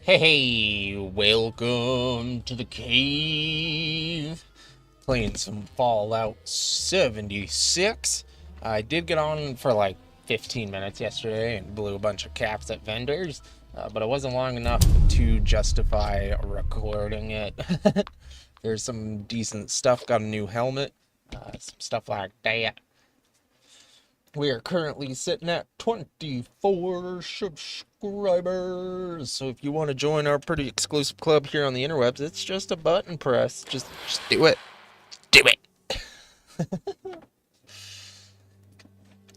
Hey, welcome to the cave. Playing some Fallout 76. I did get on for like 15 minutes yesterday and blew a bunch of caps at vendors, but it wasn't long enough to justify recording it. There's some decent stuff, got a new helmet, some stuff like that. We are currently sitting at 24 subscribers. So if you want to join our pretty exclusive club here on the interwebs, it's just a button press. Just do it. Do it.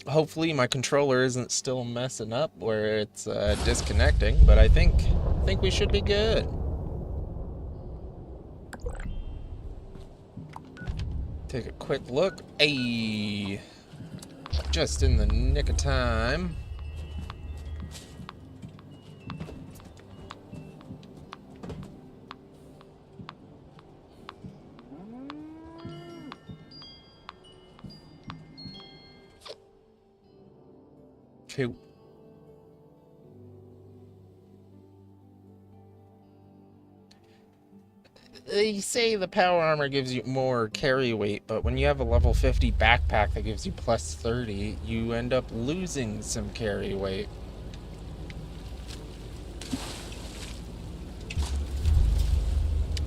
Hopefully my controller isn't still messing up where it's disconnecting, but I think we should be good. Take a quick look. Hey. Just in the nick of time. Cool. They say the power armor gives you more carry weight, but when you have a level 50 backpack that gives you plus 30, you end up losing some carry weight.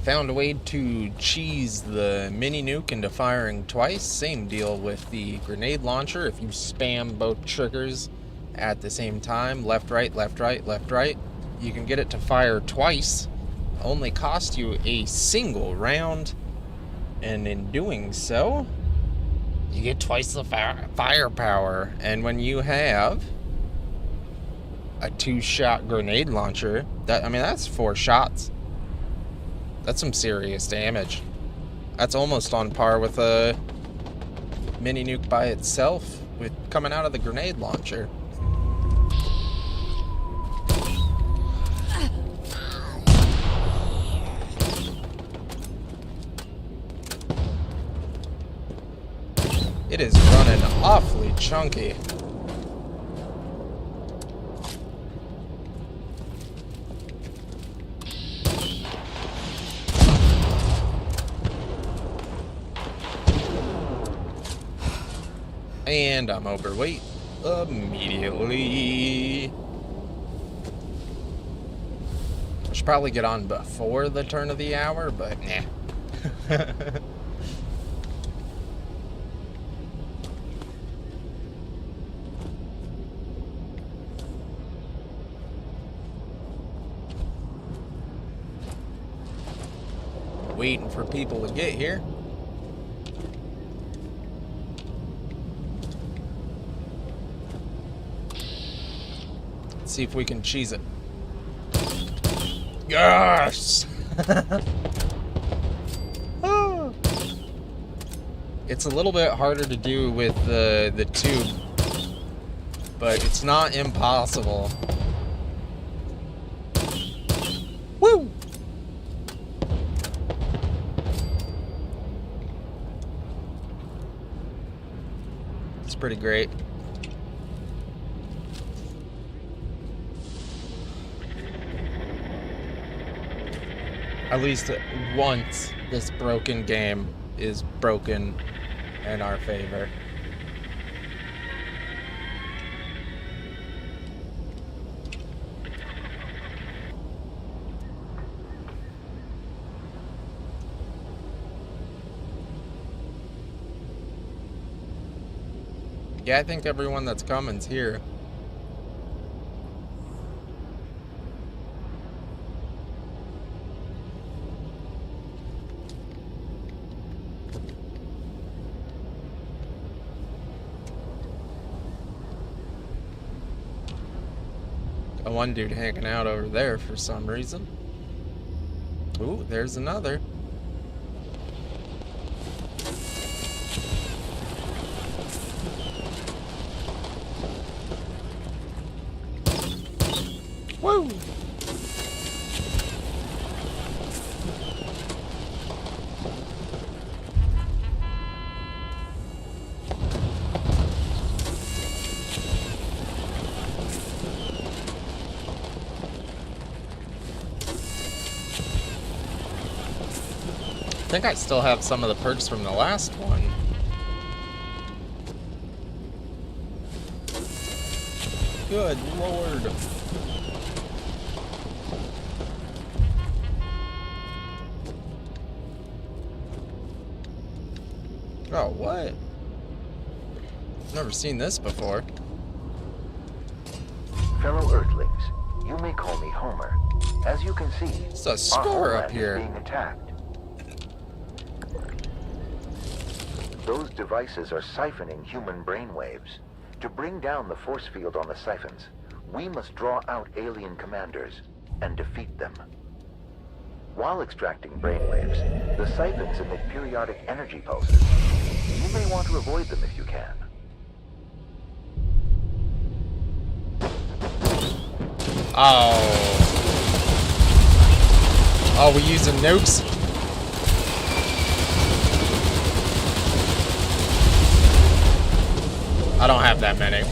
Found a way to cheese the mini nuke into firing twice. Same deal with the grenade launcher. If you spam both triggers at the same time, left, right, left, right, left, right, you can get it to fire twice. Only cost you a single round, and in doing so you get twice the firepower. And when you have a 2-shot grenade launcher, that's 4 shots. That's some serious damage. That's almost on par with a mini nuke by itself with coming out of the grenade launcher. It is running awfully chunky. And I'm overweight immediately. I should probably get on before the turn of the hour, but nah. Waiting for people to get here. Let's see if we can cheese it. Yes! Oh. It's a little bit harder to do with the tube, but it's not impossible. Woo! It's pretty great. At least once this broken game is broken in our favor. Yeah, I think everyone that's coming's here. Got one dude hanging out over there for some reason. Ooh, there's another. Woo! think I still have some of the perks from the last one. Good lord. Oh, what? Never seen this before. Fellow Earthlings, you may call me Homer. As you can see, It's a score up here. is being attacked. Those devices are siphoning human brainwaves. To bring down the force field on the siphons, we must draw out alien commanders and defeat them. While extracting brainwaves, the siphons emit periodic energy pulses. You may want to avoid them if you can. Oh. Oh, we using nukes? I don't have that many.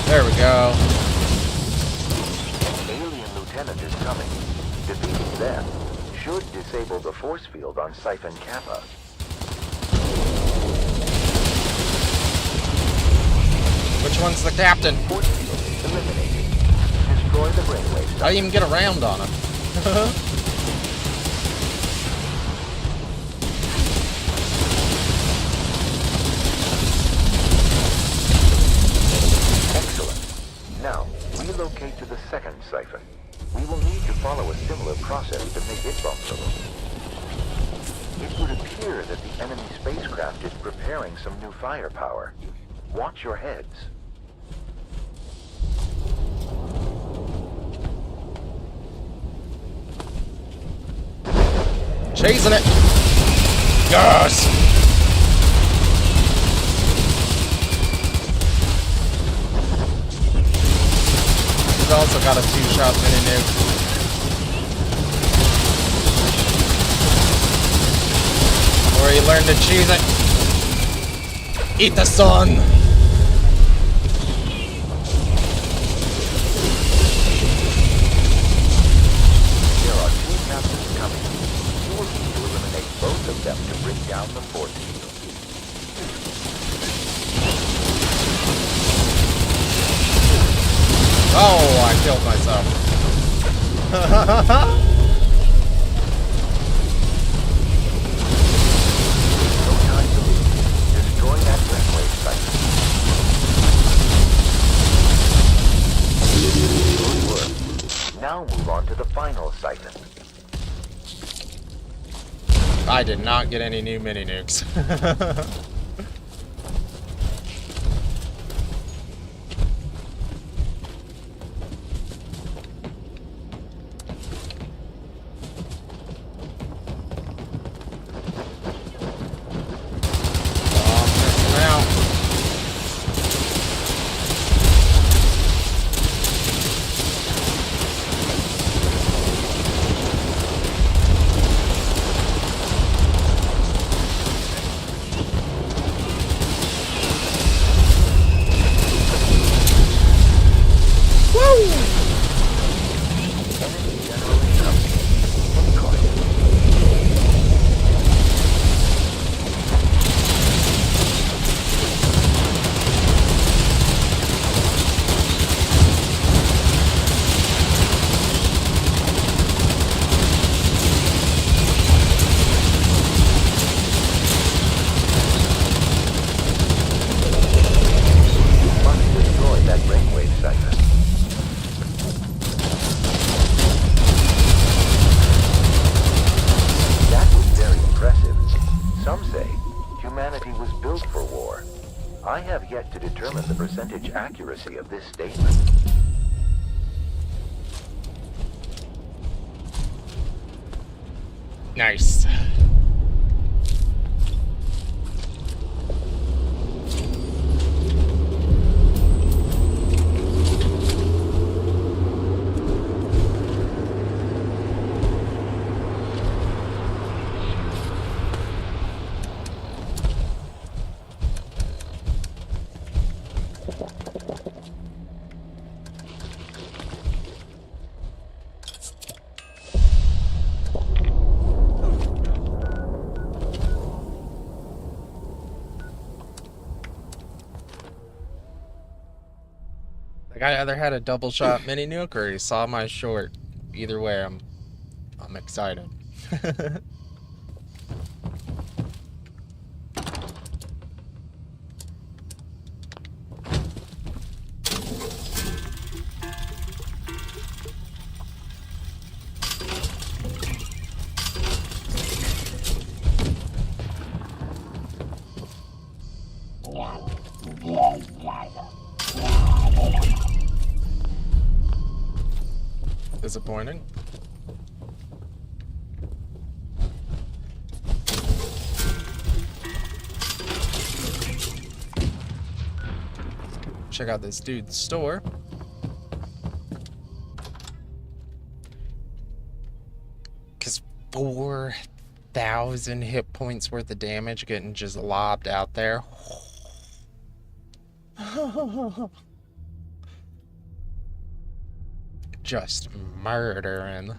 There we go. An alien lieutenant is coming. Defeating them should disable the force field on Siphon Kappa. Which one's the captain? Force field is eliminated. Destroy the brainwaves. I didn't even get around on him. Excellent. Now, relocate to the second siphon. We will need to follow a similar process to make it bumpable. It would appear that the enemy spacecraft is preparing some new firepower. Watch your heads. Chasing it. Yes. He's also got a two-shot mini nuke. Where you learn to cheese it. Eat the sun. There are two captains coming. You will need to eliminate both of them to bring down the force field. Oh, I killed myself. No time to lose. Destroy that brainwave site. Good work. Now move on to the final siphon. I did not get any new mini nukes. I have yet to determine the percentage accuracy of this statement. Nice. Like, I either had a double shot mini nuke or he saw my short. Either way, I'm excited. Disappointing. Check out this dude's store. Cause 4,000 hit points worth of damage getting just lobbed out there. Just murdering.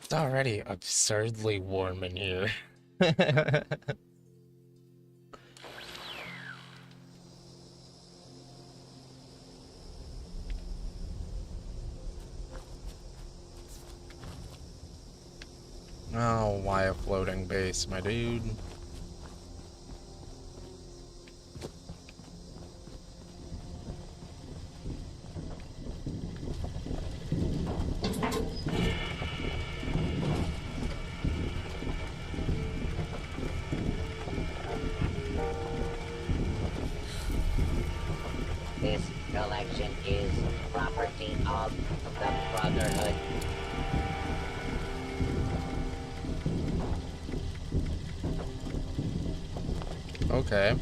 It's already absurdly warm in here. Oh, why a floating base, my dude? This collection is property of the Brotherhood. Okay.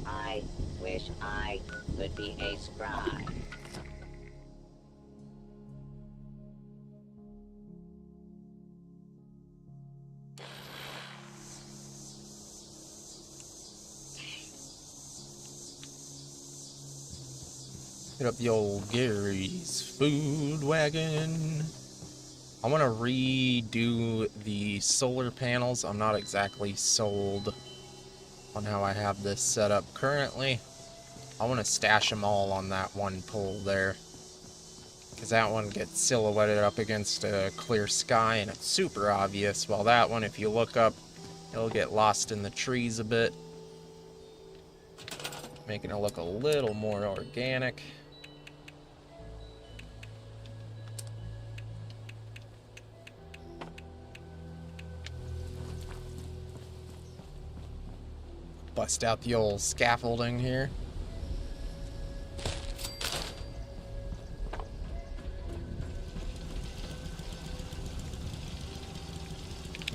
I wish I could be a scribe. Hit up the old Gary's food wagon. I want to redo the solar panels. I'm not exactly sold on how I have this set up currently. I want to stash them all on that one pole there, because that one gets silhouetted up against a clear sky and it's super obvious, while that one, if you look up It'll get lost in the trees a bit, making it look a little more organic. Bust out the old scaffolding here.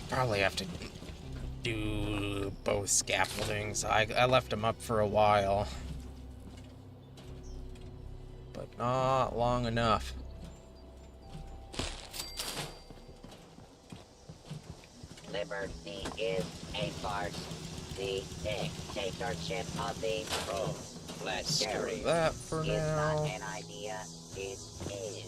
Probably have to do both scaffoldings. I left them up for a while, but not long enough. Liberty is a farce. The dictatorship of the proletariat Store that for is now. not an idea, it is.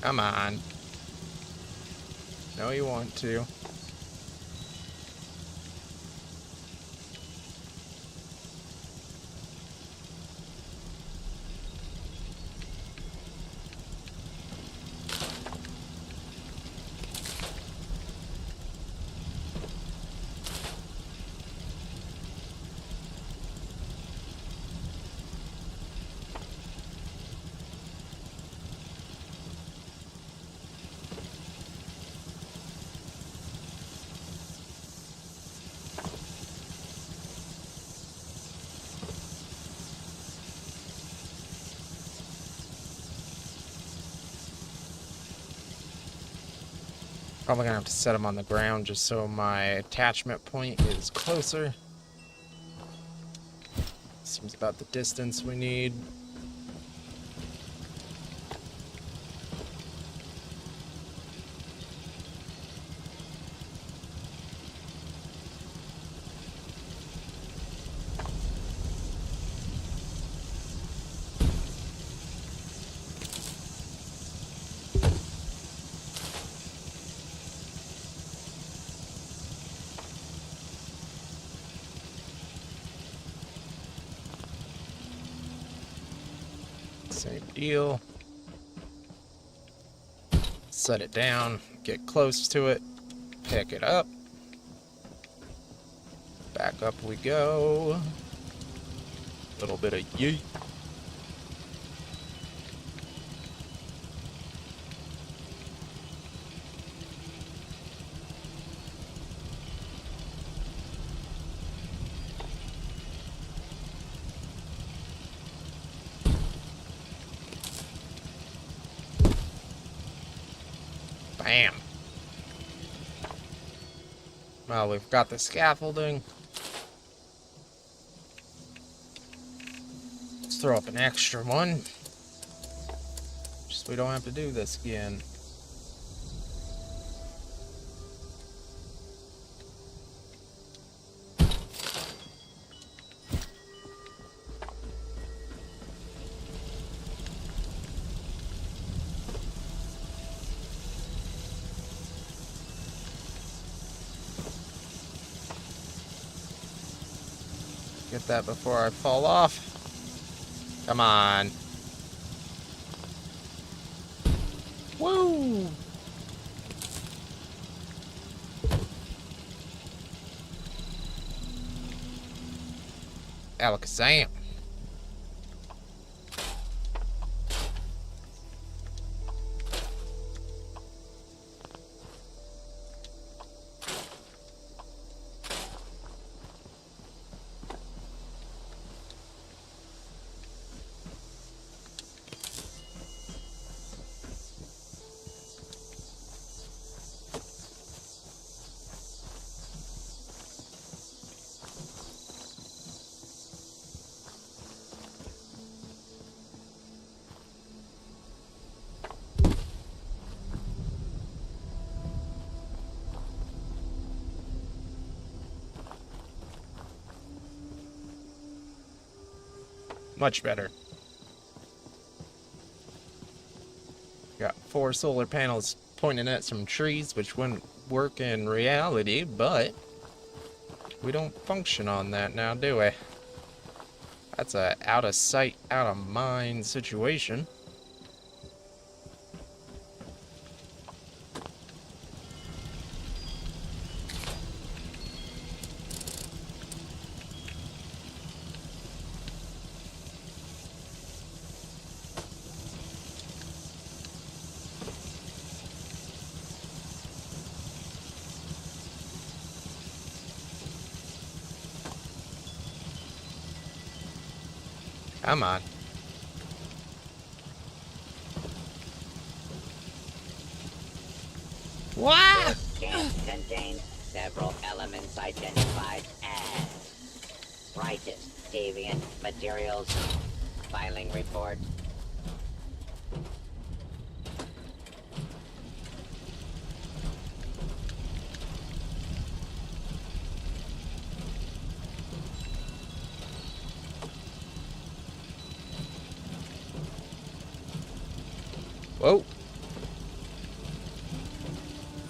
Come on. No, you want to. Probably gonna have to set them on the ground just so my attachment point is closer. Seems about the distance we need. Same deal. Set it down, get close to it, pick it up. Back up we go. Little bit of yeet. Bam. Well, we've got the scaffolding. Let's throw up an extra one. Just so we don't have to do this again. Get that before I fall off. Come on. Woo! Alakazam. Much better. Got 4 solar panels pointing at some trees, which wouldn't work in reality, but we don't function on that now, do we? That's a out of sight, out of mind situation. Come on. What? This can contain several elements identified as brightest deviant materials. Filing report. Whoa.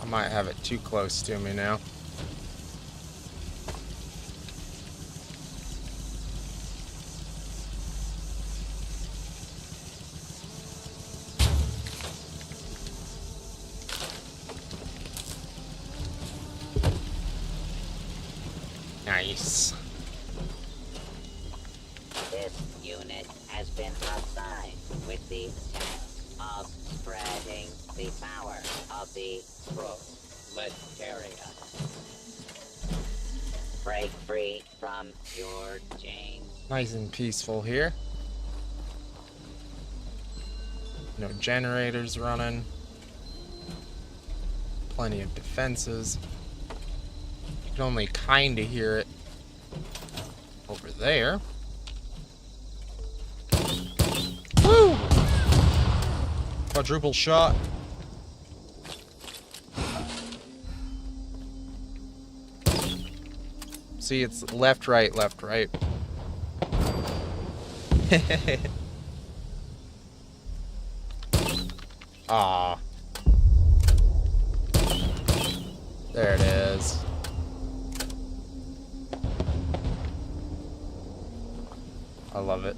I might have it too close to me now. Nice. This unit has been assigned with the task of spreading the power of the proletariat. Break free from your chains. Nice and peaceful here. No generators running. Plenty of defenses. You can only kind of hear it over there. Woo! Quadruple shot. See, it's left, right, left, right. Aw. There it is. I love it.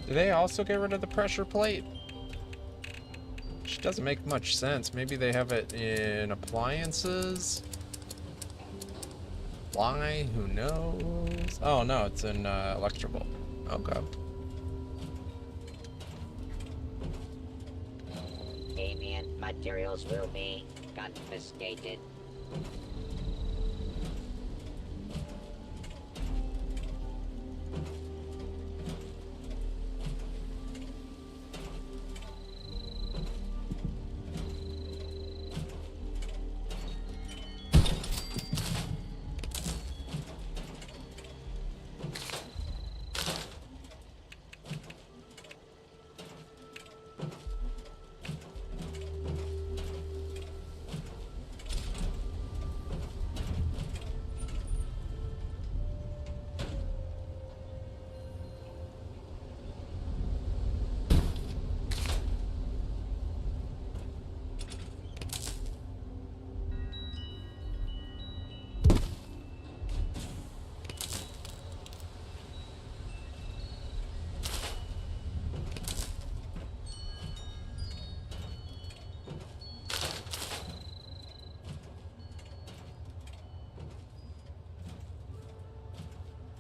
Do they also get rid of the pressure plate? Which doesn't make much sense. Maybe they have it in appliances? Why? Who knows? Oh no, it's in electrical. Okay. Deviant materials will be confiscated.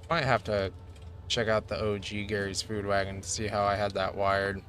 Might have to check out the OG Gary's Food Wagon to see how I had that wired.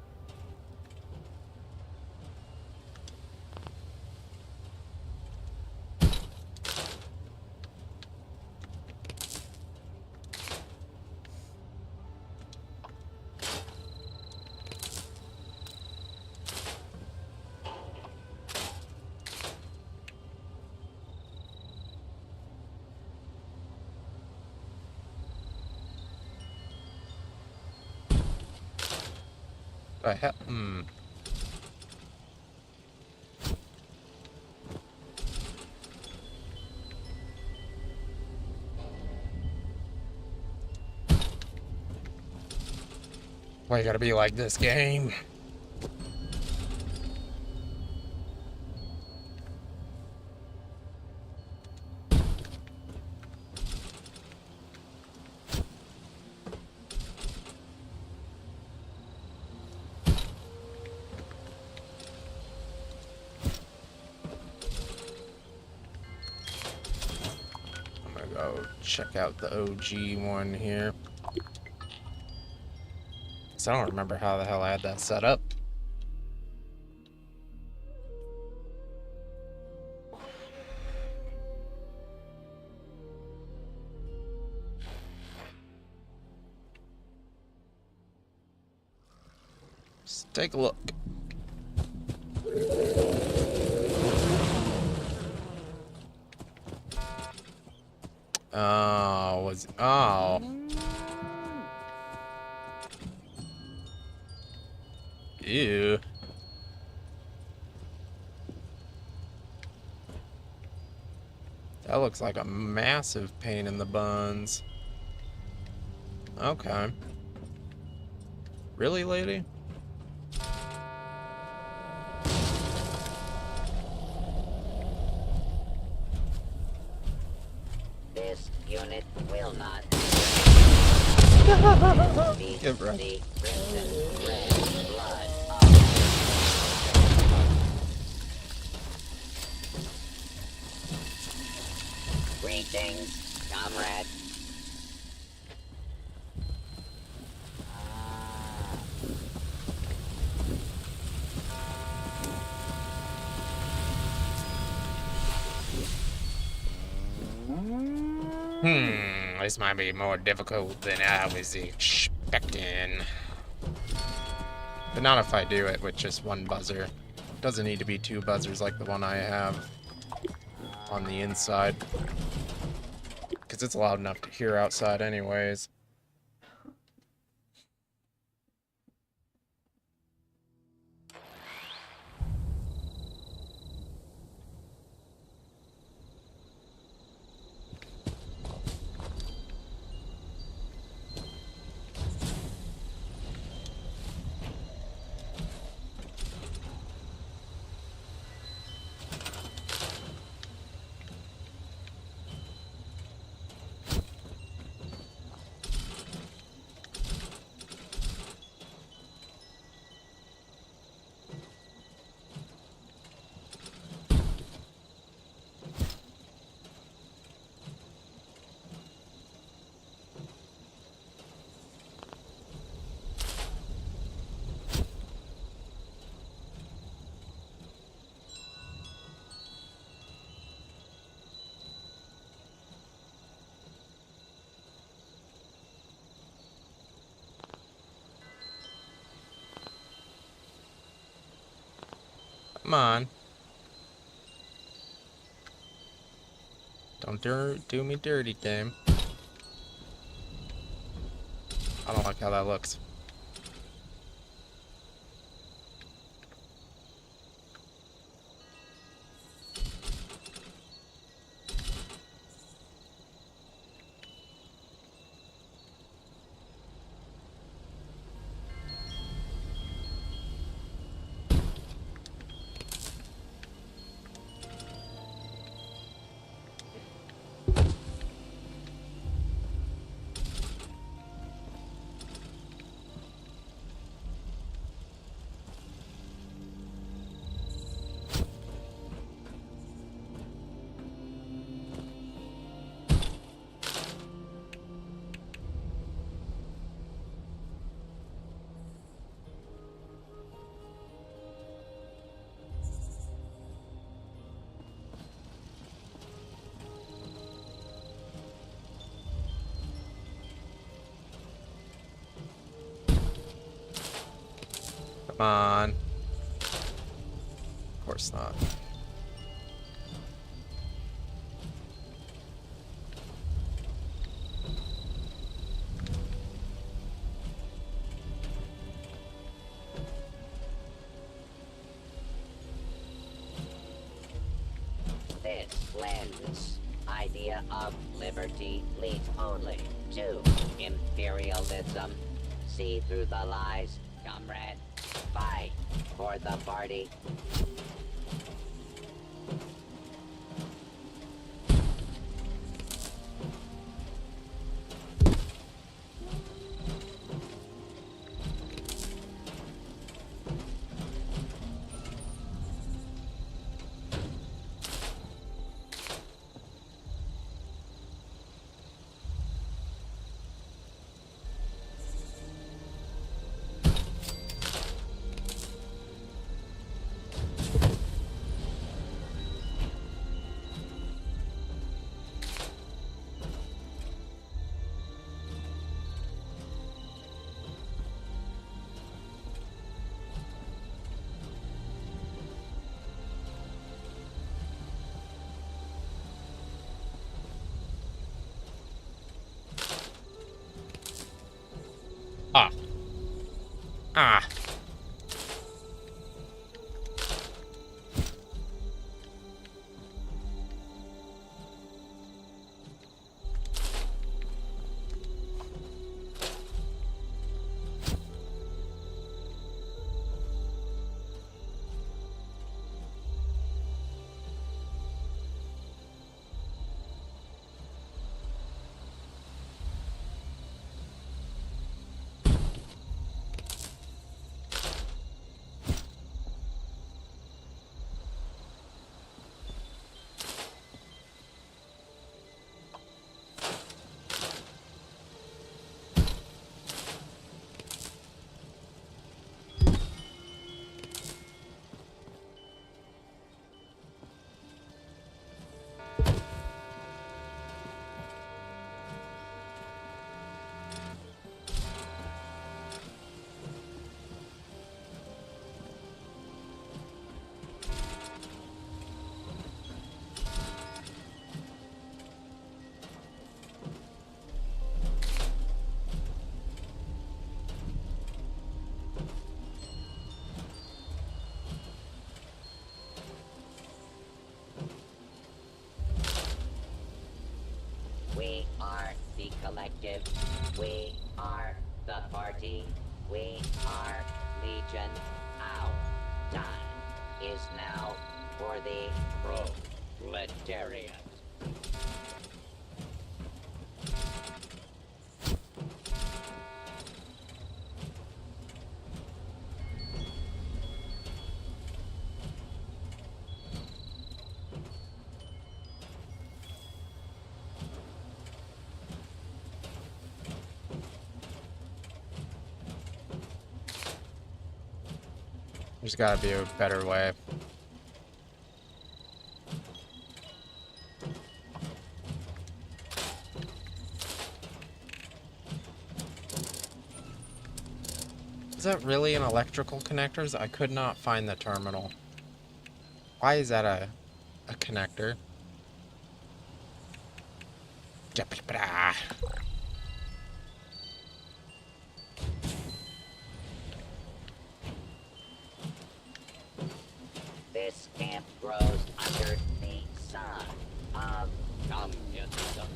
The hell? Hmm. Why you gotta be like this game? I'm gonna go check out the OG one here. So I don't remember how the hell I had that set up. Let's take a look. Oh. Ew. That looks like a massive pain in the buns. Okay. Really, lady? This unit will not be Give her. the crimson red blood of... Greetings, comrade. This might be more difficult than I was expecting. But not if I do it with just one buzzer. Doesn't need to be two buzzers like the one I have on the inside. Because it's loud enough to hear outside anyways. Come on. Don't do me dirty, game. I don't like how that looks. Come on. Of course not. wastelands. Idea of liberty leads only to imperialism. See through the lies, comrade. Fight for the party. Ah. Ah. We are the collective. We are the party. We are Legion. Our time is now for the proletariat. There's gotta be a better way. Is that really an electrical connectors? I could not find the terminal. Why is that a connector? This camp grows under the sun of communism.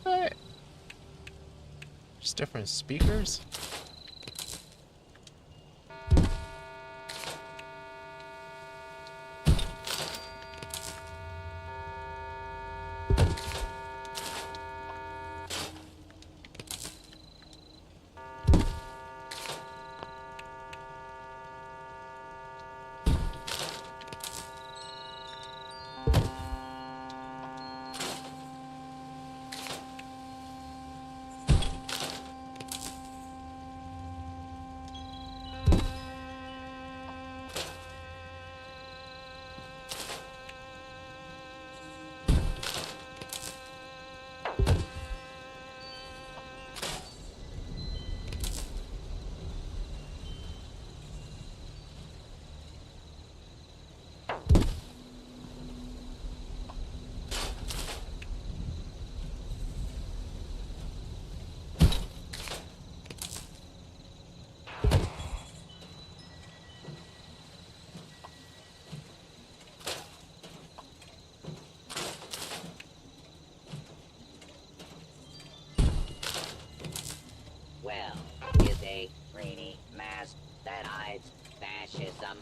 What? Just different speakers? a greedy mask that hides fascism.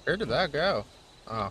Where did that go? Oh.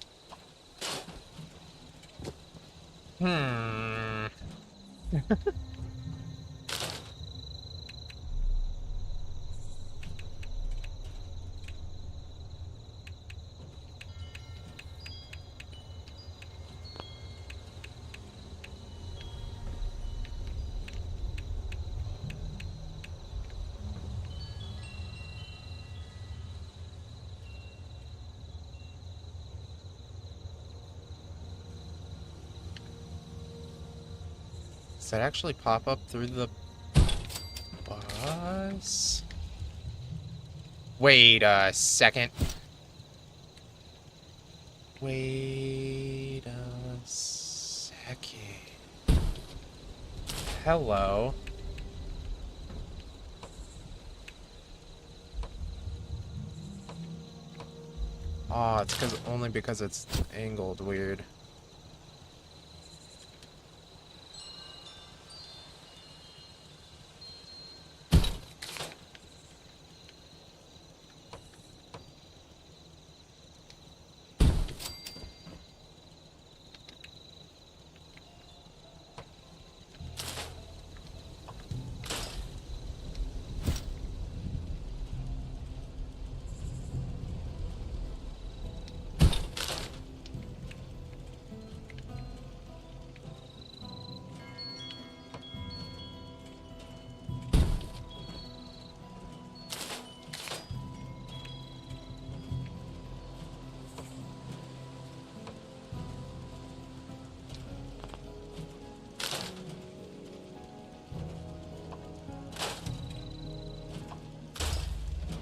Does that actually pop up through the bus? Wait a second. Wait a second. Hello. Oh, it's only because it's angled weird.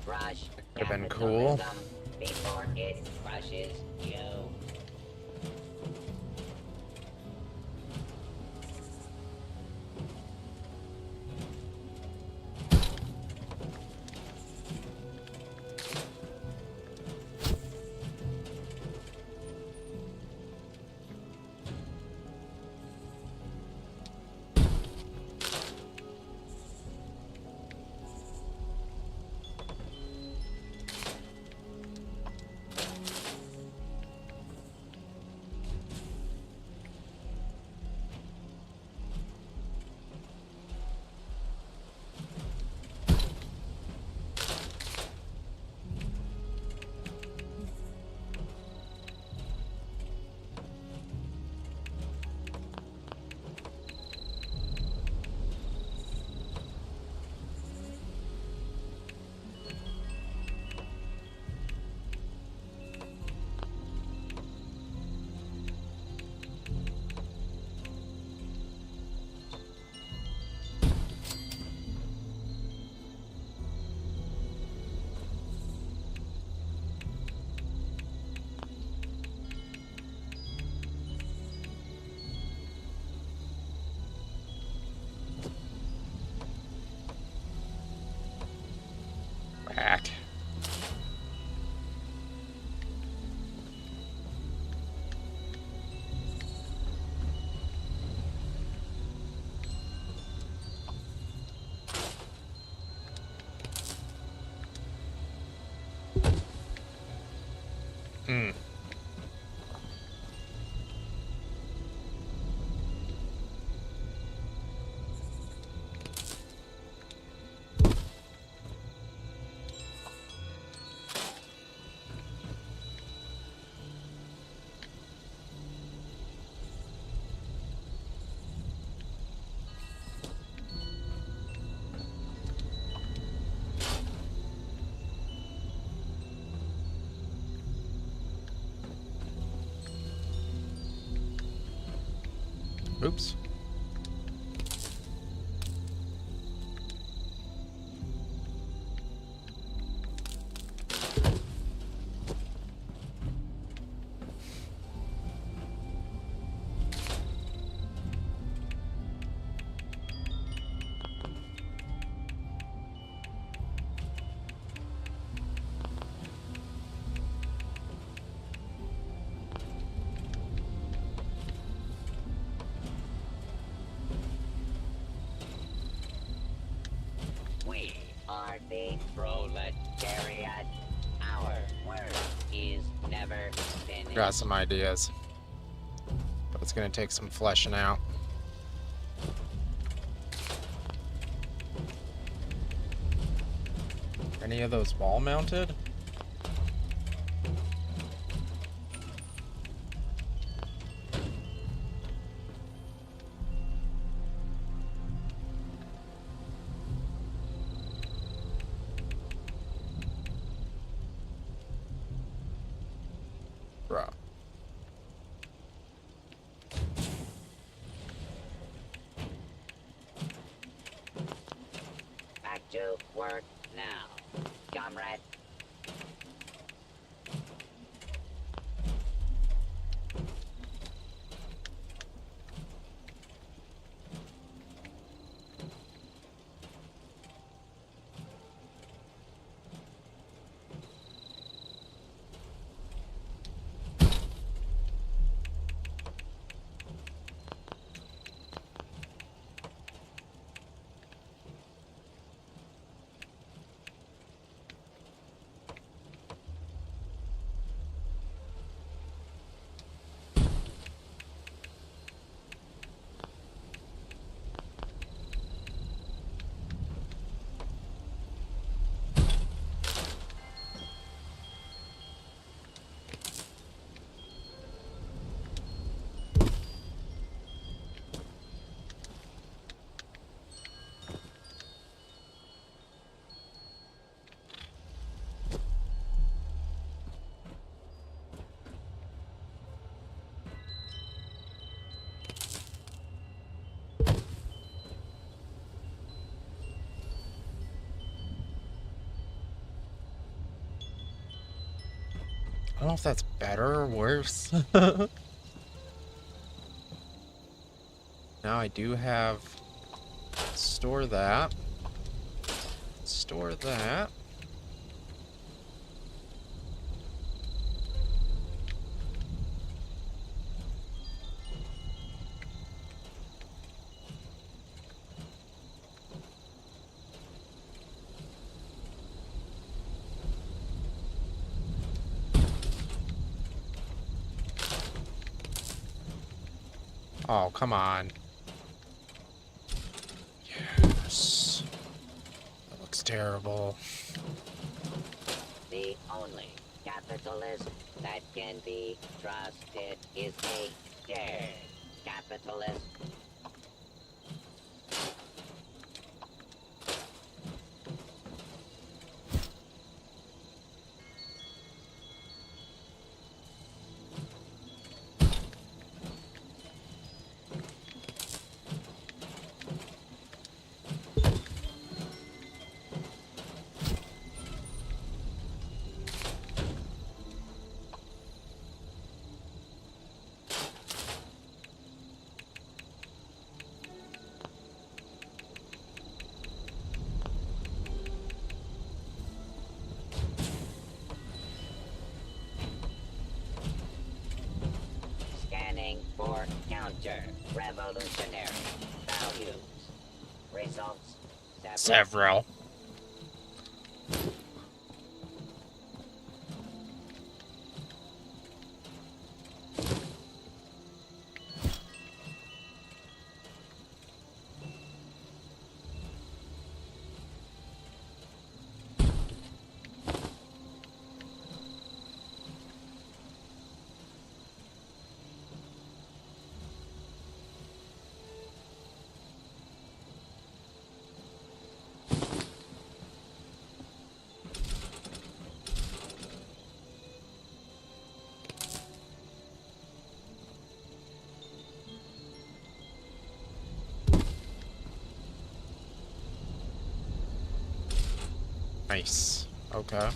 Rush Could've been cool. capitalism before it crushes you. Whack. Hmm. Oops. We are the proletariat. Our work is never finished. Got some ideas, but it's gonna take some fleshing out. Any of those wall mounted? Bruh. Back to work now, comrade. I don't know if that's better or worse. Now I do have store that. Store that. Oh, come on. Yes. That looks terrible. The only capitalist that can be trusted is a scared capitalist. Scanning for counter-revolutionary values. Results Several. Nice. Okay.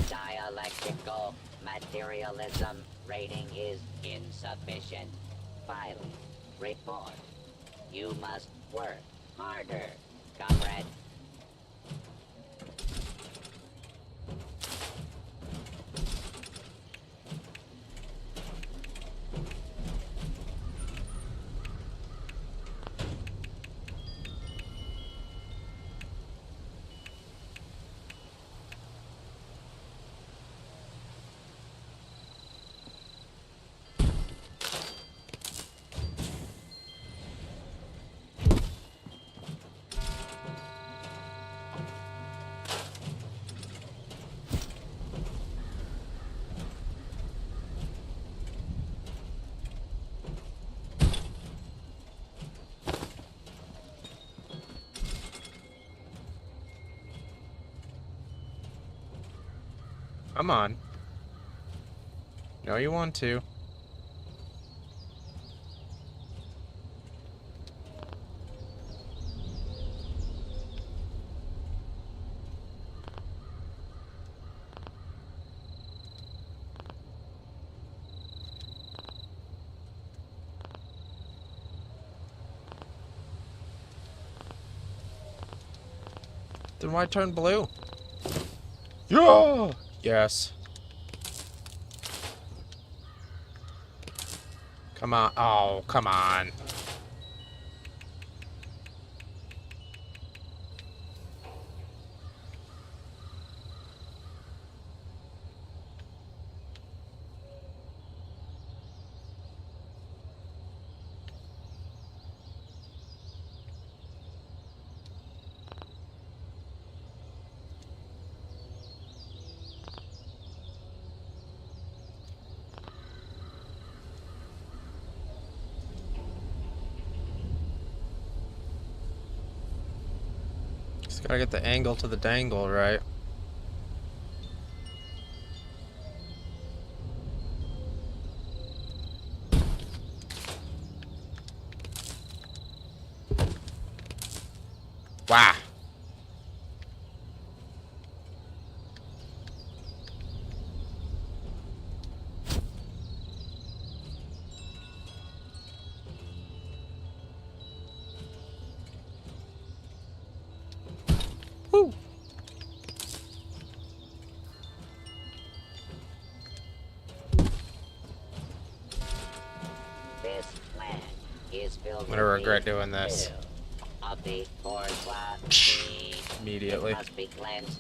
Dialectical materialism rating is insufficient. Filing. Report. You must work harder, comrade. Come on. No, you want to. Then why turn blue? Yeah! Yes. Come on. Oh, come on. Just gotta get the angle to the dangle, right? Wow. Woo. This land is filled I'm gonna with regret the doing this. filth of the bourgeois. Immediately. It must be cleansed.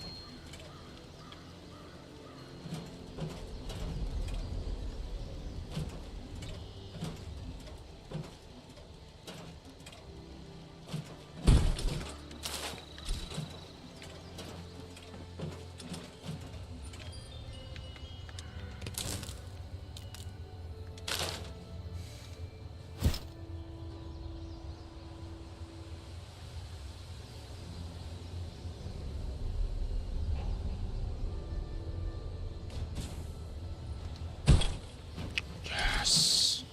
Yes.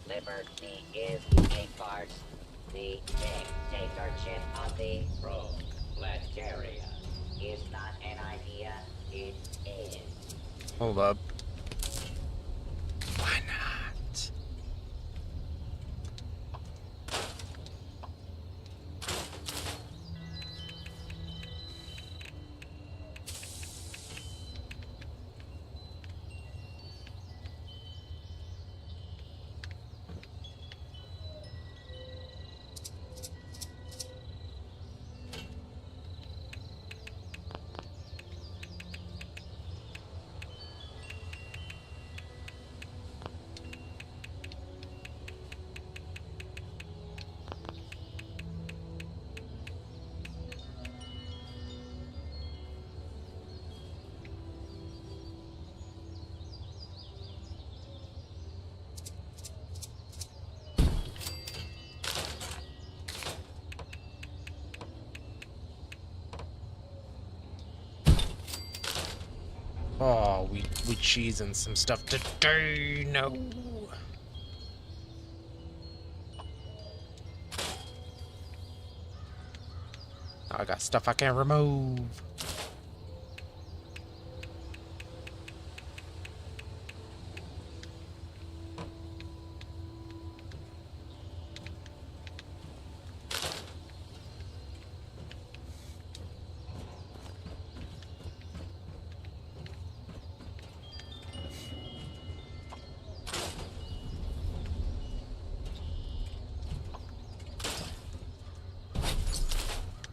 Liberty is a farce. The dictatorship of the proletariat is not an idea, it is. Hold up. Why not? Oh, we cheesing some stuff today. No. I got stuff I can't remove.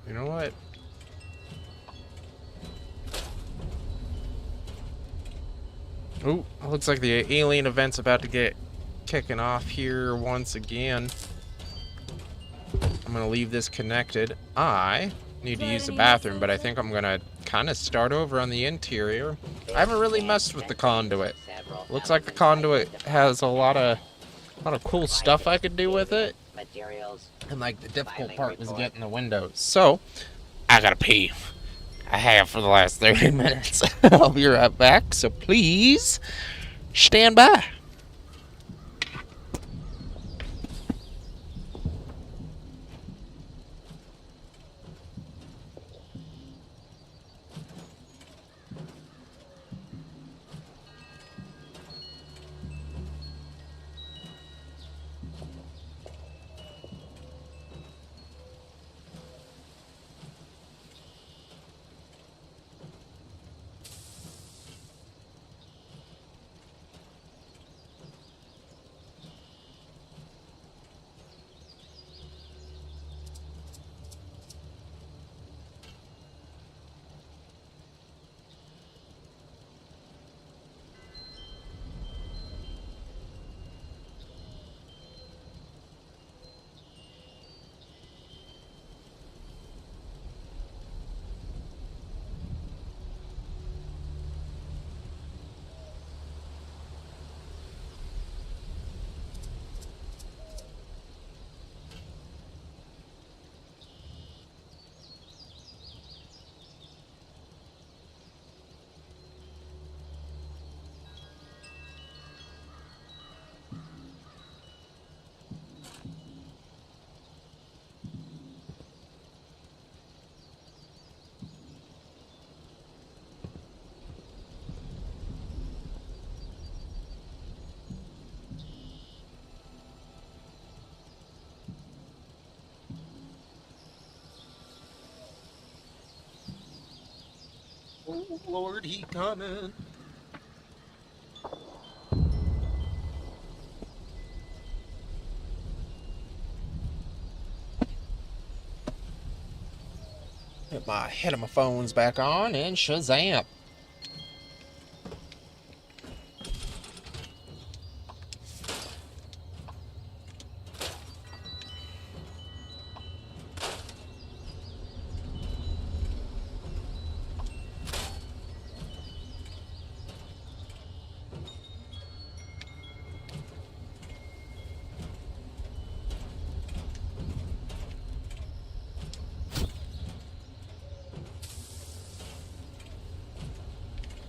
You know what? Oh, looks like the alien event's about to get kicking off here once again. I'm gonna leave this connected. I need to use the bathroom, but I think I'm gonna kind of start over on the interior. I haven't really messed with the conduit. Looks like the conduit has a lot of cool stuff I could do with it. And like the difficult part was getting the windows. So I gotta pee. I have for the last 30 minutes. I'll be right back, so please stand by. Oh, Lord, he coming. Get my head of my phones back on and Shazam.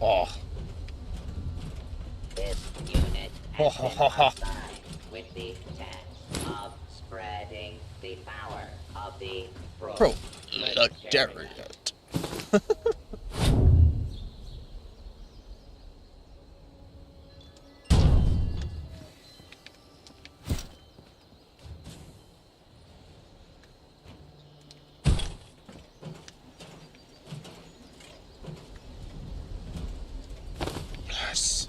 Oh. This unit has been assigned with the task of spreading the power of the Proletariat. Yes.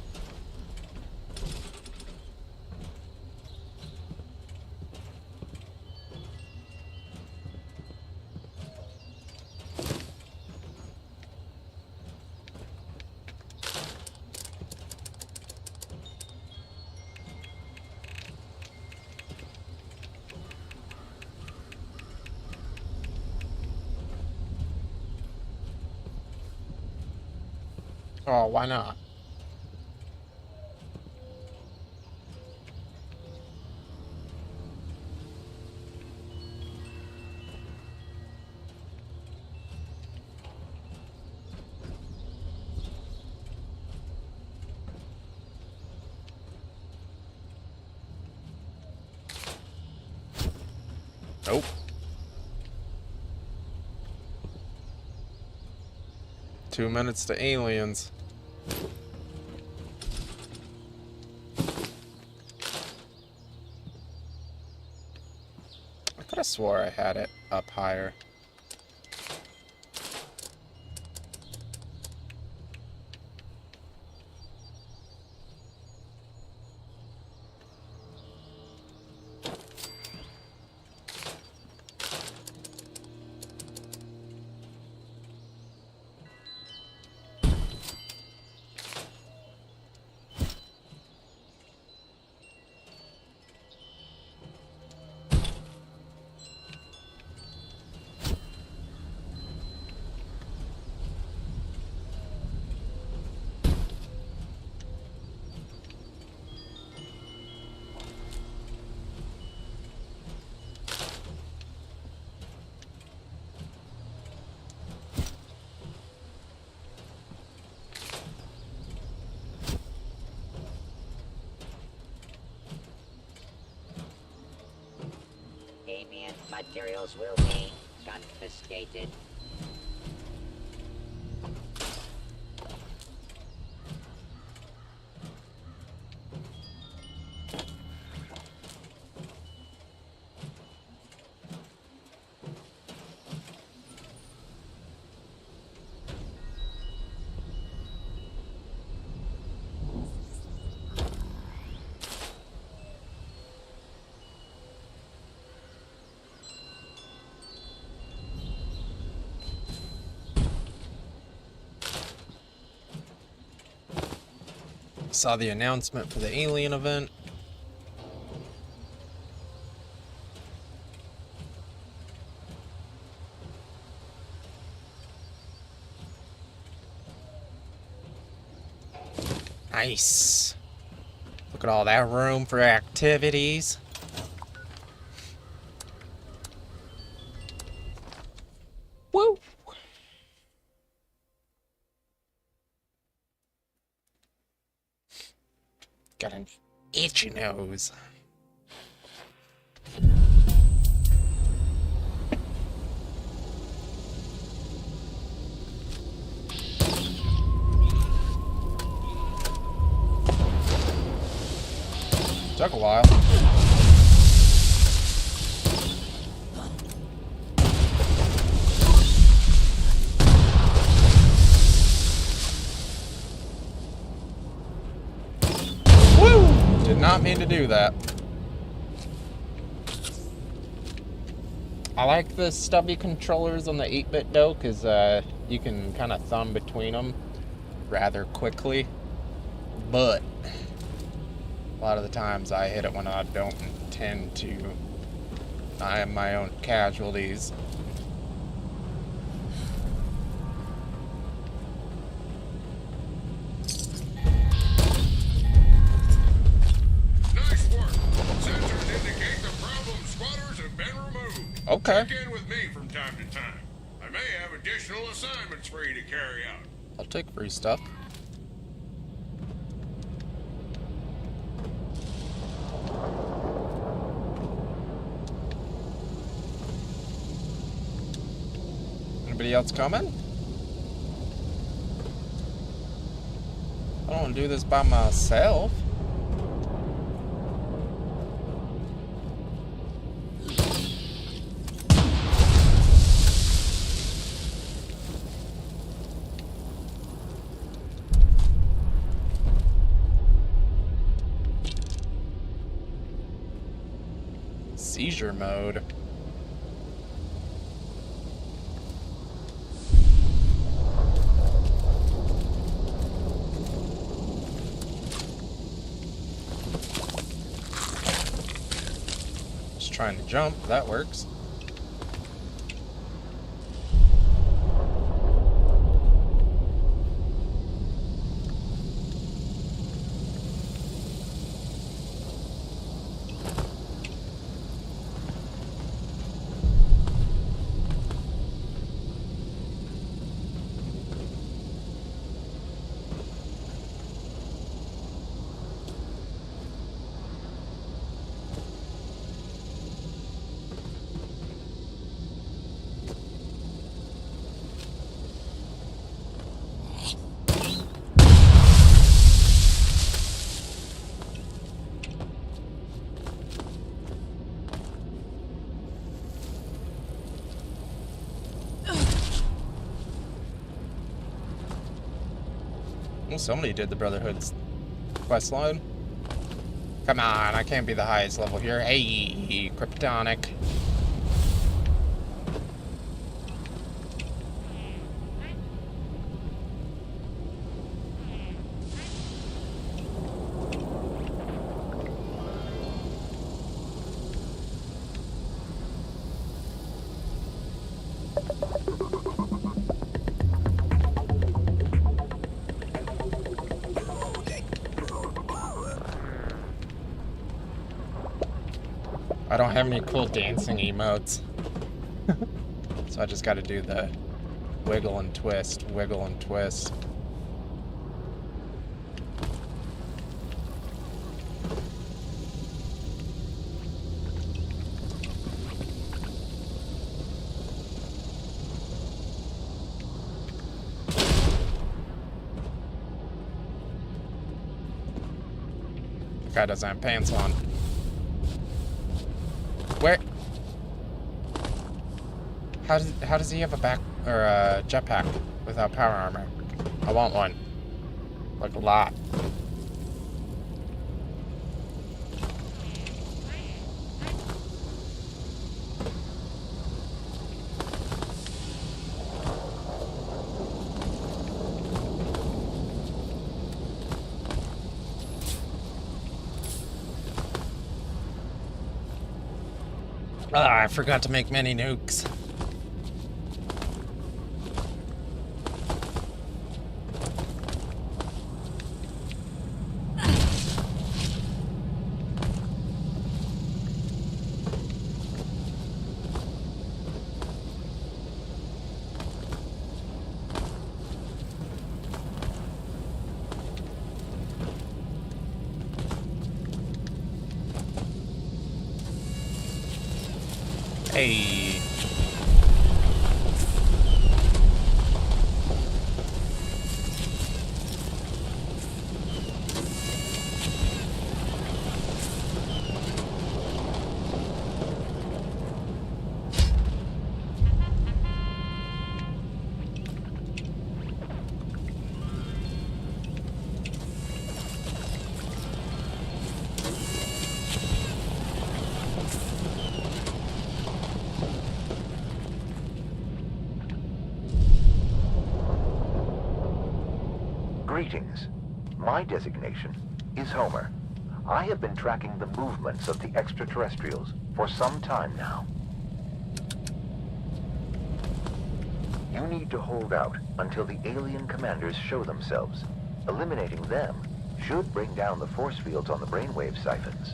Oh, why not? Nope. Two minutes to aliens. I could have swore I had it up higher. Alien materials will be confiscated. Saw the announcement for the alien event. Nice. Look at all that room for activities. Woo! Got an itchy nose. Took a while. Woo! Did not mean to do that. I like the stubby controllers on the 8-bit though, because you can kind of thumb between them rather quickly. But a lot of the times I hit it when I don't intend to. I am my own casualties. Nice work. Sensors indicate the problem spotters have been removed. Okay. Check in with me from time to time. I may have additional assignments for you to carry out. I'll take free stuff. Anybody else coming? I don't want to do this by myself. Seizure mode. Just trying to jump, that works. Well, somebody did the Brotherhood's quest line. Come on, I can't be the highest level here. Hey, Kryptonic. I don't have any cool dancing emotes. So I just gotta do the wiggle and twist, wiggle and twist. The guy doesn't have pants on. Where? How does he have a back or a jetpack without power armor? I want one. Like a lot. Ah, I forgot to make many nukes. Hey. Greetings. My designation is Homer. I have been tracking the movements of the extraterrestrials for some time now. You need to hold out until the alien commanders show themselves. Eliminating them should bring down the force fields on the brainwave siphons.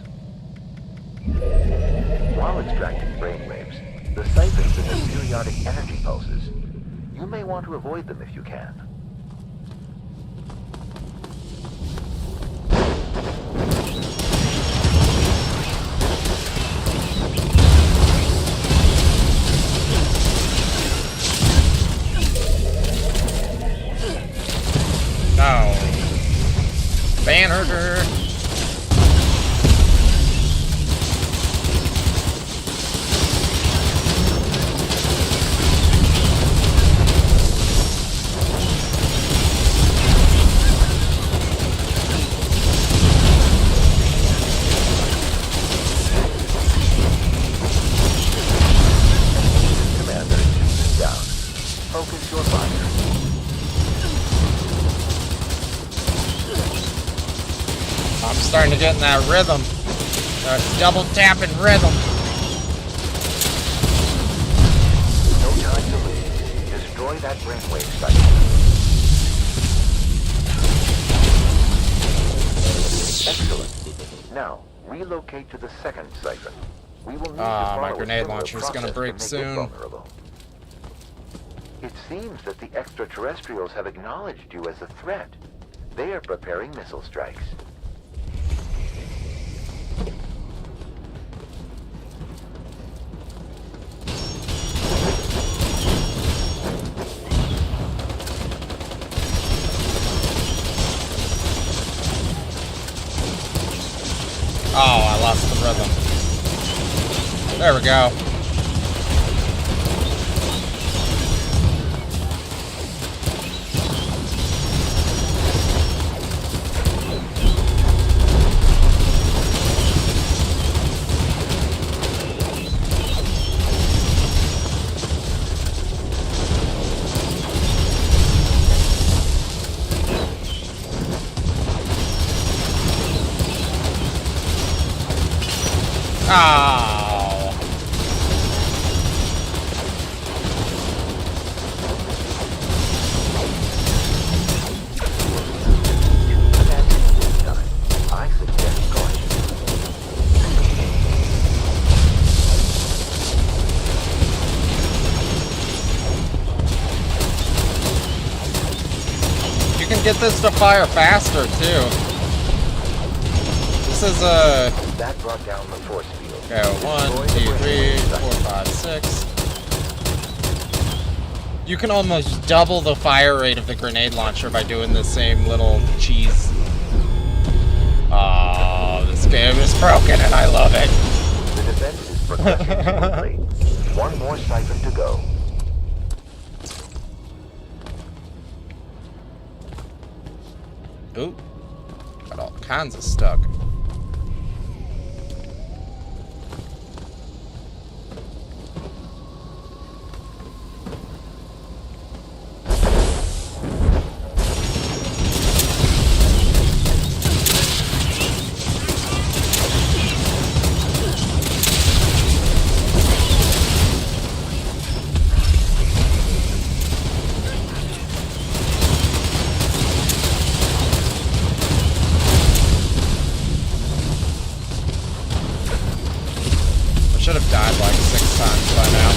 While extracting brainwaves, the siphons emit periodic energy pulses. You may want to avoid them if you can. janitor. Commander, shooting down. Focus your fire. I'm starting to get in that rhythm. That double tapping rhythm. No time to lose. Destroy that brainwave siphon. Excellent. Now, relocate to the second siphon. We will need to follow my a grenade similar launcher is gonna process to break make it soon. vulnerable. It seems that the extraterrestrials have acknowledged you as a threat. They are preparing missile strikes. Oh, I lost the rhythm. There we go. Oh. This time, I suggest caution. You can get this to fire faster too. This is a That brought down the force field. okay, 1, 2, 3, 4, 5, 6. You can almost double the fire rate of the grenade launcher by doing the same little cheese. Oh, this game is broken and I love it. The defense is progressing smoothly. One more siphon to go. Ooh, got all kinds of stuck. Should have died like 6 times by now.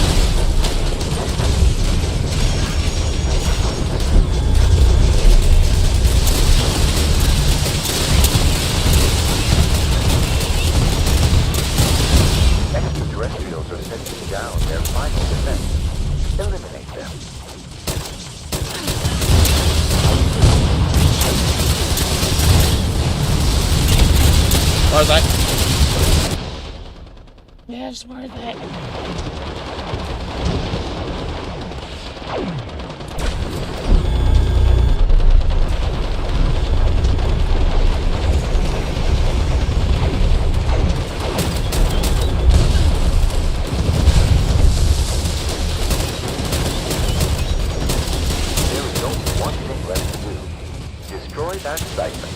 Extraterrestrials are setting down their final defense. Eliminate them. Where's that? Yes, where's that? There is only one thing left to do. Destroy that siphon.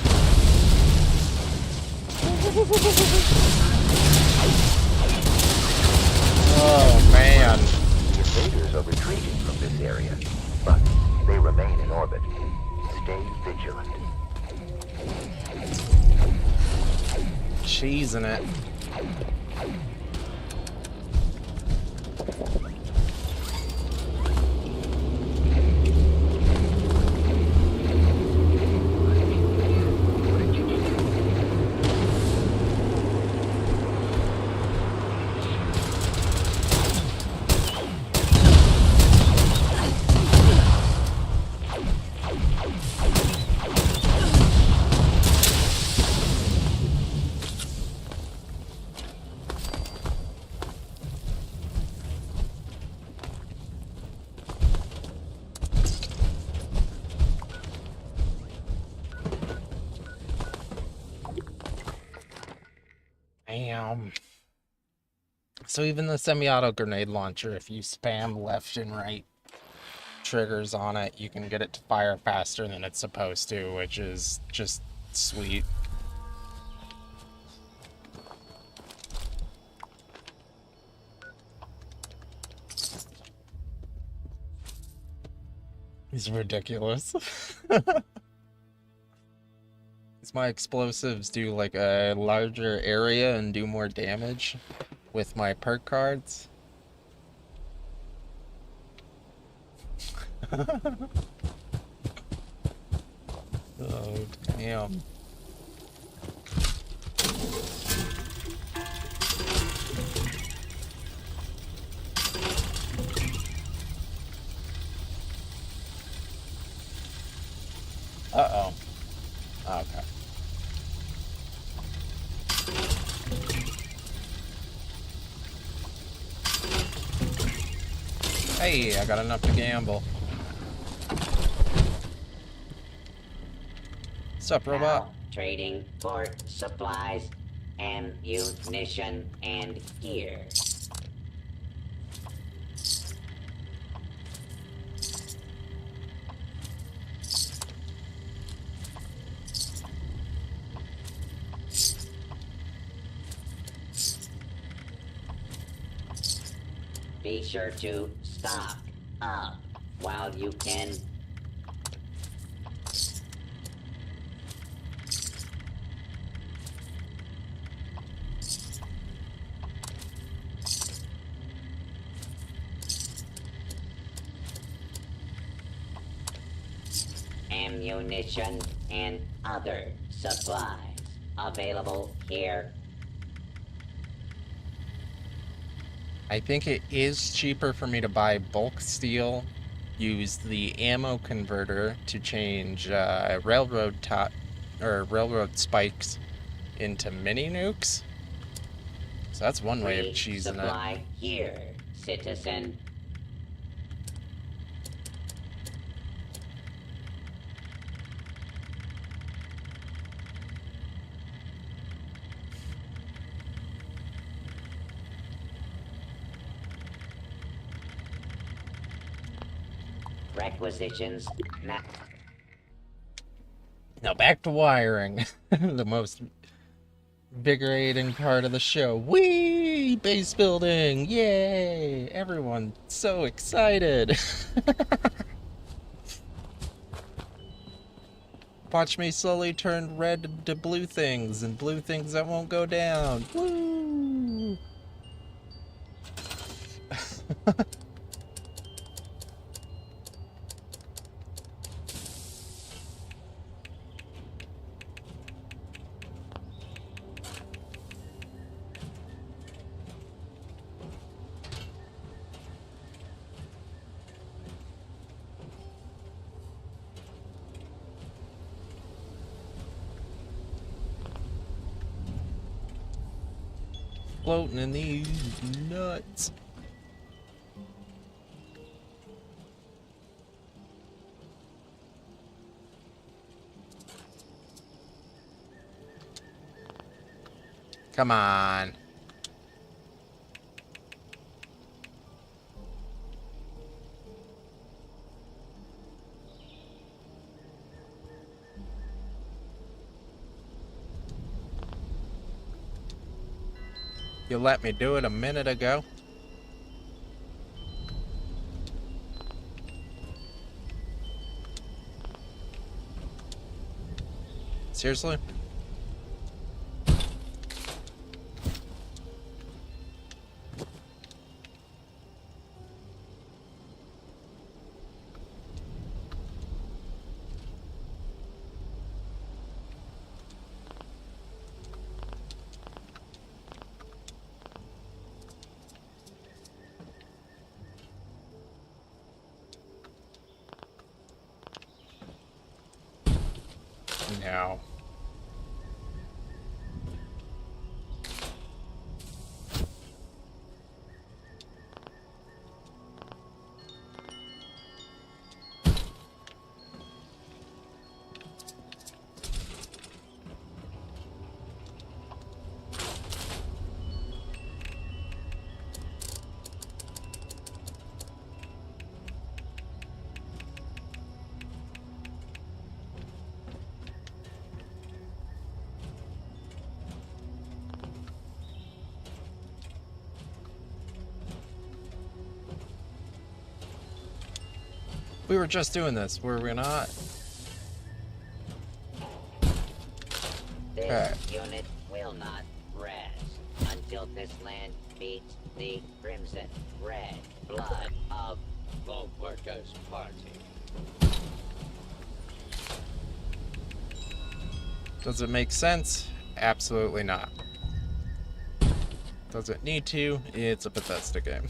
Oh man. The invaders are retreating from this area, but they remain in orbit. Stay vigilant. Cheesing it. Damn. So even the semi-auto grenade launcher, if you spam left and right triggers on it, you can get it to fire faster than it's supposed to, which is just sweet. It's ridiculous. My explosives do like a larger area and do more damage with my perk cards. Oh, damn. Uh-oh. Okay. Hey, I got enough to gamble. What's up, robot? Now, trading for supplies, ammunition, and gear. Be sure to stock up while you can. Ammunition and other supplies available here. I think it is cheaper for me to buy bulk steel, use the ammo converter to change railroad spikes into mini nukes. So that's one way of cheesing supply here, citizen. Requisitions now. Now back to wiring, the most invigorating part of the show. Whee! Base building! Yay! Everyone so excited! Watch me slowly turn red to blue things, and blue things that won't go down. Woo! Floating in these nuts. Come on. You let me do it a minute ago. Seriously? No. We were just doing this, were we not? This unit will not rest until this land meets the crimson red blood of the Workers' Party. Does it make sense? Absolutely not. Does it need to? It's a Bethesda game.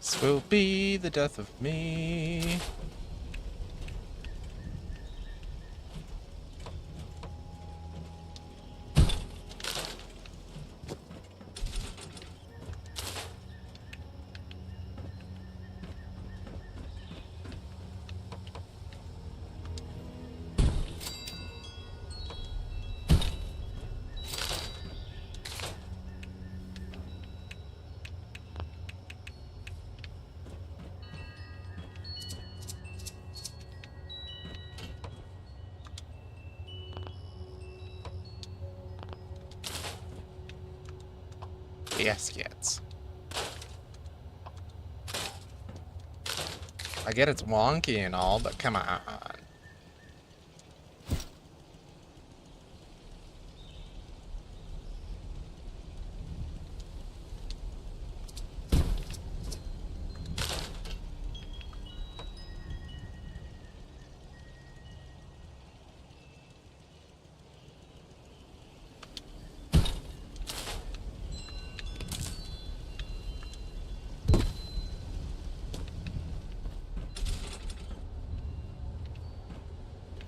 This will be the death of me. Yes, kids. I get it's wonky and all, but come on.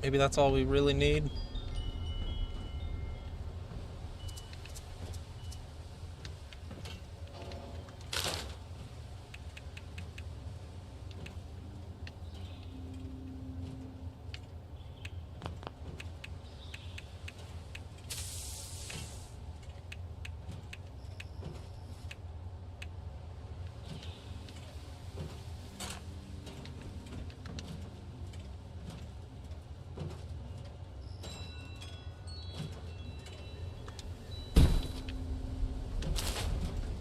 Maybe that's all we really need.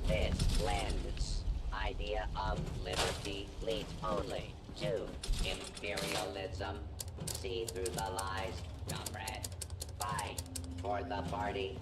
This land's idea of liberty leads only to imperialism. See through the lies, comrade. Fight for the party.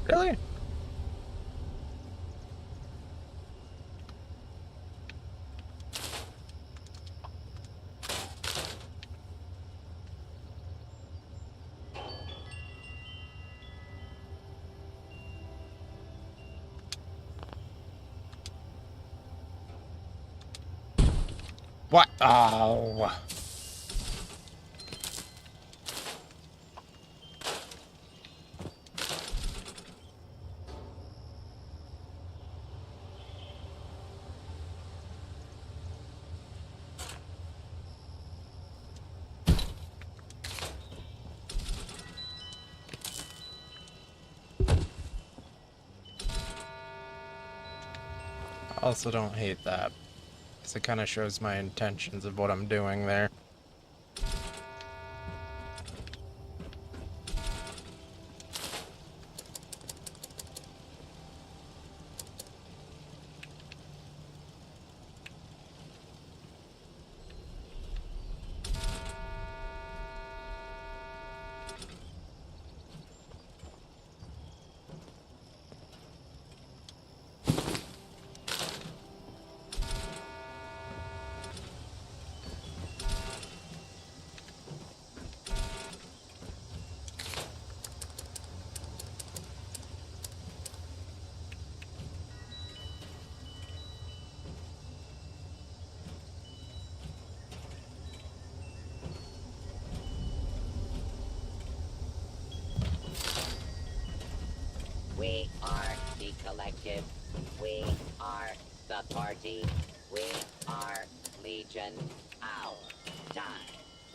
Really? What? Oh. I also don't hate that, because it kind of shows my intentions of what I'm doing there. collective. We are the party. We are Legion. Our time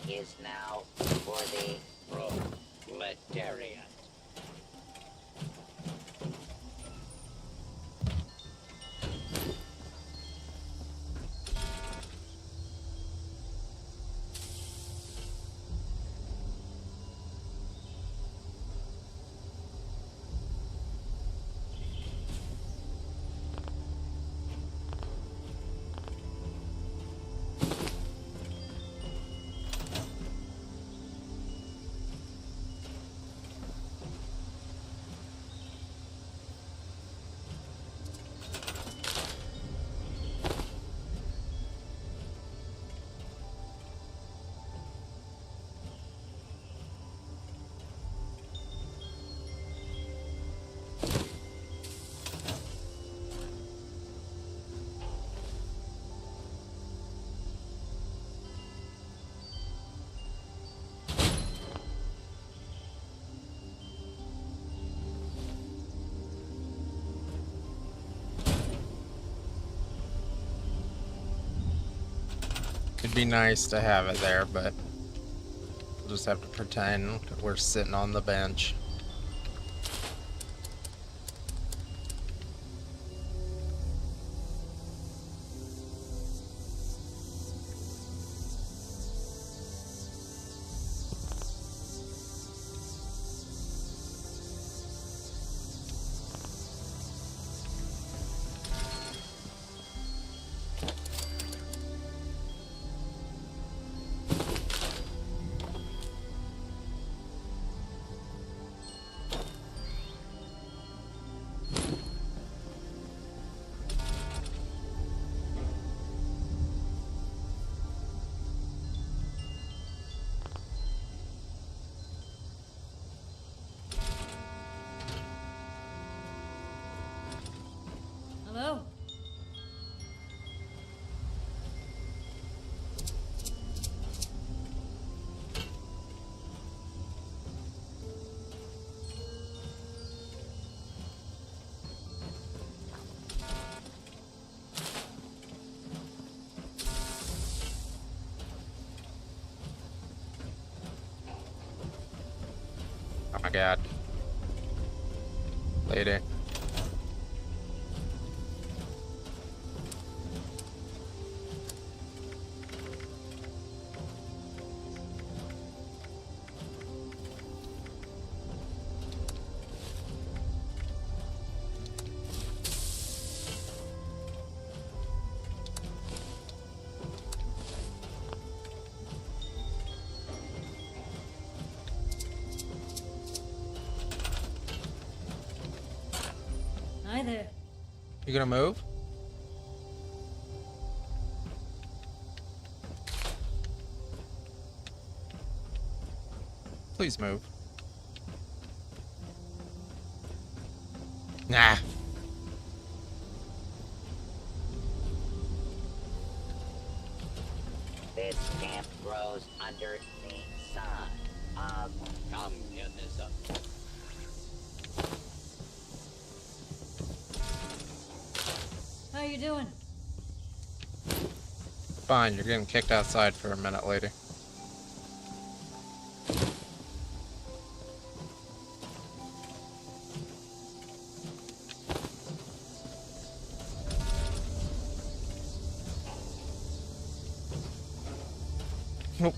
is now for the proletariat. It'd be nice to have it there, but we'll just have to pretend that we're sitting on the bench. Hello? Oh my god. Lady. Hi there. You gonna move? Please move. Nah. This camp grows under the sun of communism. How you doing? Fine, you're getting kicked outside for a minute, lady.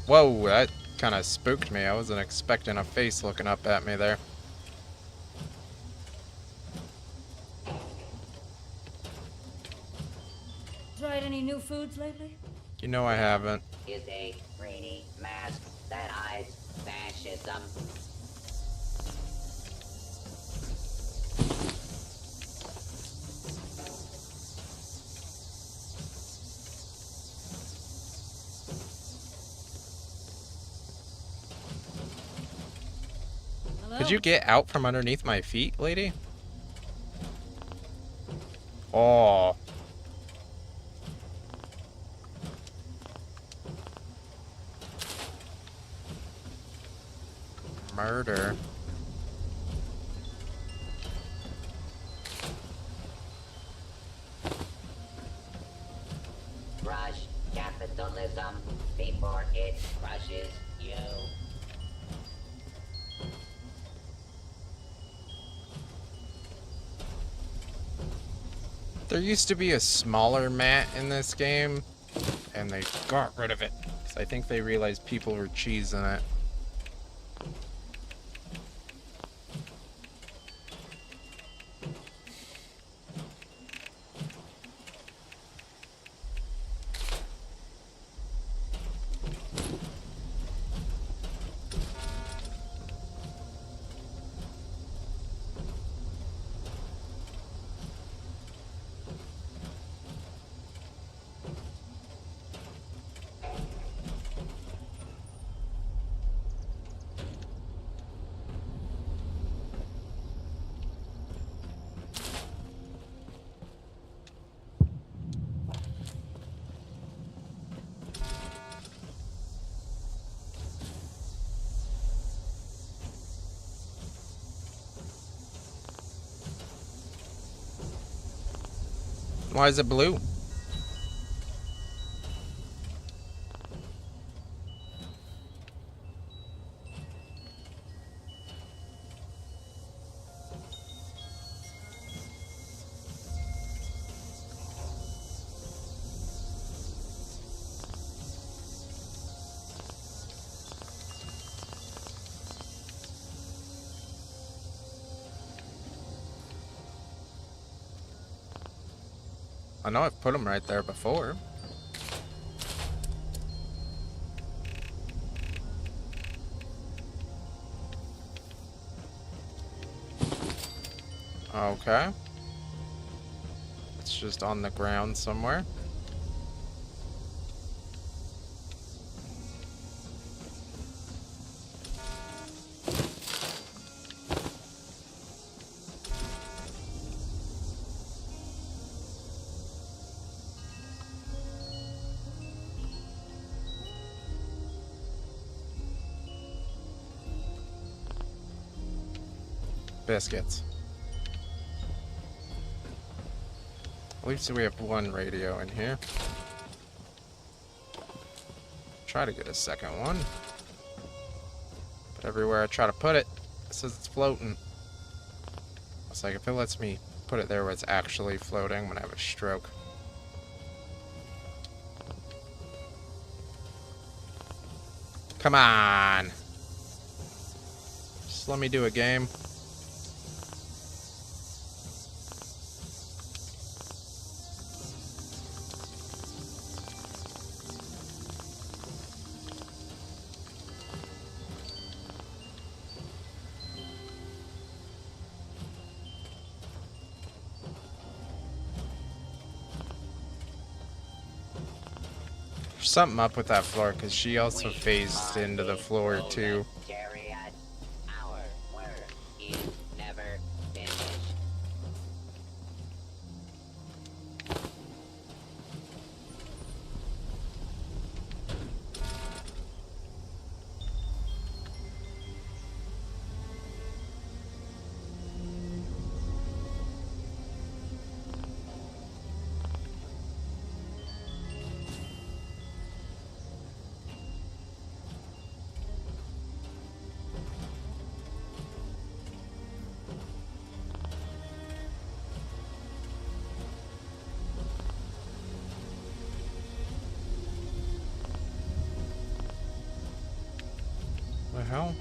Whoa, that kind of spooked me. I wasn't expecting a face looking up at me there. Tried any new foods lately? You know I haven't. Is a greedy mask that hides fascism. Hello? Could you get out from underneath my feet, lady? Oh. Murder. There used to be a smaller mat in this game, and they got rid of it. 'Cause I think they realized people were cheesing it. Why is it blue? I know I've put them right there before. Okay. It's just on the ground somewhere. Biscuits. At least we have one radio in here. Try to get a second one. But everywhere I try to put it, it says it's floating. It's like if it lets me put it there where it's actually floating, I'm gonna have a stroke. Come on! Just let me do a game. There's something up with that floor because she also phased into the floor too. Our work is never finished. The hell?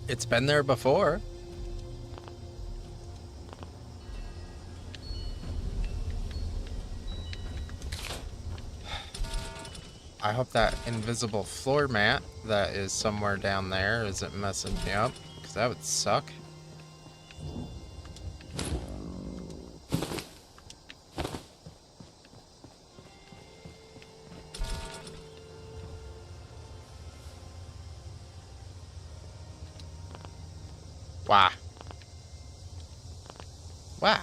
It's been there before. I hope that invisible floor mat that is somewhere down there isn't messing me up, because that would suck. Why? Why?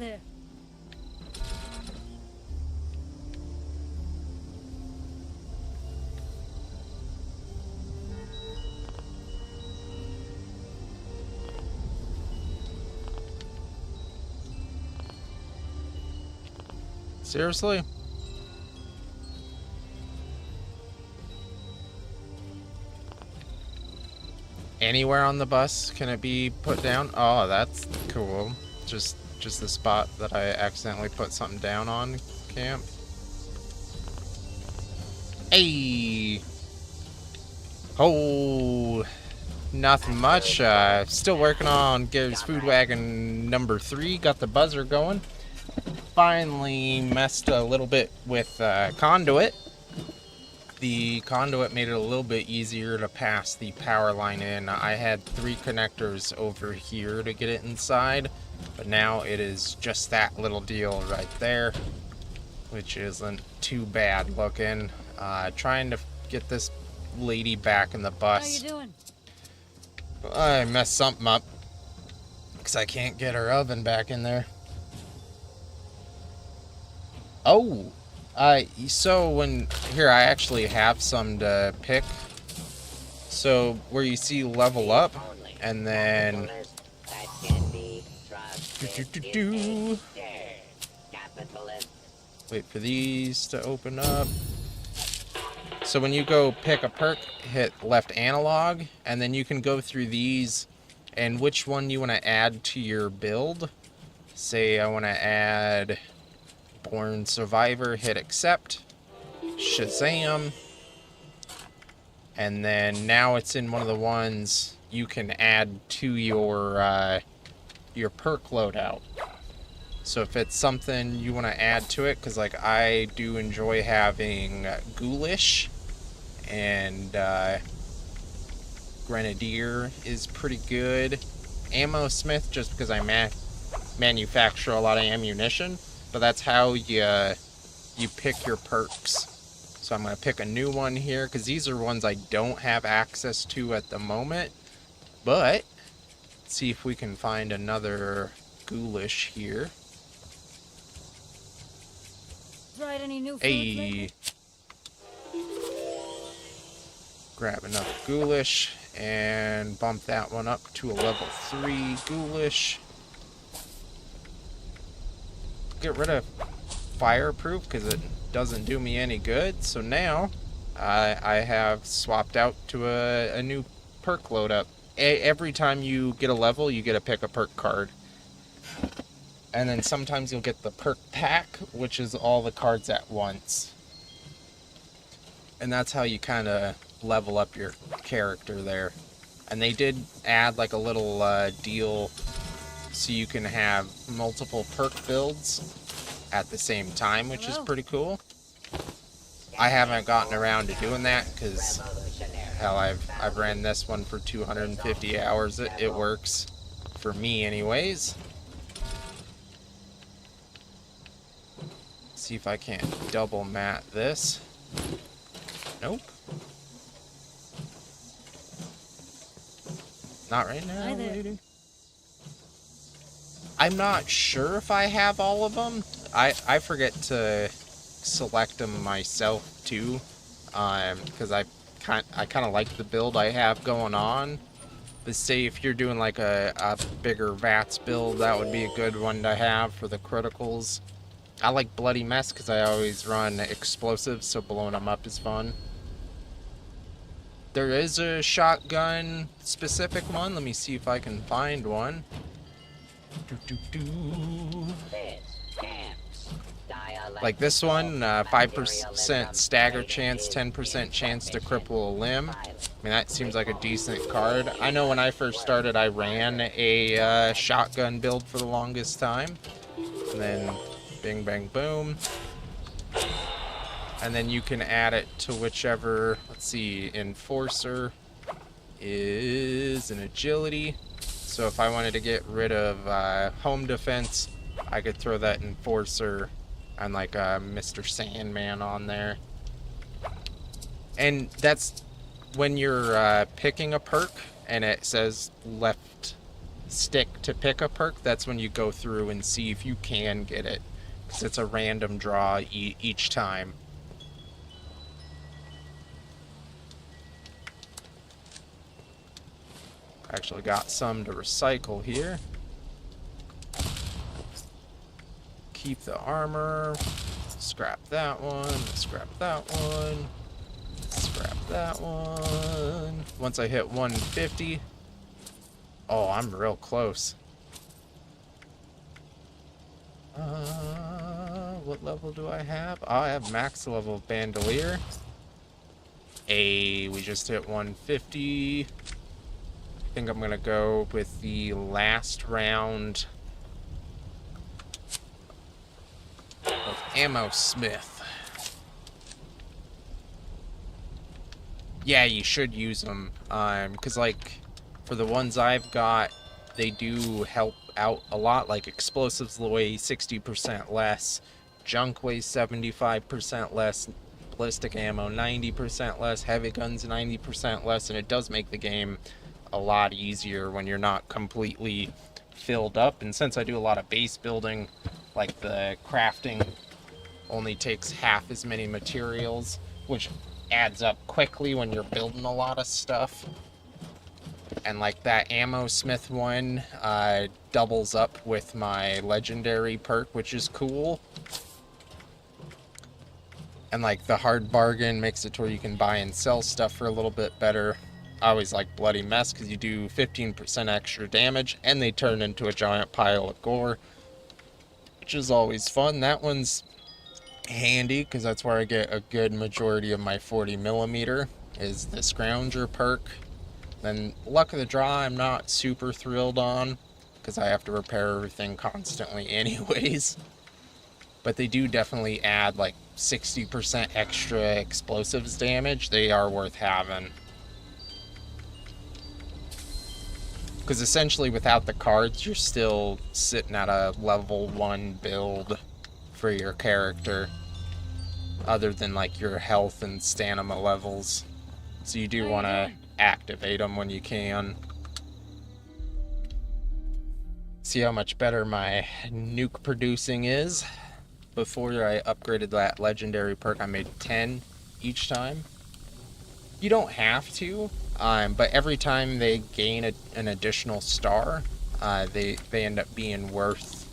there. Seriously? Anywhere on the bus can it be put down? Oh, that's cool. Just the spot that I accidentally put something down on. Camp. Hey. Oh, nothing much. Still working on Gary's Food Wagon number 3. Got the buzzer going. Finally messed a little bit with conduit. The conduit made it a little bit easier to pass the power line in. I had 3 connectors over here to get it inside, but now it is just that little deal right there, which isn't too bad looking. Trying to get this lady back in the bus. How you doing? I messed something up because I can't get her oven back in there. Oh, so when here I actually have some to pick. So where you see level up, and then wait for these to open up. So when you go pick a perk, hit left analog, and then you can go through these and which one you want to add to your build. Say I want to add Born Survivor, hit accept, Shazam, and then now it's in one of the ones you can add to your perk loadout. So if it's something you want to add to it, because like I do enjoy having Ghoulish, and Grenadier is pretty good. Ammo Smith, just because I manufacture a lot of ammunition. But that's how you pick your perks. So I'm going to pick a new one here, because these are ones I don't have access to at the moment. But let's see if we can find another Ghoulish here. Tried any new food Hey. lately? Grab another Ghoulish and bump that one up to a level 3 Ghoulish. Get rid of fireproof because it doesn't do me any good. So now I have swapped out to a new perk loadup. Every time you get a level, you get to pick a perk card. And then sometimes you'll get the perk pack, which is all the cards at once. And that's how you kind of level up your character there. And they did add like a little deal so you can have multiple perk builds at the same time, which is pretty cool. I haven't gotten around to doing that because, hell, I've ran this one for 250 hours. It works for me anyways. See if I can't double mat this. Nope. Not right now, Hi there. lady. I'm not sure if I have all of them. I forget to select them myself too, because I kind of like the build I have going on. But say if you're doing like a bigger VATS build, that would be a good one to have for the criticals. I like Bloody Mess because I always run explosives, so blowing them up is fun. There is a shotgun specific one. Let me see if I can find one. Like this one, 5% stagger chance, 10% chance to cripple a limb. I mean, that seems like a decent card. I know when I first started, I ran a shotgun build for the longest time. And then bing, bang, boom. And then you can add it to whichever, let's see, Enforcer is an agility. So if I wanted to get rid of home defense, I could throw that Enforcer and like Mr. Sandman on there. And that's when you're picking a perk and it says left stick to pick a perk, that's when you go through and see if you can get it, because it's a random draw each time. Actually got some to recycle here. Keep the armor. Scrap that one. Scrap that one. Scrap that one. Once I hit 150. Oh, I'm real close. What level do I have? Oh, I have max level bandolier. We just hit 150. I think I'm gonna go with the last round of Ammo Smith. Yeah, you should use them, because like for the ones I've got, they do help out a lot. Like explosives weigh 60% less, junk weighs 75% less, ballistic ammo 90% less, heavy guns 90% less, and it does make the game a lot easier when you're not completely filled up. And since I do a lot of base building, like the crafting only takes half as many materials, which adds up quickly when you're building a lot of stuff. And like that Ammo Smith one doubles up with my legendary perk, which is cool. And like the hard bargain makes it to where you can buy and sell stuff for a little bit better. I always like Bloody Mess because you do 15% extra damage and they turn into a giant pile of gore, which is always fun. That one's handy because that's where I get a good majority of my 40mm is the Scrounger perk. Then Luck of the Draw I'm not super thrilled on because I have to repair everything constantly anyways. But they do definitely add like 60% extra explosives damage. They are worth having. Because essentially without the cards, you're still sitting at a level 1 build for your character. Other than like your health and stamina levels. So you do want to activate them when you can. See how much better my nuke producing is. Before I upgraded that legendary perk, I made 10 each time. You don't have to. But every time they gain an additional star, they end up being worth,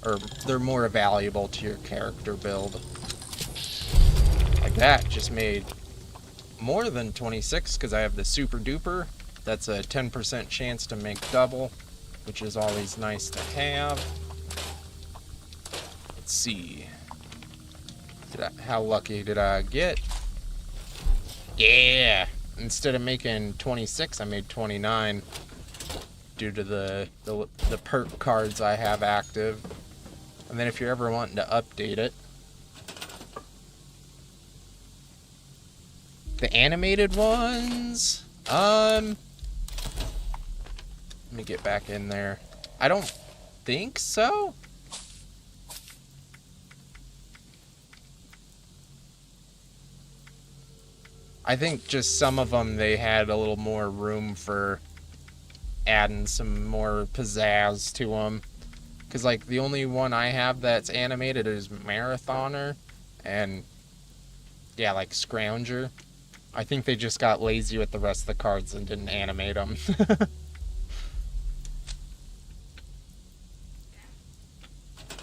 or they're more valuable to your character build. Like that, just made more than 26 because I have the Super Duper. That's a 10% chance to make double, which is always nice to have. Let's see. How lucky did I get? Yeah! Instead of making 26, I made 29 due to the perk cards I have active. And then if you're ever wanting to update it, the animated ones, let me get back in there. I don't think so. I think just some of them, they had a little more room for adding some more pizzazz to them. Because, like, the only one I have that's animated is Marathoner. And, yeah, like, Scrounger. I think they just got lazy with the rest of the cards and didn't animate them.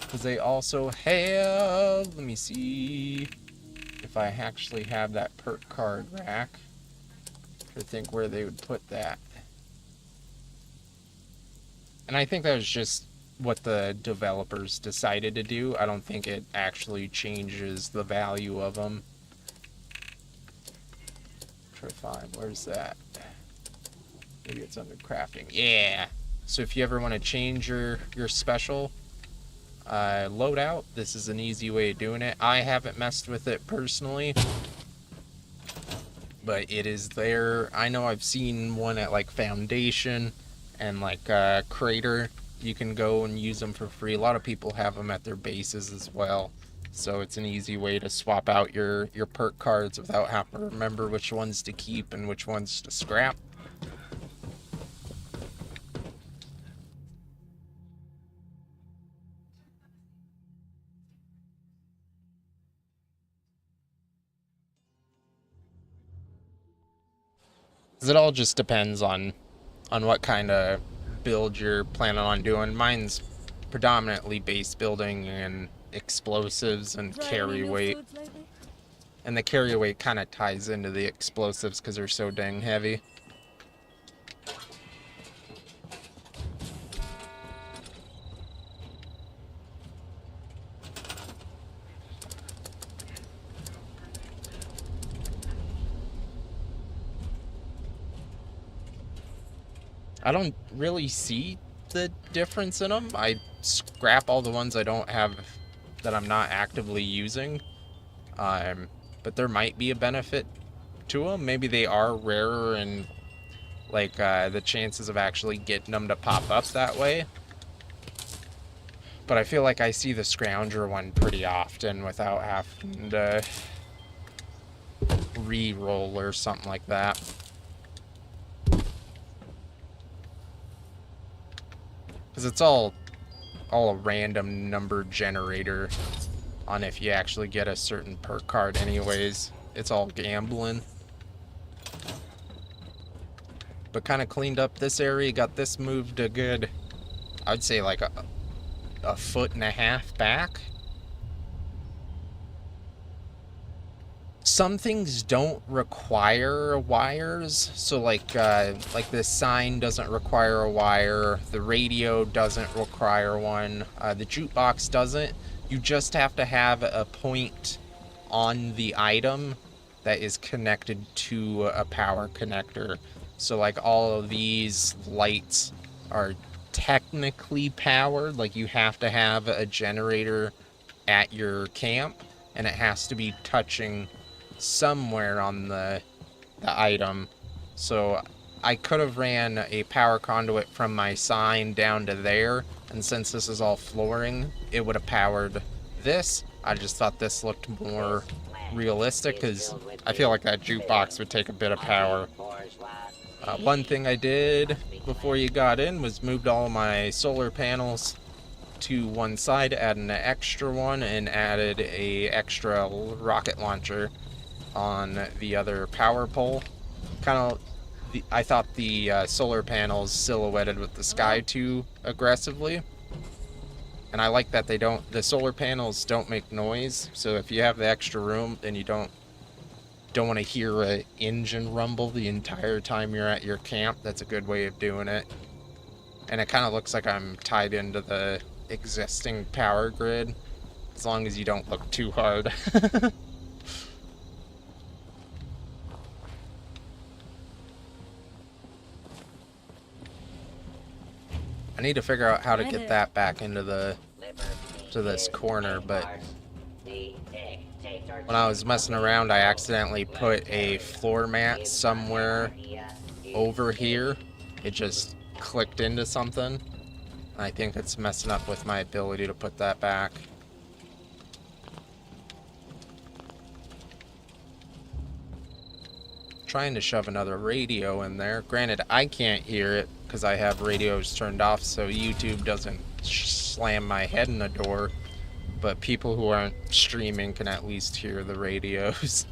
Because they also have... Let me see... if I actually have that perk card rack. To think where they would put that. And I think that was just what the developers decided to do. I don't think it actually changes the value of them. Try to find, where's that? Maybe it's under crafting. Yeah! So if you ever want to change your special loadout, this is an easy way of doing it. I haven't messed with it personally, but it is there. I know I've seen one at like Foundation and like Crater. You can go and use them for free. A lot of people have them at their bases as well, so it's an easy way to swap out your perk cards without having to remember which ones to keep and which ones to scrap. Because it all just depends on what kind of build you're planning on doing. Mine's predominantly base building and explosives and Tried any carry new weight. foods lately? And the carry weight kind of ties into the explosives because they're so dang heavy. I don't really see the difference in them. I scrap all the ones I don't have, that I'm not actively using. But there might be a benefit to them. Maybe they are rarer and like the chances of actually getting them to pop up that way. But I feel like I see the Scrounger one pretty often without having to re-roll or something like that. Because it's all a random number generator on if you actually get a certain perk card anyways. It's all gambling. But kind of cleaned up this area, got this moved a good, I'd say like a foot and a half back. Some things don't require wires, so like this sign doesn't require a wire, the radio doesn't require one, the jukebox doesn't. You just have to have a point on the item that is connected to a power connector. So like all of these lights are technically powered, like you have to have a generator at your camp and it has to be touching somewhere on the item. So I could have ran a power conduit from my sign down to there, and since this is all flooring, it would have powered this. I just thought this looked more realistic because I feel like that jukebox would take a bit of power. One thing I did before you got in was moved all my solar panels to one side, added an extra one, and added a extra rocket launcher on the other power pole. I thought the solar panels silhouetted with the sky too aggressively, and I like that the solar panels don't make noise, so if you have the extra room and you don't want to hear an engine rumble the entire time you're at your camp, that's a good way of doing it. And it kind of looks like I'm tied into the existing power grid, as long as you don't look too hard. I need to figure out how to get that back into this corner, but when I was messing around, I accidentally put a floor mat somewhere over here. It just clicked into something. I think it's messing up with my ability to put that back. Trying to shove another radio in there. Granted, I can't hear it because I have radios turned off so YouTube doesn't slam my head in the door, but people who aren't streaming can at least hear the radios.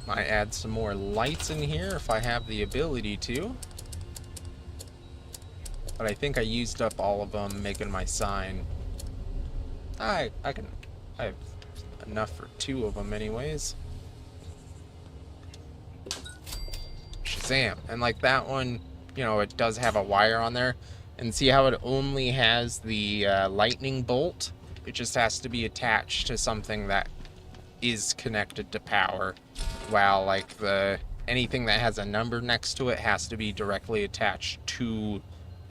Might add some more lights in here if I have the ability to, but I think I used up all of them making my sign. I have enough for 2 of them anyways. Shazam. And like that one, you know, it does have a wire on there, and see how it only has the lightning bolt? It just has to be attached to something that is connected to power, while like anything that has a number next to it has to be directly attached to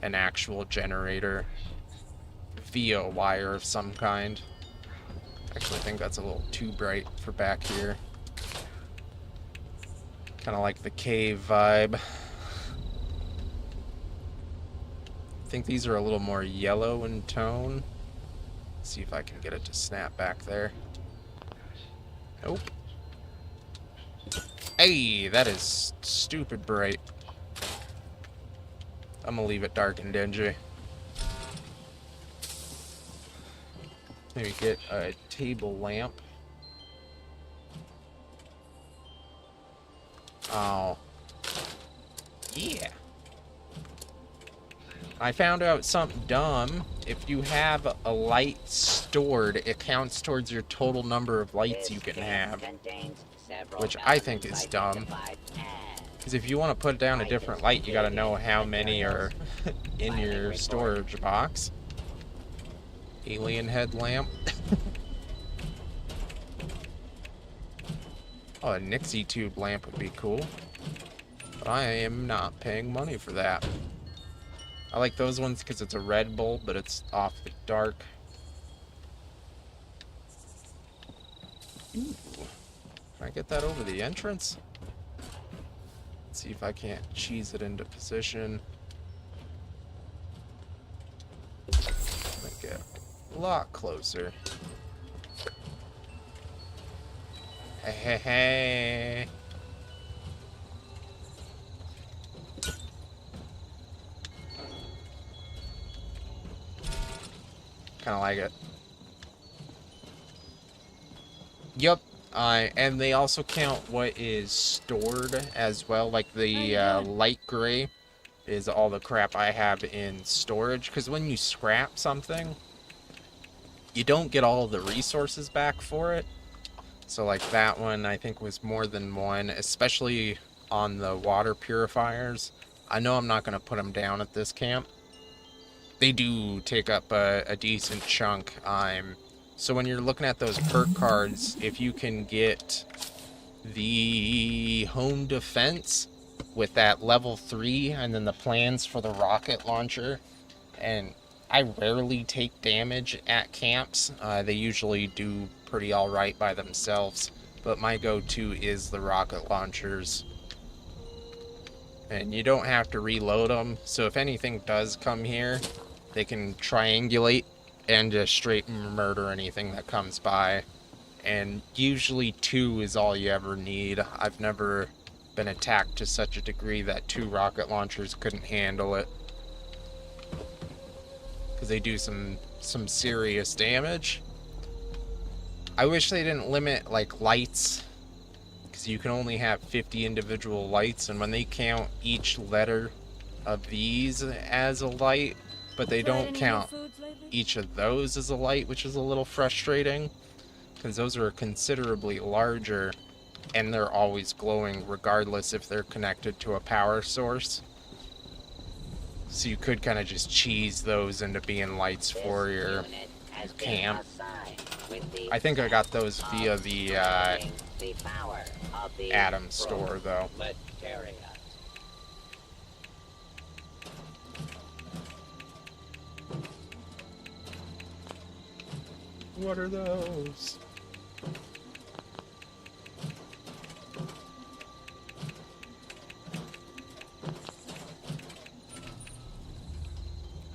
an actual generator via a wire of some kind. Actually, I think that's a little too bright for back here. Kind of like the cave vibe. I think these are a little more yellow in tone. Let's see if I can get it to snap back there. Nope. Hey, that is stupid bright. I'm gonna leave it dark and dingy. Maybe get a table lamp. Oh. Yeah. I found out something dumb. If you have a light stored, it counts towards your total number of lights you can have. Which I think is dumb. Because if you want to put down a different light, you gotta know how many are in your storage box. Alien headlamp. Oh, a Nixie tube lamp would be cool. But I am not paying money for that. I like those ones because it's a red bulb, but it's off the dark. Ooh. Can I get that over the entrance? Let's see if I can't cheese it into position. Make it a lot closer. Hey, hey, hey. Kind of like it. Yep. And they also count what is stored as well. Like the light gray is all the crap I have in storage. Because when you scrap something, you don't get all the resources back for it. So like that one, I think was more than one, especially on the water purifiers. I know I'm not going to put them down at this camp. They do take up a decent chunk. So when you're looking at those perk cards, if you can get the home defense with that level 3 and then the plans for the rocket launcher, and I rarely take damage at camps. They usually do pretty alright by themselves, but my go-to is the rocket launchers. And you don't have to reload them, so if anything does come here, they can triangulate and just straight murder anything that comes by. And usually 2 is all you ever need. I've never been attacked to such a degree that 2 rocket launchers couldn't handle it. Because they do some serious damage. I wish they didn't limit like lights, because you can only have 50 individual lights, and when they count each letter of these as a light, but they don't count each of those as a light, which is a little frustrating, because those are considerably larger and they're always glowing regardless if they're connected to a power source. So you could kind of just cheese those into being lights for your camp. I think I got those via the Atom store, though. What are those?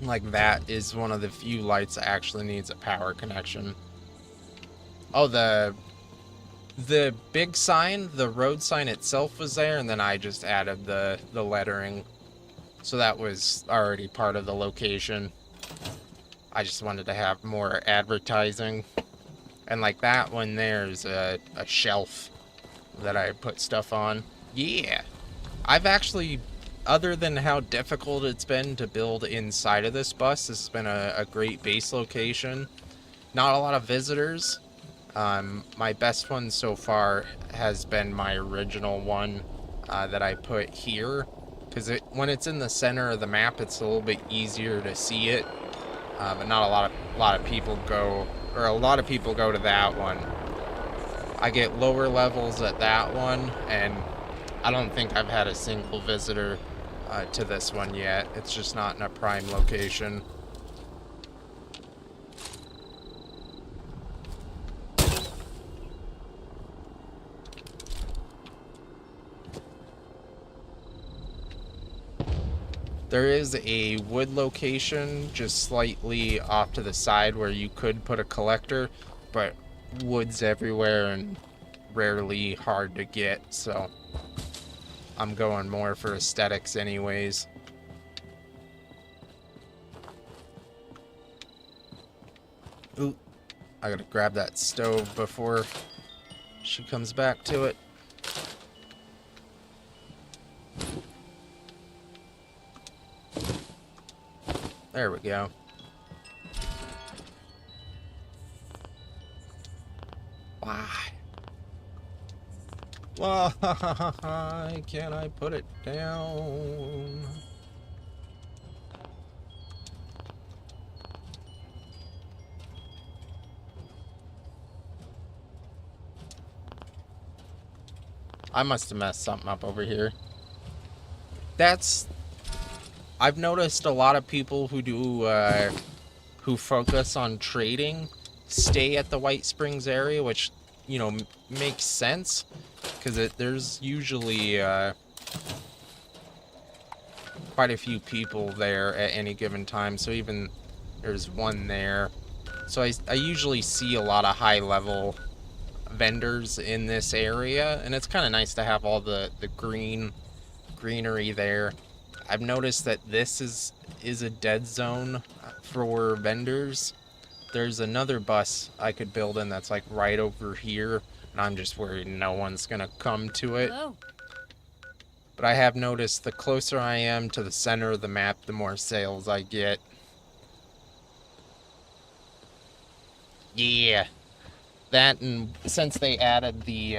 Like that is one of the few lights that actually needs a power connection. Oh, the big sign, the road sign itself was there, and then I just added the lettering. So that was already part of the location. I just wanted to have more advertising. And like that one, there's a shelf that I put stuff on. Yeah. I've actually, other than how difficult it's been to build inside of this bus, this has been a great base location. Not a lot of visitors. My best one so far has been my original one that I put here. Because when it's in the center of the map, it's a little bit easier to see it. But not a lot of people go, or a lot of people go to that one. I get lower levels at that one, and I don't think I've had a single visitor to this one yet. It's just not in a prime location. There is a wood location just slightly off to the side where you could put a collector, but wood's everywhere and rarely hard to get, so I'm going more for aesthetics anyways. Ooh, I gotta grab that stove before she comes back to it. There we go. Why? Why can't I put it down? I must have messed something up over here. I've noticed a lot of people who do, who focus on trading stay at the White Springs area, which, you know, makes sense, because there's usually, quite a few people there at any given time, so even there's one there. So I usually see a lot of high-level vendors in this area, and it's kind of nice to have all the greenery there. I've noticed that this is a dead zone for vendors. There's another bus I could build in that's like right over here, and I'm just worried no one's gonna come to it. Hello. But I have noticed the closer I am to the center of the map, the more sales I get. Yeah. That, and since they added the,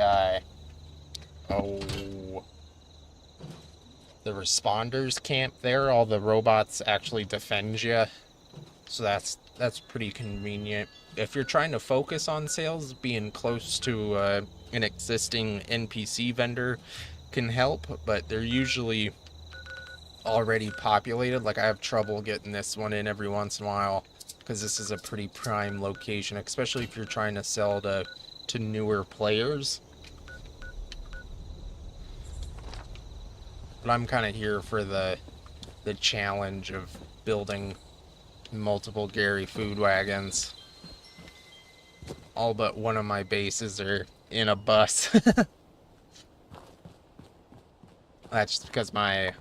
the responders camp there, all the robots actually defend you. So that's pretty convenient. If you're trying to focus on sales, being close to an existing NPC vendor can help, but they're usually already populated. Like, I have trouble getting this one in every once in a while, because this is a pretty prime location, especially if you're trying to sell to newer players. But I'm kind of here for the challenge of building multiple Gary food wagons. All but one of my bases are in a bus. That's just because my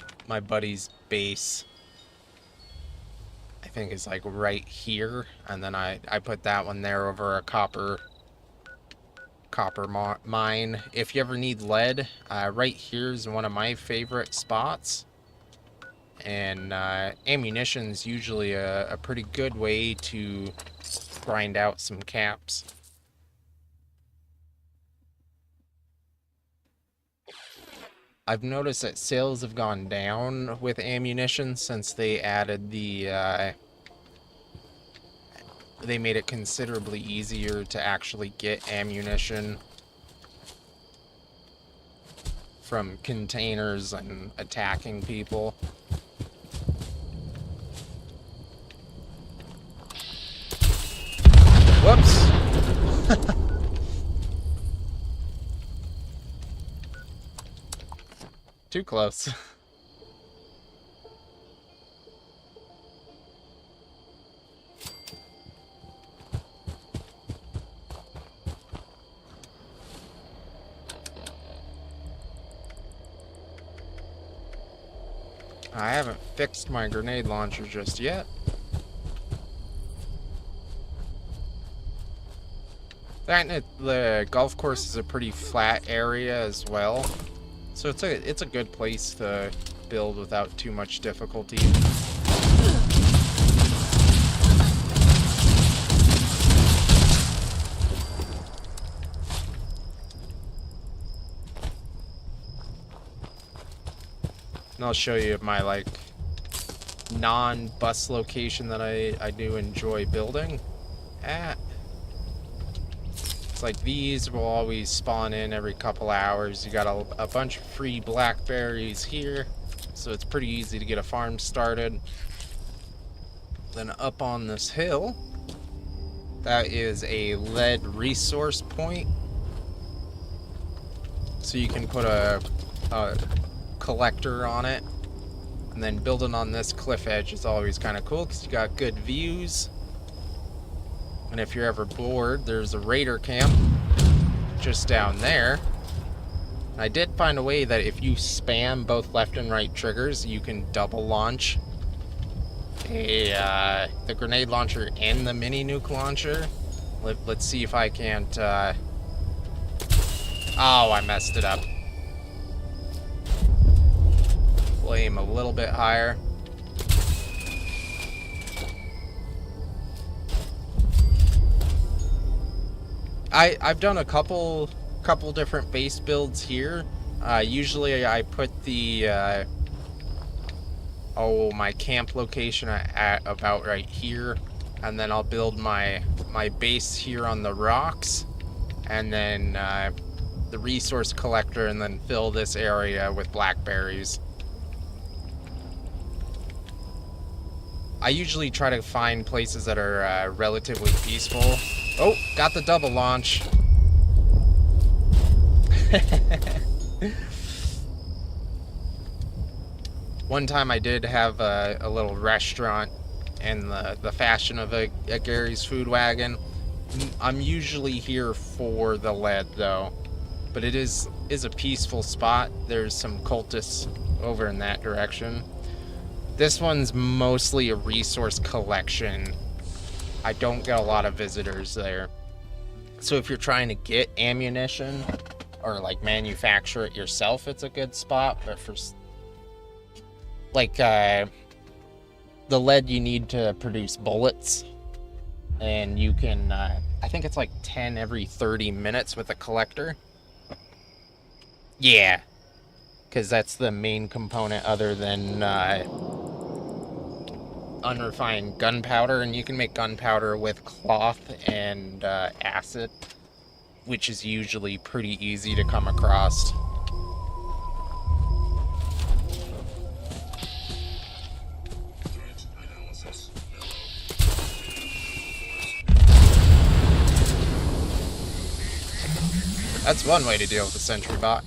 buddy's base, I think, is like right here, and then I put that one there over a copper mine. If you ever need lead, right here is one of my favorite spots, and ammunition's usually a pretty good way to grind out some caps. I've noticed that sales have gone down with ammunition since they added the, they made it considerably easier to actually get ammunition from containers and attacking people. Whoops! Too close. I haven't fixed my grenade launcher just yet. The golf course is a pretty flat area as well, so it's a good place to build without too much difficulty. And I'll show you my, like, non-bus location that I do enjoy building at. It's like these will always spawn in every couple hours. You got a bunch of free blackberries here, so it's pretty easy to get a farm started. Then up on this hill, that is a lead resource point. So you can put a collector on it, and then building on this cliff edge is always kind of cool because you got good views. And if you're ever bored, there's a raider camp just down there. And I did find a way that if you spam both left and right triggers, you can double launch the grenade launcher and the mini nuke launcher. Let's see if I can't oh, I messed it up. We'll aim a little bit higher. I've done a couple different base builds here. Usually I put the my camp location at about right here, and then I'll build my base here on the rocks, and then the resource collector, and then fill this area with blackberries. I usually try to find places that are relatively peaceful. Oh, got the double launch. One time I did have a little restaurant in the fashion of a Gary's Food Wagon. I'm usually here for the lead though, but it is a peaceful spot. There's some cultists over in that direction. This one's mostly a resource collection. I don't get a lot of visitors there. So if you're trying to get ammunition or like manufacture it yourself, it's a good spot. But for like the lead you need to produce bullets, and you can I think it's like 10 every 30 minutes with a collector. Yeah, because that's the main component other than unrefined gunpowder, and you can make gunpowder with cloth and acid, which is usually pretty easy to come across. That's one way to deal with the sentry bot.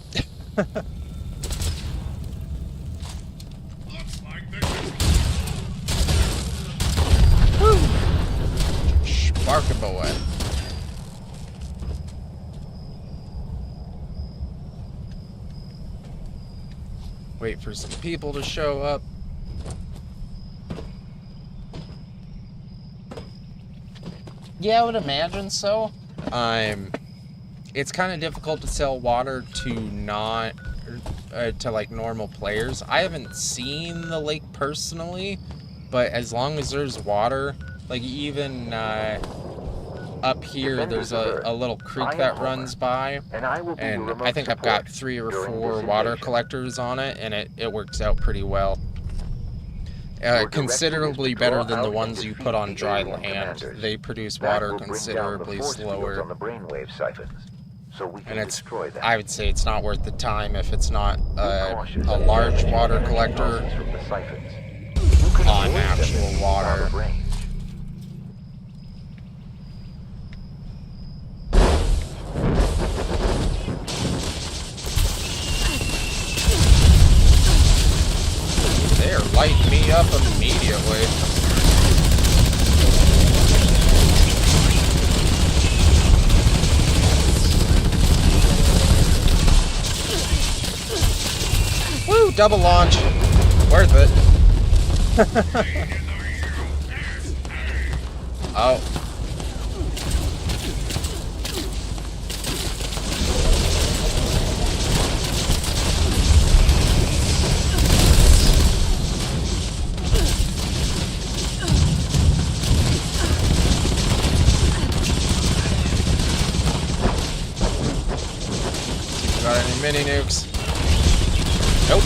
Spark a boy. Wait for some people to show up. Yeah, I would imagine so. It's kind of difficult to sell water to not to like normal players. I haven't seen the lake personally, but as long as there's water, like even up here, there's a little creek that runs by, and I think I've got 3 or 4 water collectors on it, and it works out pretty well. Considerably better than the ones you put on dry land. They produce water considerably slower. And it's, I would say it's not worth the time if it's not a large water collector on actual water. They're lighting me up immediately. Woo! Double launch. Worth it. Oh. Got any mini nukes? Nope.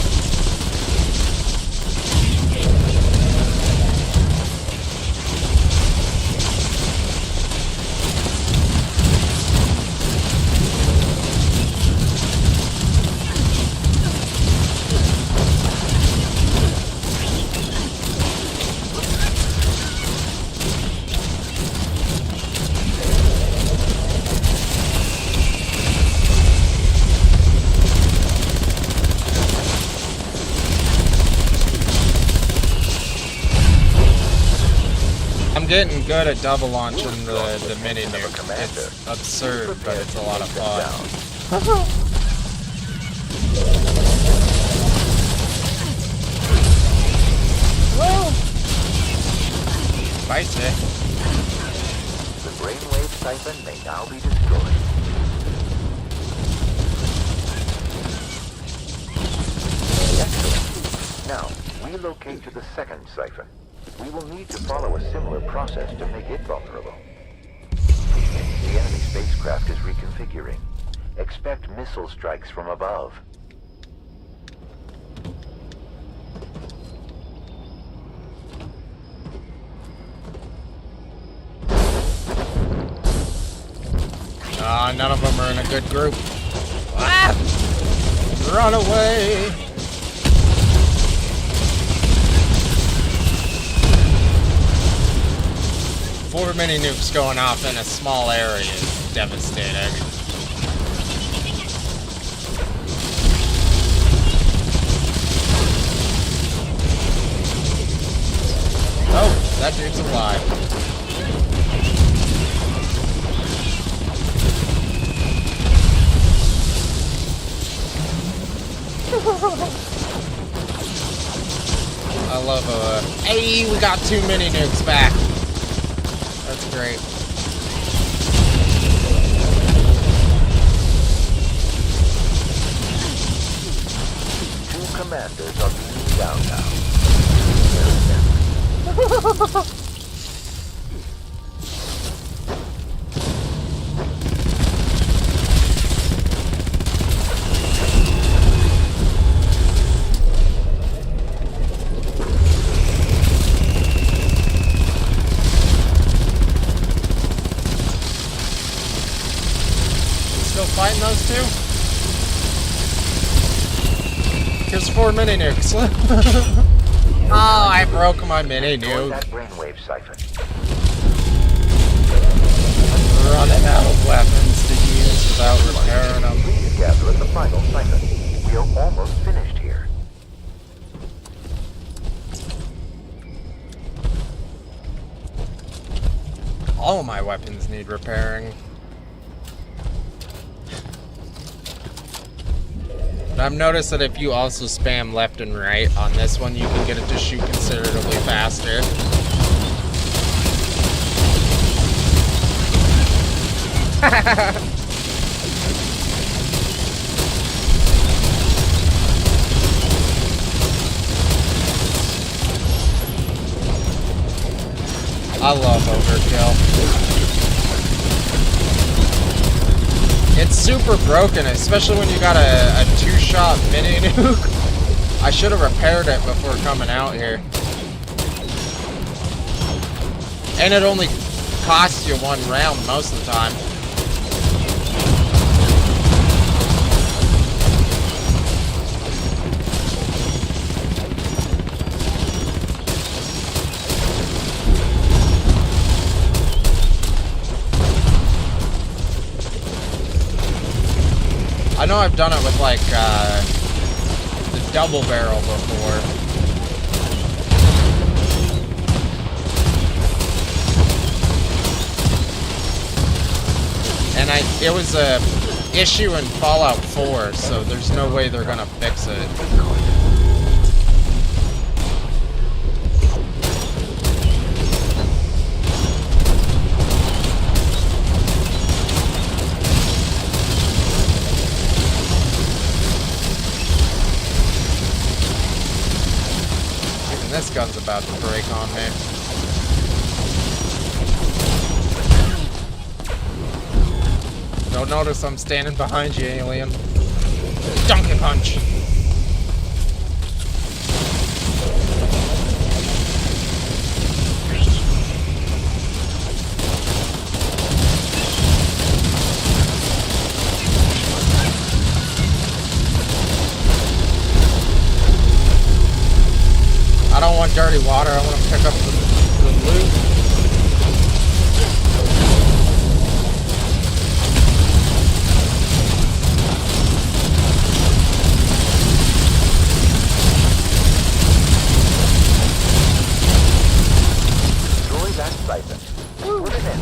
Getting good at double launching the mini nuke. It's absurd, but it's a lot of fun. Whoa! Spicy. The brainwave siphon may now be destroyed. Excellent. Now, relocate to the second siphon. We will need to follow a similar process to make it vulnerable. The enemy spacecraft is reconfiguring. Expect missile strikes from above. Ah, none of them are in a good group. Ah! Run away! Four mini nukes going off in a small area is devastating. Oh, that dude's alive. I love hey, we got 2 mini nukes back. That's great. 2 commanders are being down now. Still fighting those two? Here's 4 mini nukes. Oh, I broke my mini Destroy nuke. that brainwave siphon. Running out of weapons to use without repairing them. Please gather at the final siphon. We are almost finished here. All of my weapons need repairing. But I've noticed that if you also spam left and right on this one, you can get it to shoot considerably faster. I love overkill. It's super broken, especially when you got a 2-shot mini nuke. I should have repaired it before coming out here. And it only costs you 1 round most of the time. I know I've done it with like the double barrel before. And it was a issue in Fallout 4, so there's no way they're gonna fix it. This gun's about to break on me. Don't notice I'm standing behind you, alien. Donkey punch! I don't want dirty water, I want to pick up the loot. Destroy that siphon. Put it in.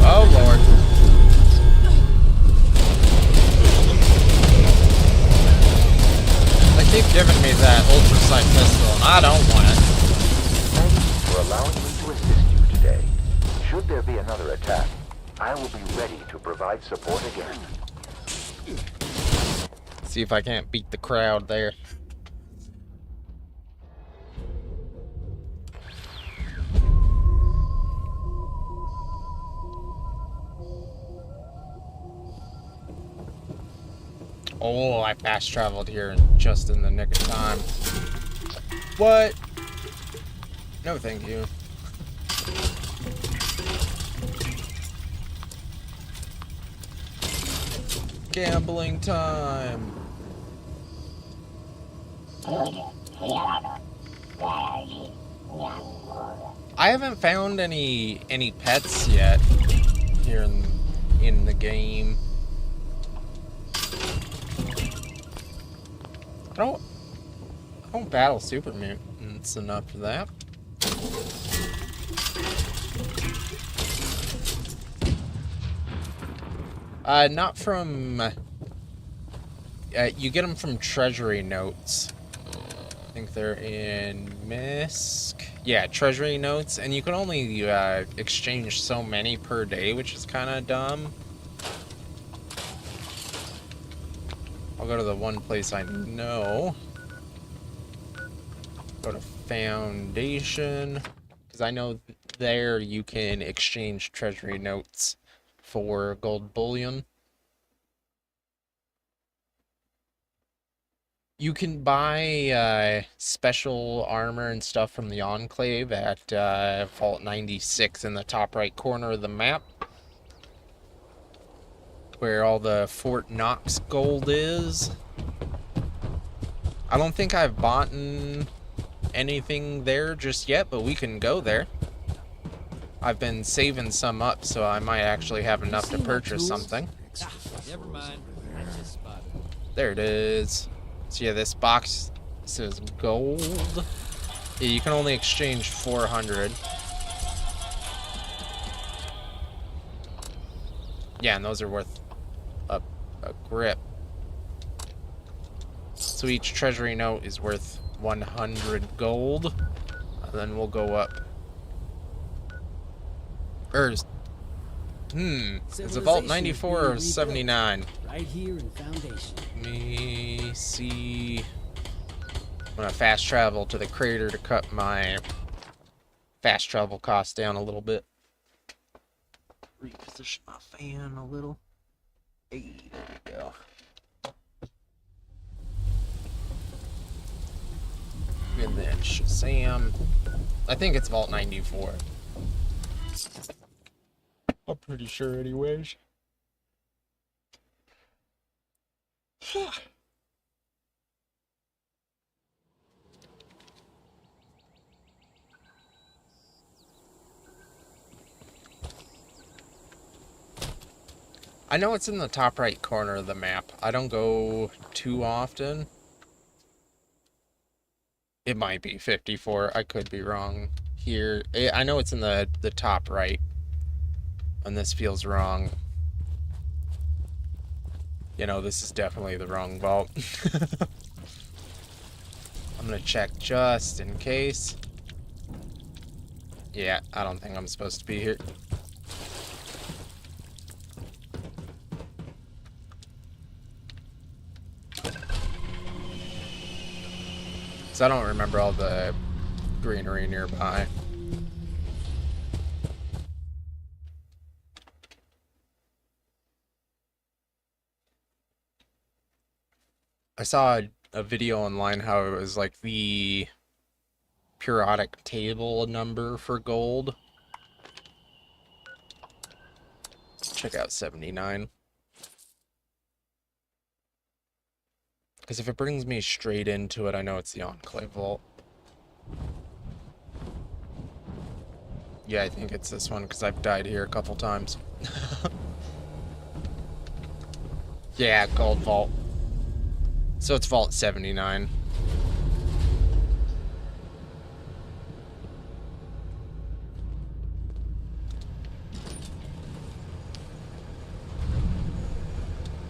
Oh lord. They keep giving me that ultrasight pistol and I don't want it. Thank you for allowing me to assist you today. Should there be another attack, I will be ready to provide support again. See if I can't beat the crowd there. Oh, I fast traveled here just in the nick of time. What? No, thank you. Gambling time. I haven't found any pets yet here in the game. I don't battle super mutants enough for that. Not from. You get them from treasury notes. I think they're in MISC. Yeah, treasury notes, and you can only exchange so many per day, which is kind of dumb. I'll go to the one place I know. Go to Foundation, because I know there you can exchange treasury notes for gold bullion. You can buy special armor and stuff from the Enclave at Vault 96 in the top right corner of the map, where all the Fort Knox gold is. I don't think I've bought anything there just yet, but we can go there. I've been saving some up, so I might actually have enough to purchase something. Never mind. I just spotted it. There it is. So yeah, this box says gold. Yeah, you can only exchange 400. Yeah, and those are worth a grip. So each treasury note is worth 100 gold. And then we'll go up. Is it Vault 94 or 79? Right here in Foundation. Let me see. I'm gonna fast travel to the crater to cut my fast travel cost down a little bit. Reposition my fan a little. Hey, there we go. And then Shazam. I think it's Vault 94. I'm pretty sure anyways. I know it's in the top right corner of the map. I don't go too often. It might be 54. I could be wrong here. I know it's in the top right. And this feels wrong. You know, this is definitely the wrong vault. I'm gonna check just in case. Yeah, I don't think I'm supposed to be here. So I don't remember all the greenery nearby. I saw a video online how it was like the periodic table number for gold. Check out 79. Because if it brings me straight into it, I know it's the Enclave Vault. Yeah, I think it's this one because I've died here a couple times. Yeah, Gold Vault. So it's Vault 79.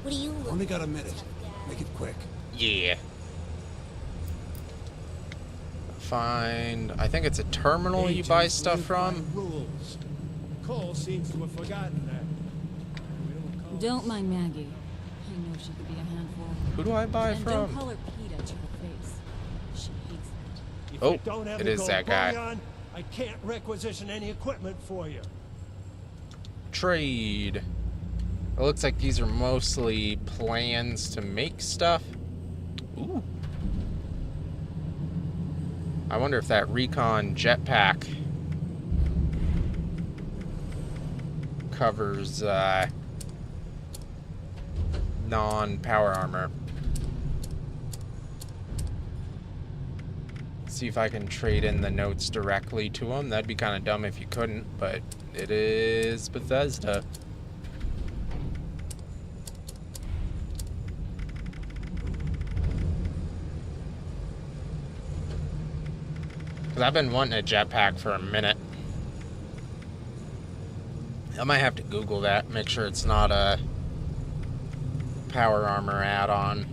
What do you look? Only got a minute. Make it quick. Yeah. Find, I think it's a terminal you buy stuff from. Rules. Cole seems to have forgotten that. Don't mind Maggie. I know she could be a handful. Who do I buy And don't from? call her Peta to her face. She hates that. If Oh, you don't have it the is gold that guy. bullion, I can't requisition any equipment for you. Trade. It looks like these are mostly plans to make stuff. Ooh. I wonder if that recon jetpack covers non-power armor. See if I can trade in the notes directly to them. That'd be kind of dumb if you couldn't, but it is Bethesda. Because I've been wanting a jetpack for a minute. I might have to Google that, make sure it's not a power armor add-on.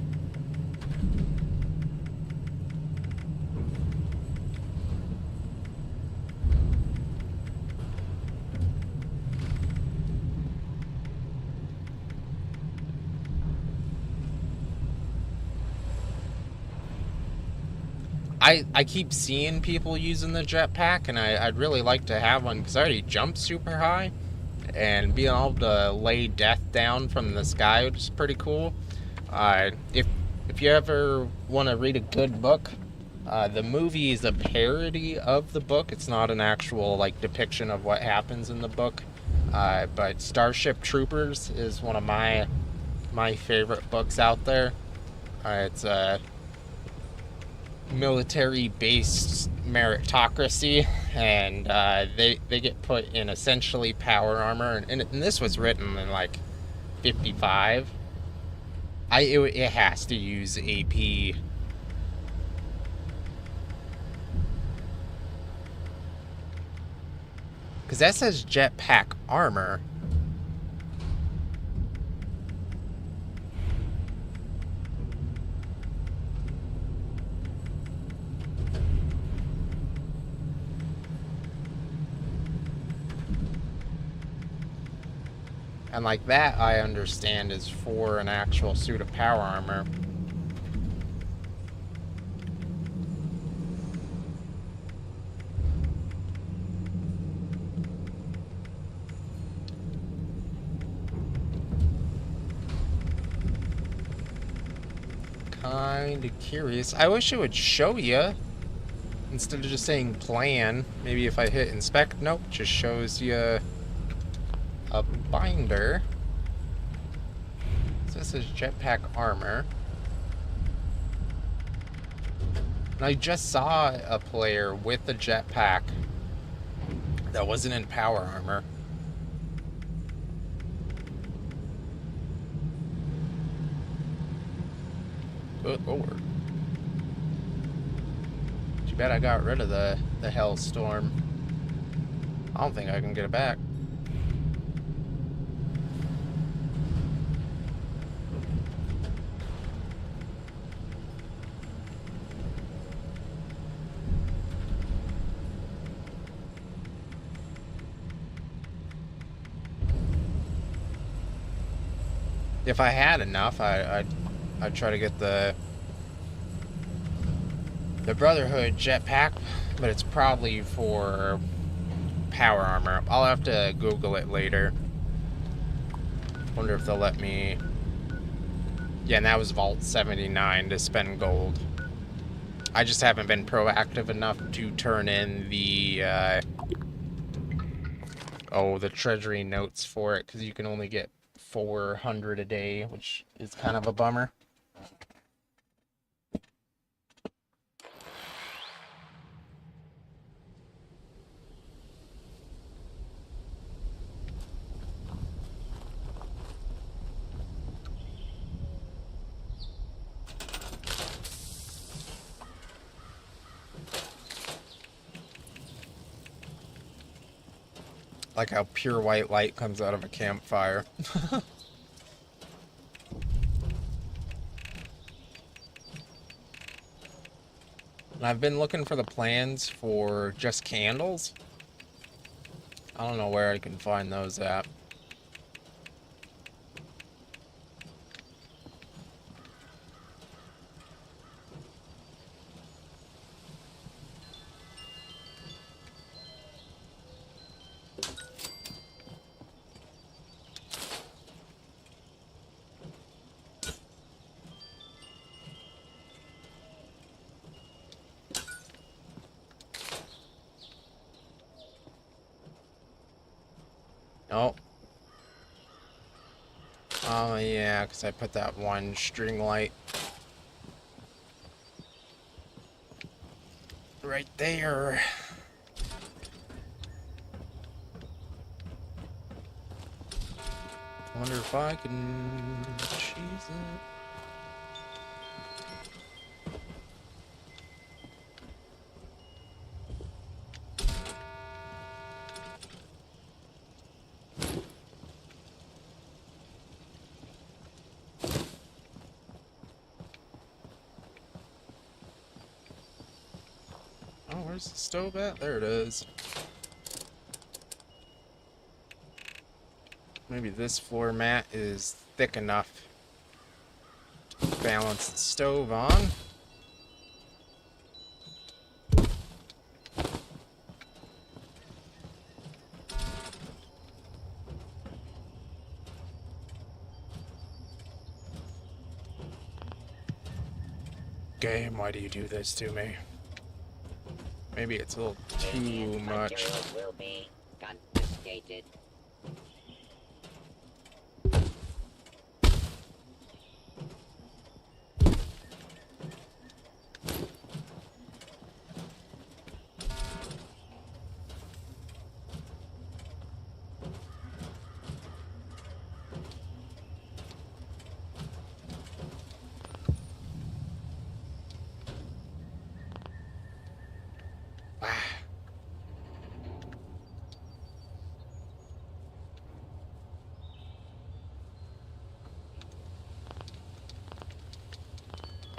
I keep seeing people using the jetpack, and I'd really like to have one because I already jump super high, and being able to lay death down from the sky is pretty cool. If you ever want to read a good book, the movie is a parody of the book. It's not an actual like depiction of what happens in the book. But Starship Troopers is one of my favorite books out there. It's a military-based meritocracy, and they get put in essentially power armor, and this was written in like 55. It has to use AP. Because that says jetpack armor. And like that, I understand, is for an actual suit of power armor. Kinda curious. I wish it would show you instead of just saying plan. Maybe if I hit inspect, nope, just shows you a binder. So this is jetpack armor. And I just saw a player with a jetpack that wasn't in power armor. Good lord. Too bad I got rid of the Hellstorm. I don't think I can get it back. If I had enough, I'd try to get the Brotherhood jetpack, but it's probably for power armor. I'll have to Google it later. Wonder if they'll let me. Yeah, and that was Vault 79 to spend gold. I just haven't been proactive enough to turn in the the treasury notes for it, because you can only get 400 a day, which is kind of a bummer. Like how pure white light comes out of a campfire. And I've been looking for the plans for just candles. I don't know where I can find those at. Oh. Oh, yeah, because I put that one string light right there. I wonder if I can cheese it. Oh, where's the stove at? There it is. Maybe this floor mat is thick enough to balance the stove on. Game, why do you do this to me? Maybe it's a little too much. Materials will be confiscated.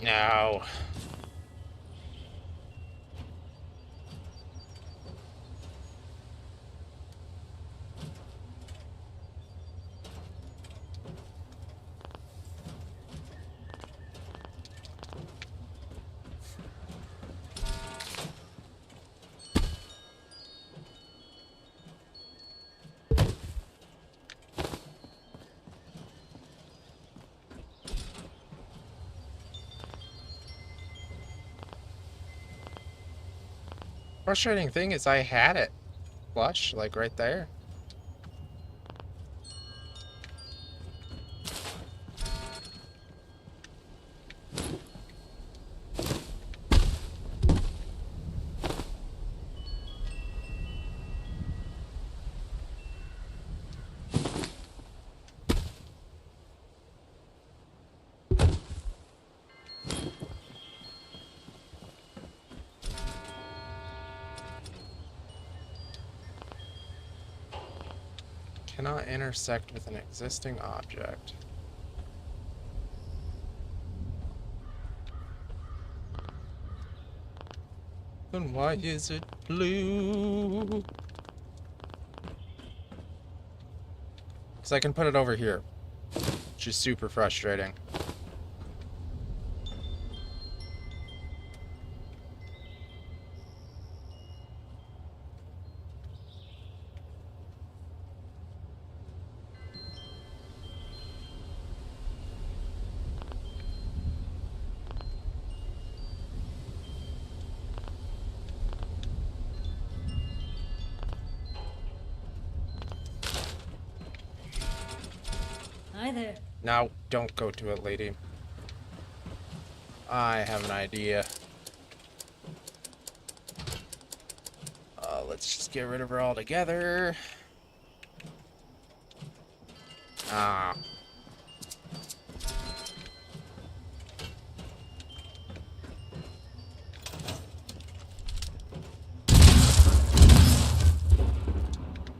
No. Frustrating thing is I had it flush, like right there. Cannot intersect with an existing object. Then why is it blue? Because I can put it over here, which is super frustrating. Hi there. Now, don't go to it, lady. I have an idea. Let's just get rid of her altogether. Ah.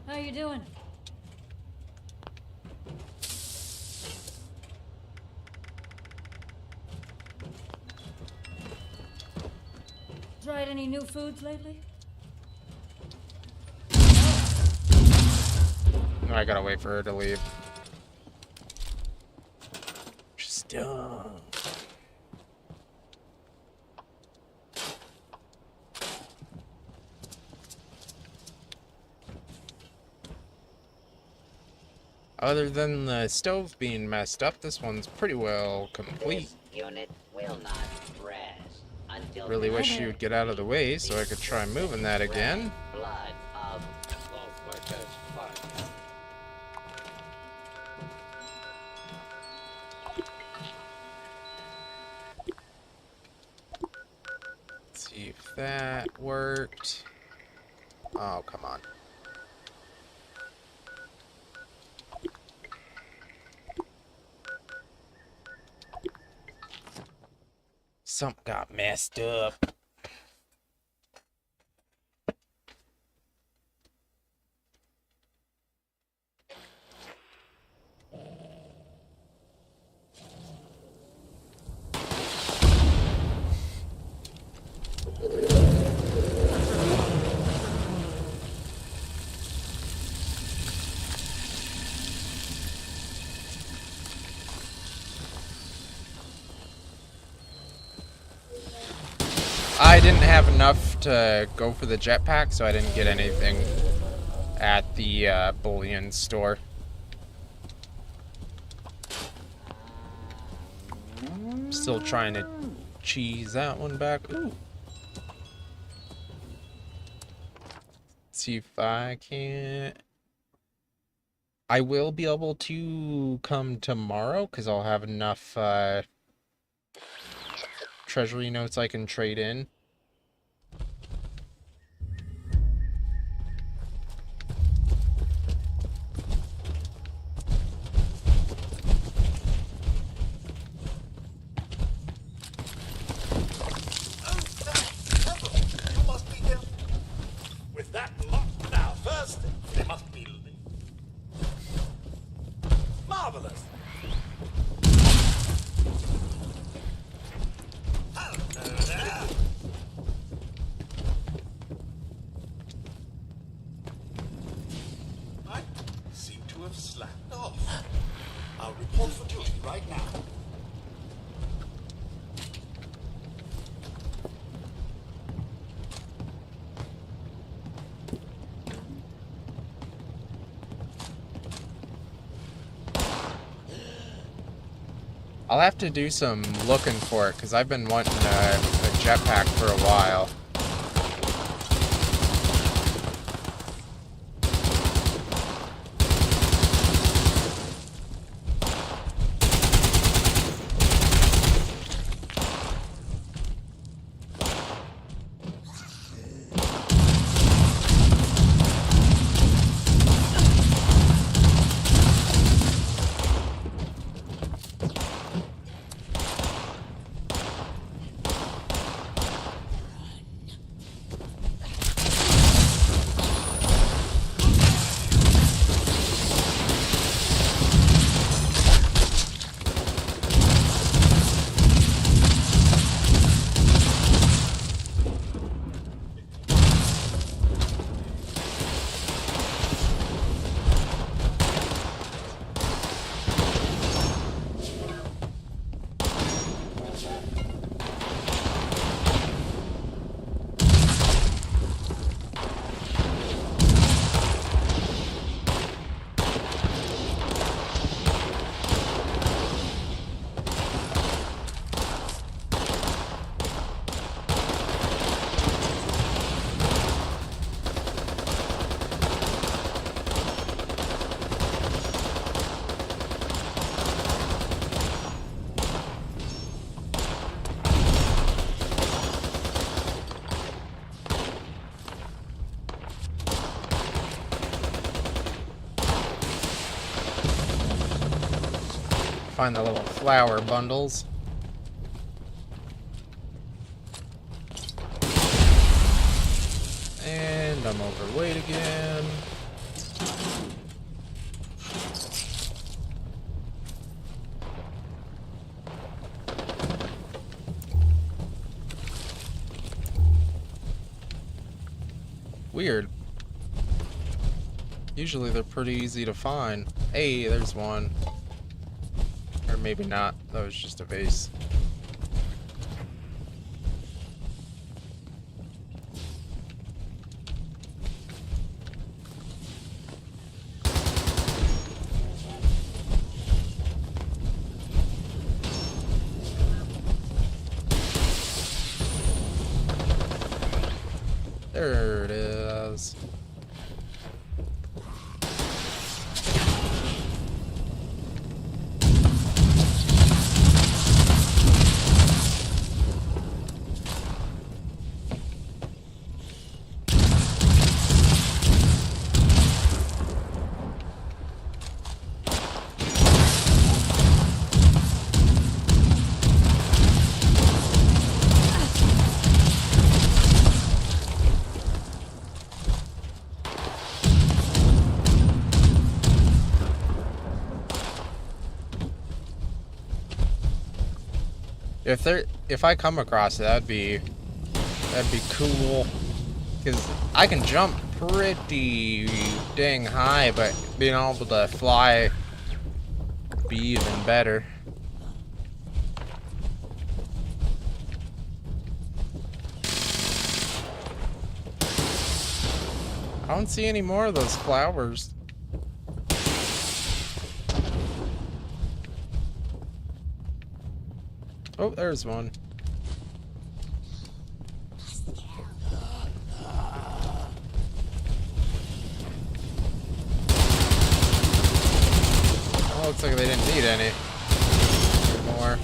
How you doing? Tried any new foods lately? I gotta wait for her to leave. She's dumb. Other than the stove being messed up, this one's pretty well complete. This unit will not rest until Really wish you would get out of the way so I could try moving that again. blood of That worked. Oh, come on. Something got messed up. I didn't have enough to go for the jetpack, so I didn't get anything at the bullion store. Still trying to cheese that one back. Ooh. See if I can. I will be able to come tomorrow because I'll have enough treasury notes I can trade in. With that lock now, first, it must be marvelous. Hello there. I seem to have slacked off. I'll report for duty right now. I'll have to do some looking for it because I've been wanting a jetpack for a while. Find the little flower bundles. And I'm overweight again. Weird. Usually they're pretty easy to find. Hey, there's one. Or maybe not. That was just a vase. There it is. If I come across it, that'd be cool. Because I can jump pretty dang high, but being able to fly would be even better. I don't see any more of those flowers. Oh, there's one. Oh, looks like they didn't need any more.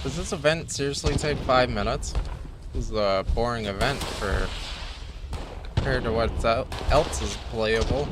Does this event seriously take 5 minutes? This is a boring event compared to what else is playable.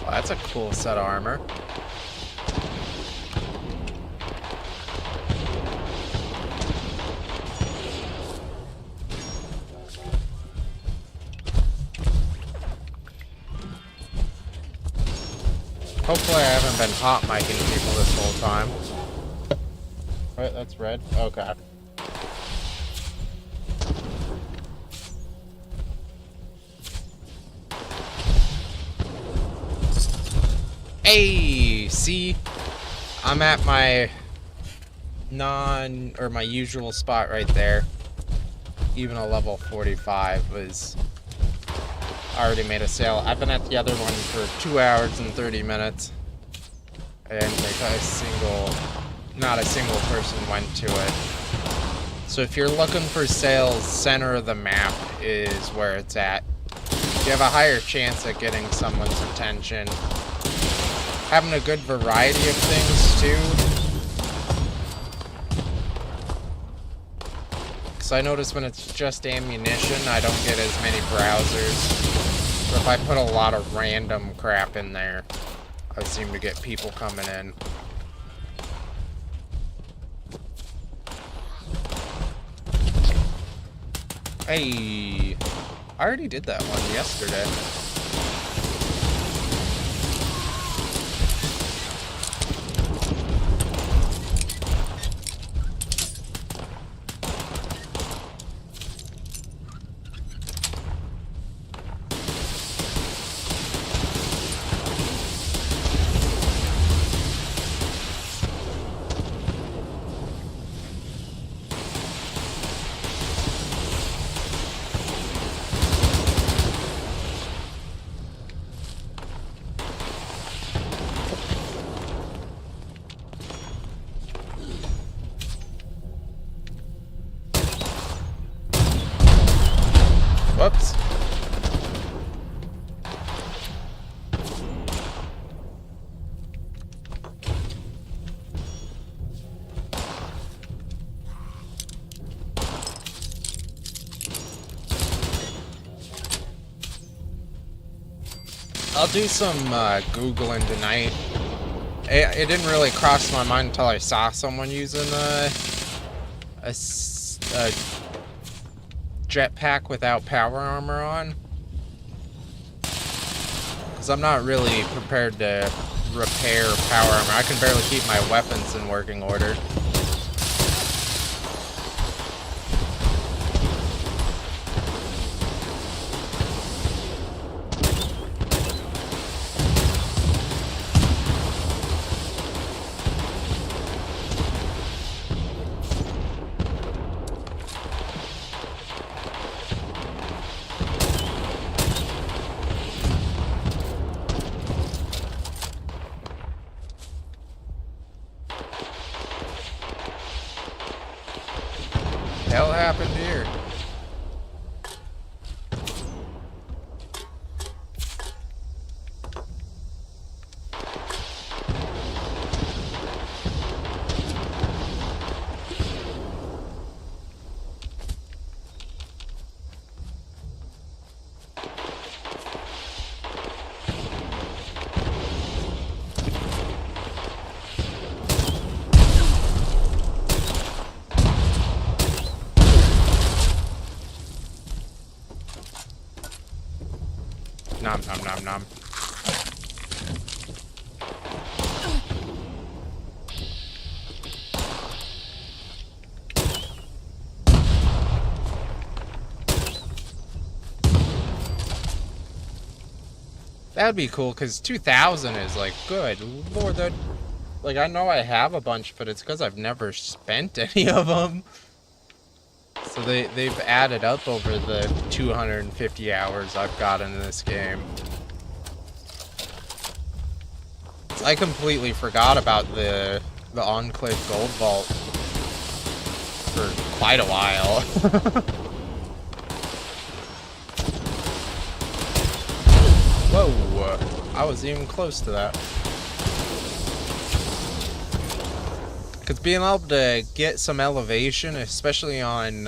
Well, that's a cool set of armor. Hopefully I haven't been hot micing people this whole time. Right, that's red? Okay. Hey, see? I'm at my my usual spot right there. Even a level 45 was already made a sale. I've been at the other one for 2 hours and 30 minutes. And not a single person went to it. So if you're looking for sales, center of the map is where it's at. You have a higher chance at getting someone's attention. Having a good variety of things too. Because I notice when it's just ammunition, I don't get as many browsers. So if I put a lot of random crap in there, I seem to get people coming in. Hey, I already did that one yesterday. Whoops. I'll do some Googling tonight. It didn't really cross my mind until I saw someone using a jetpack without power armor on. Because I'm not really prepared to repair power armor. I can barely keep my weapons in working order. Hell happened here? Nom nom nom nom. That'd be cool, because 2,000 is like, good lord, that, like, I know I have a bunch, but it's because I've never spent any of them. So they've added up over the 250 hours I've got in this game. I completely forgot about the Enclave Gold Vault for quite a while. Whoa, I was even close to that. Because being able to get some elevation, especially on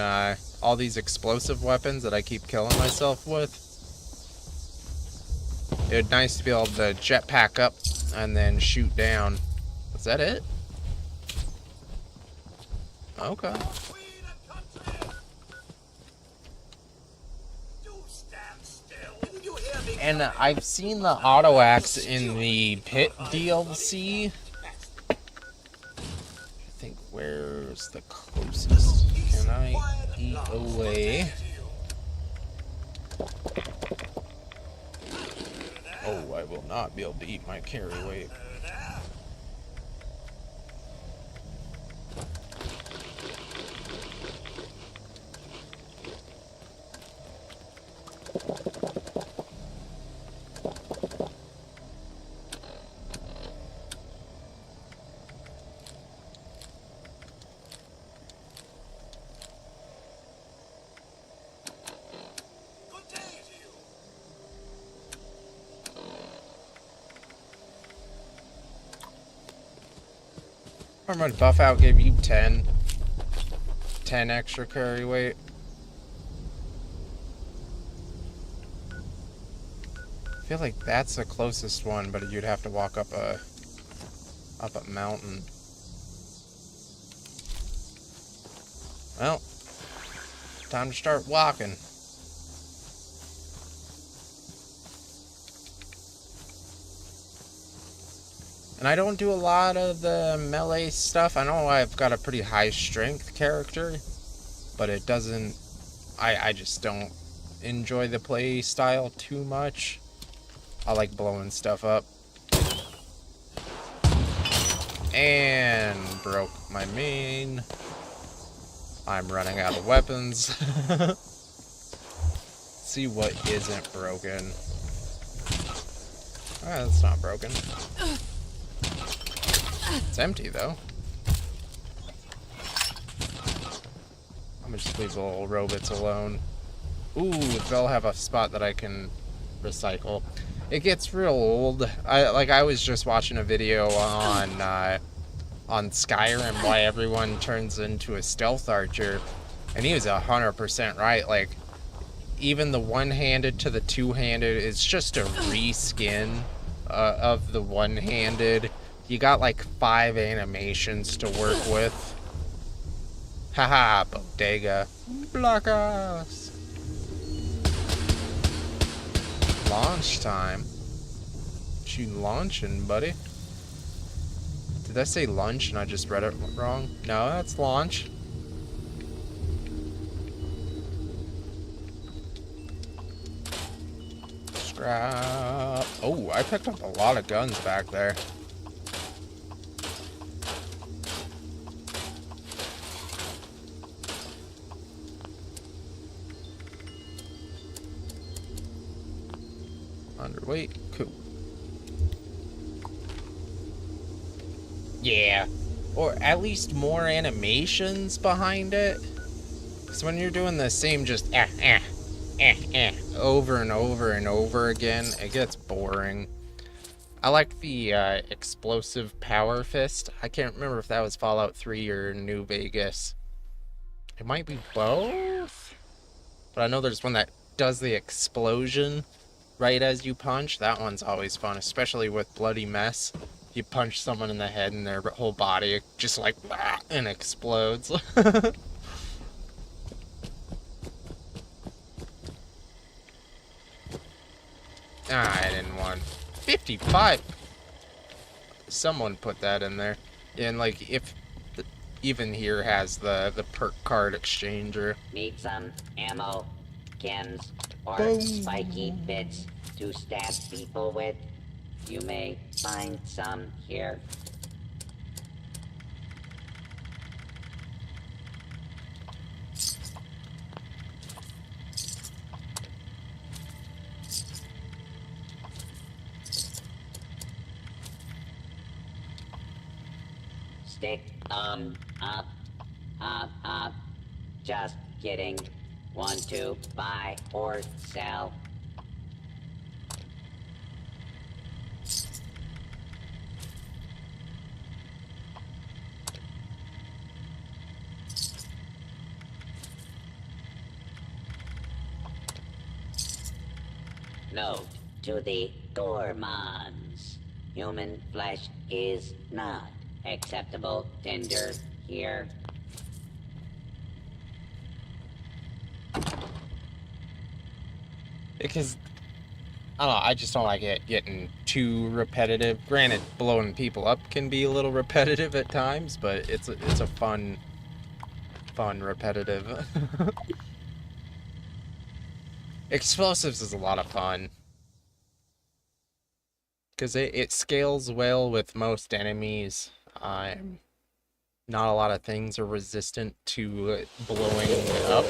all these explosive weapons that I keep killing myself with, it would be nice to be able to jetpack up and then shoot down. Is that it? Okay. And I've seen the auto axe in the pit DLC. Where's the closest? Can I eat away? Oh, I will not be able to eat my carry weight. My buff out gave you 10 extra carry weight. feel like that's the closest one, but you'd have to walk up a mountain. Well, time to start walking. And I don't do a lot of the melee stuff. I know I've got a pretty high strength character, but it doesn't... I just don't enjoy the play style too much. I like blowing stuff up. And broke my main. I'm running out of weapons. See what isn't broken. Ah, that's not broken. It's empty though. I'm gonna just leave the little robots alone. Ooh, they'll have a spot that I can recycle. It gets real old. I was just watching a video on Skyrim why everyone turns into a stealth archer, and he was 100% right. Like, even the one-handed to the two-handed is just a reskin of the one-handed. You got like 5 animations to work with. Haha, bodega. Block us. Launch time. What you launching, buddy? Did I say lunch and I just read it wrong? No, that's launch. Scrap. Oh, I picked up a lot of guns back there. Underweight. Cool. Yeah. Or at least more animations behind it. Because when you're doing the same just over and over and over again, it gets boring. I like the explosive power fist. I can't remember if that was Fallout 3 or New Vegas. It might be both. But I know there's one that does the explosion right as you punch. That one's always fun, especially with Bloody Mess. You punch someone in the head and their whole body just like and explodes. I didn't want 55. Someone put that in there. And like if even here has the perk card exchanger. Need some ammo, chems, or Boom. spiky bits to stab people with? You may find some here. Stick up. Just kidding. Want to buy or sell? Note to the gourmands. Human flesh is not acceptable tender here. Because I don't know, I just don't like it getting too repetitive. Granted, blowing people up can be a little repetitive at times, but it's a fun repetitive. Explosives is a lot of fun. Because it scales well with most enemies. Not a lot of things are resistant to blowing up.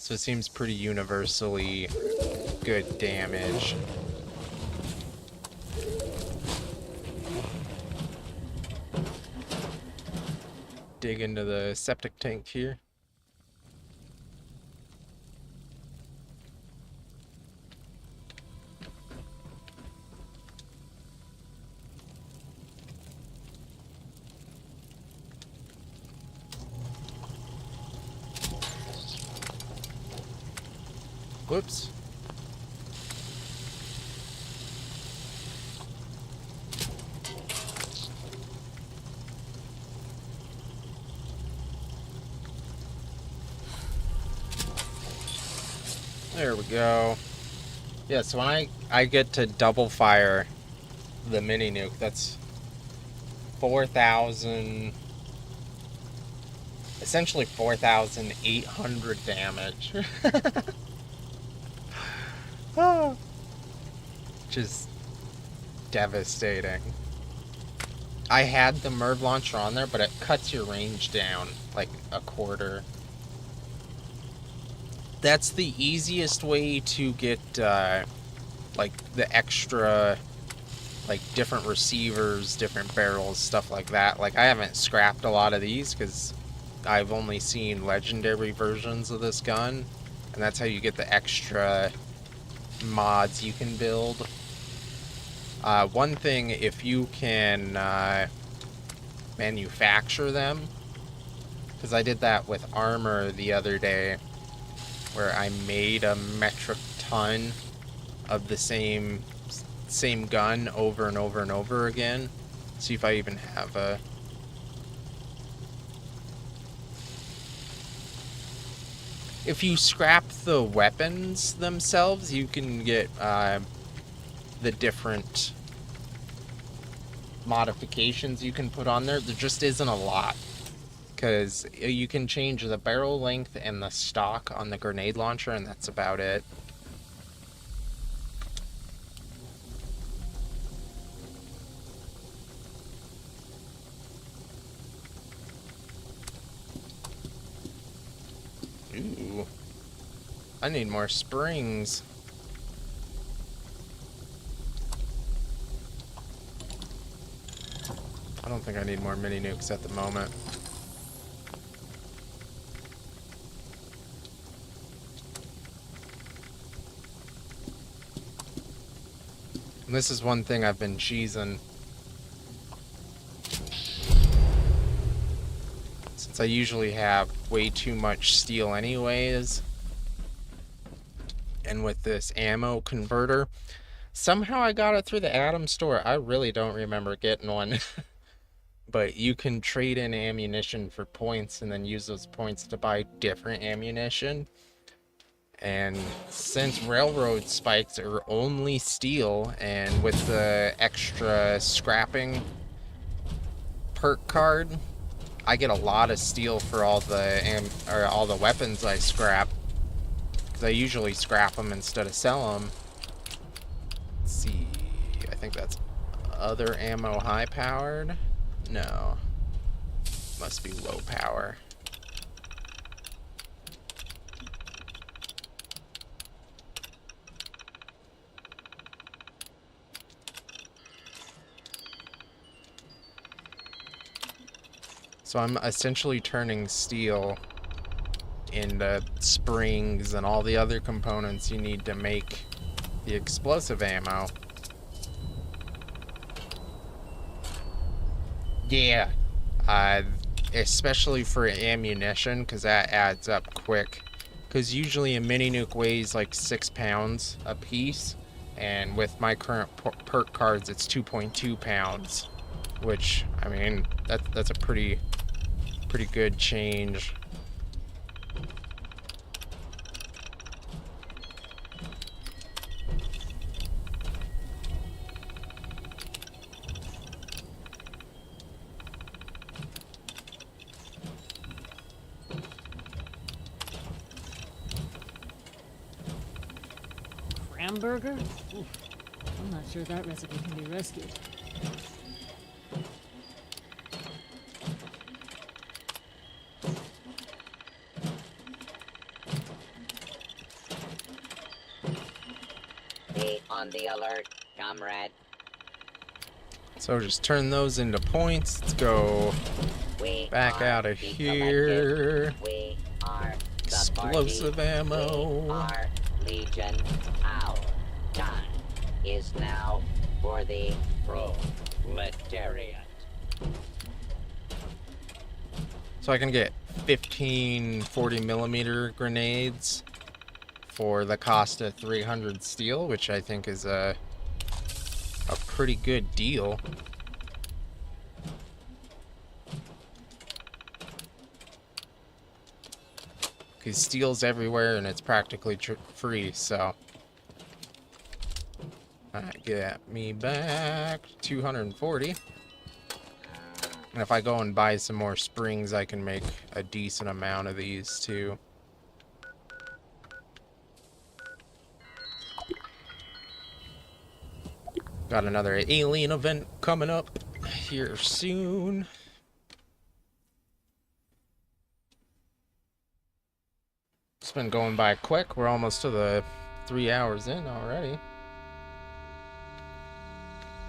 So it seems pretty universally good damage. Dig into the septic tank here. Whoops. There we go. Yeah, so when I get to double fire the mini nuke, that's 4,000, essentially 4,800 damage. Oh, which is devastating. I had the MIRV launcher on there, but it cuts your range down like a quarter. That's the easiest way to get like the extra, like different receivers, different barrels, stuff like that. Like I haven't scrapped a lot of these because I've only seen legendary versions of this gun, and that's how you get the extra mods you can build. One thing, if you can manufacture them, because I did that with armor the other day, where I made a metric ton of the same gun over and over and over again. See if I even have a... If you scrap the weapons themselves, you can get the different modifications you can put on there. There just isn't a lot, because you can change the barrel length and the stock on the grenade launcher, and that's about it. Ooh, I need more springs. I don't think I need more mini nukes at the moment. And this is one thing I've been cheesing. Since I usually have way too much steel anyways. And with this ammo converter, somehow I got it through the Atom store. I really don't remember getting one. But you can trade in ammunition for points and then use those points to buy different ammunition. And since railroad spikes are only steel, and with the extra scrapping perk card, I get a lot of steel for all the weapons I scrap, because I usually scrap them instead of sell them. Let's see, I think that's other ammo high powered. No, must be low power. So I'm essentially turning steel into springs and all the other components you need to make the explosive ammo. Yeah, especially for ammunition, because that adds up quick. Because usually a mini nuke weighs like 6 pounds a piece, and with my current perk cards, it's 2.2 pounds, which, I mean, that's a pretty good change. Hamburger? Oof. I'm not sure that recipe can be rescued. Be on the alert, comrade. So just turn those into points. Let's go back out of here. We are the Explosive party. ammo. We are Legion. Our time is now for the proletariat. So I can get 15 40mm grenades for the cost of 300 steel, which I think is a pretty good deal. Because steel's everywhere and it's practically free, so. That get me back 240. And if I go and buy some more springs, I can make a decent amount of these too. Got another alien event coming up here soon. It's been going by quick. We're almost to the 3 hours in already.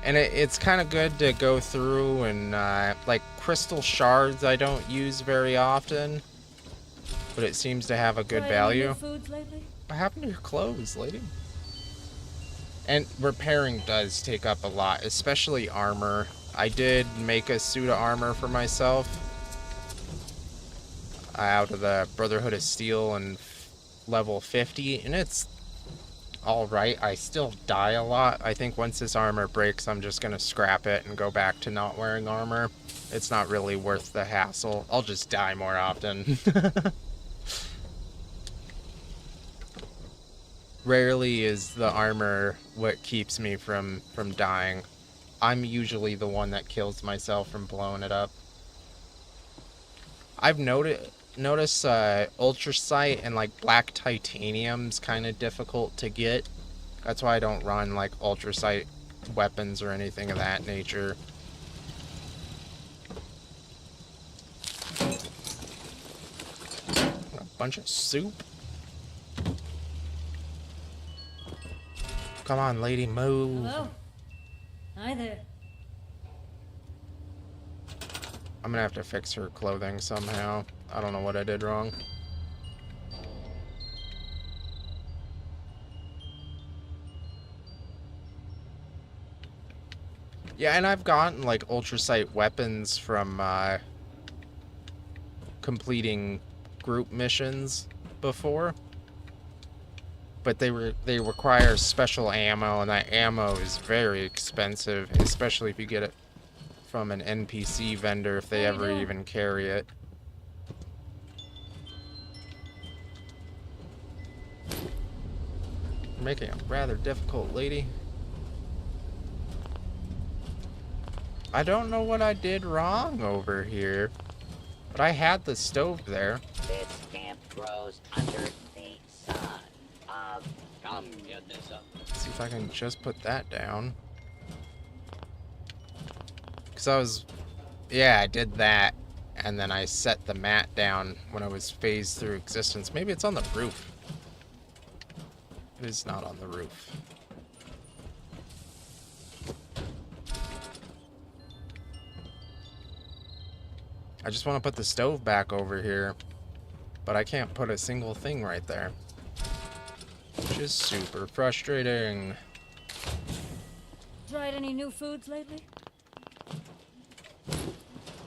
And it's kind of good to go through and, like, crystal shards I don't use very often. But it seems to have a good value. What happened to your clothes, lady? And repairing does take up a lot, especially armor. I did make a suit of armor for myself out of the Brotherhood of Steel and level 50, and it's alright. I still die a lot. I think once this armor breaks, I'm just gonna scrap it and go back to not wearing armor. It's not really worth the hassle. I'll just die more often. Rarely is the armor what keeps me from dying. I'm usually the one that kills myself from blowing it up. I've noticed ultracite and like black titanium's kind of difficult to get. That's why I don't run like ultracite weapons or anything of that nature. A bunch of soup. Come on, lady, move. Hello. Hi there. I'm gonna have to fix her clothing somehow. I don't know what I did wrong. Yeah, and I've gotten like ultracite weapons from completing group missions before. But they require special ammo, and that ammo is very expensive, especially if you get it from an NPC vendor, if they ever even carry it. You're making it rather difficult, lady. I don't know what I did wrong over here, but I had the stove there. This camp grows under the sun. Come get this up. Let's see if I can just put that down. Because yeah, I did that, and then I set the mat down when I was phased through existence. Maybe it's on the roof. It is not on the roof. I just want to put the stove back over here, but I can't put a single thing right there. Which is super frustrating. Tried any new foods lately?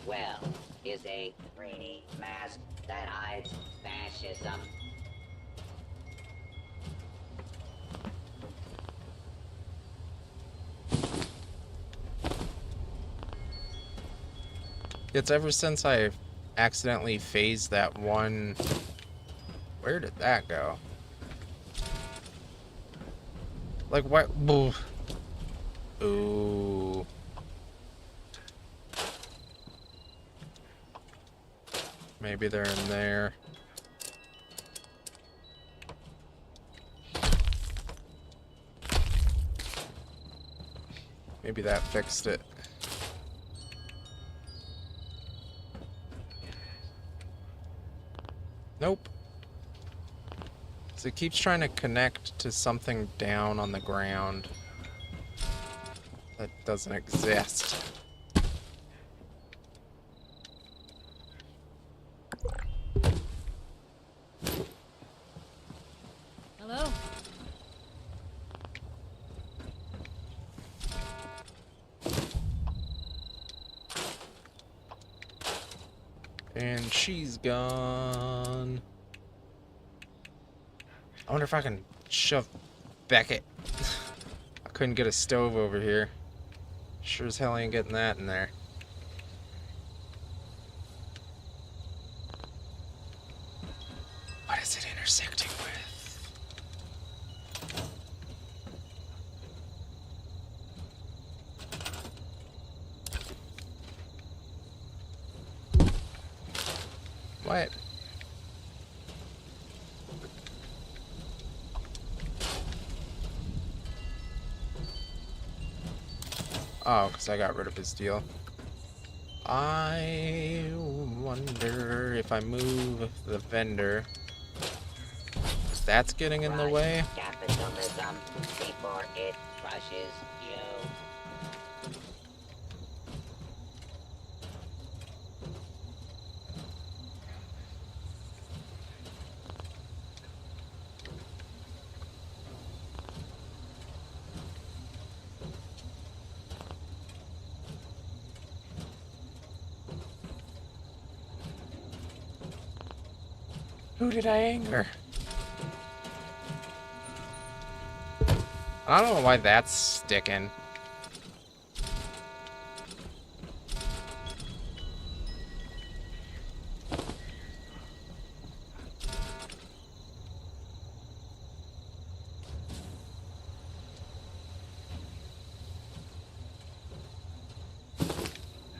Well, is a 3D mask that hides fascism. It's ever since I accidentally phased that one... Where did that go? Like, what? Ooh. Maybe they're in there. Maybe that fixed it. Nope. So it keeps trying to connect to something down on the ground that doesn't exist. Hello? And she's gone. I wonder if I can shove Beckett. I couldn't get a stove over here. Sure as hell ain't getting that in there. What is it intersecting with? What? Oh, because I got rid of his deal. I wonder if I move the vendor. That's getting in the way. Capitalism before it crushes you. Who did I anger? I don't know why that's sticking.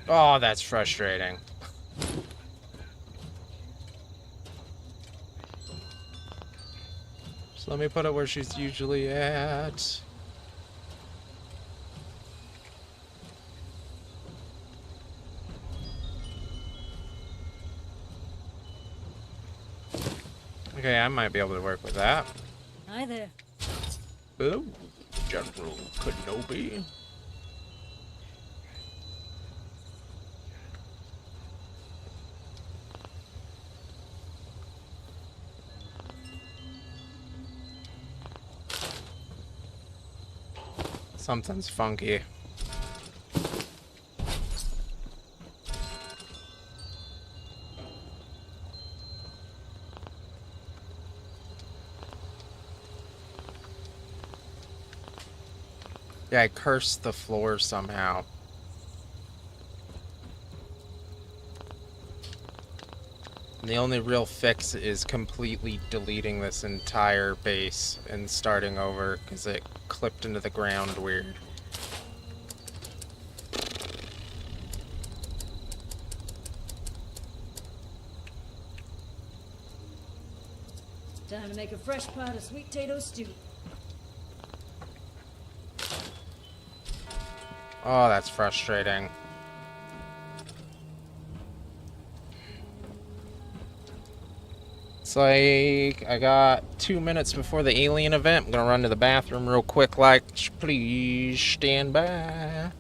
Oh, that's frustrating. So let me put it where she's usually at. Okay, I might be able to work with that. Hi there. Ooh, General Kenobi. Something's funky. Yeah, I cursed the floor somehow. And the only real fix is completely deleting this entire base and starting over because it clipped into the ground weird. Time to make a fresh pot of sweet potato stew. Oh, that's frustrating. It's like I got 2 minutes before the alien event. I'm gonna run to the bathroom real quick, like, please stand by.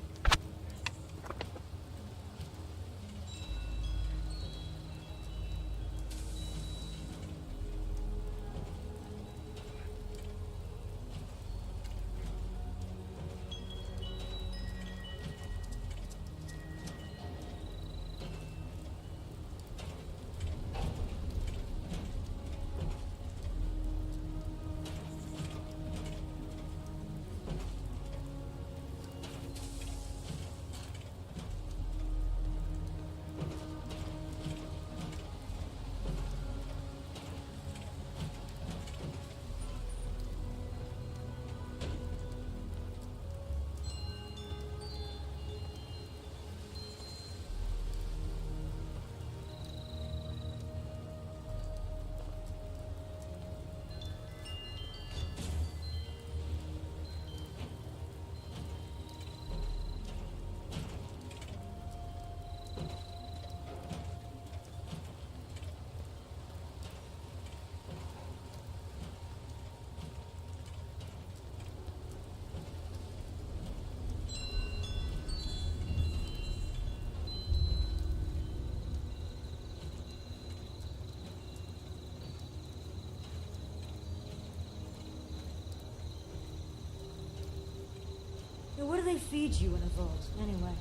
Now, what do they feed you in a vault, anyway?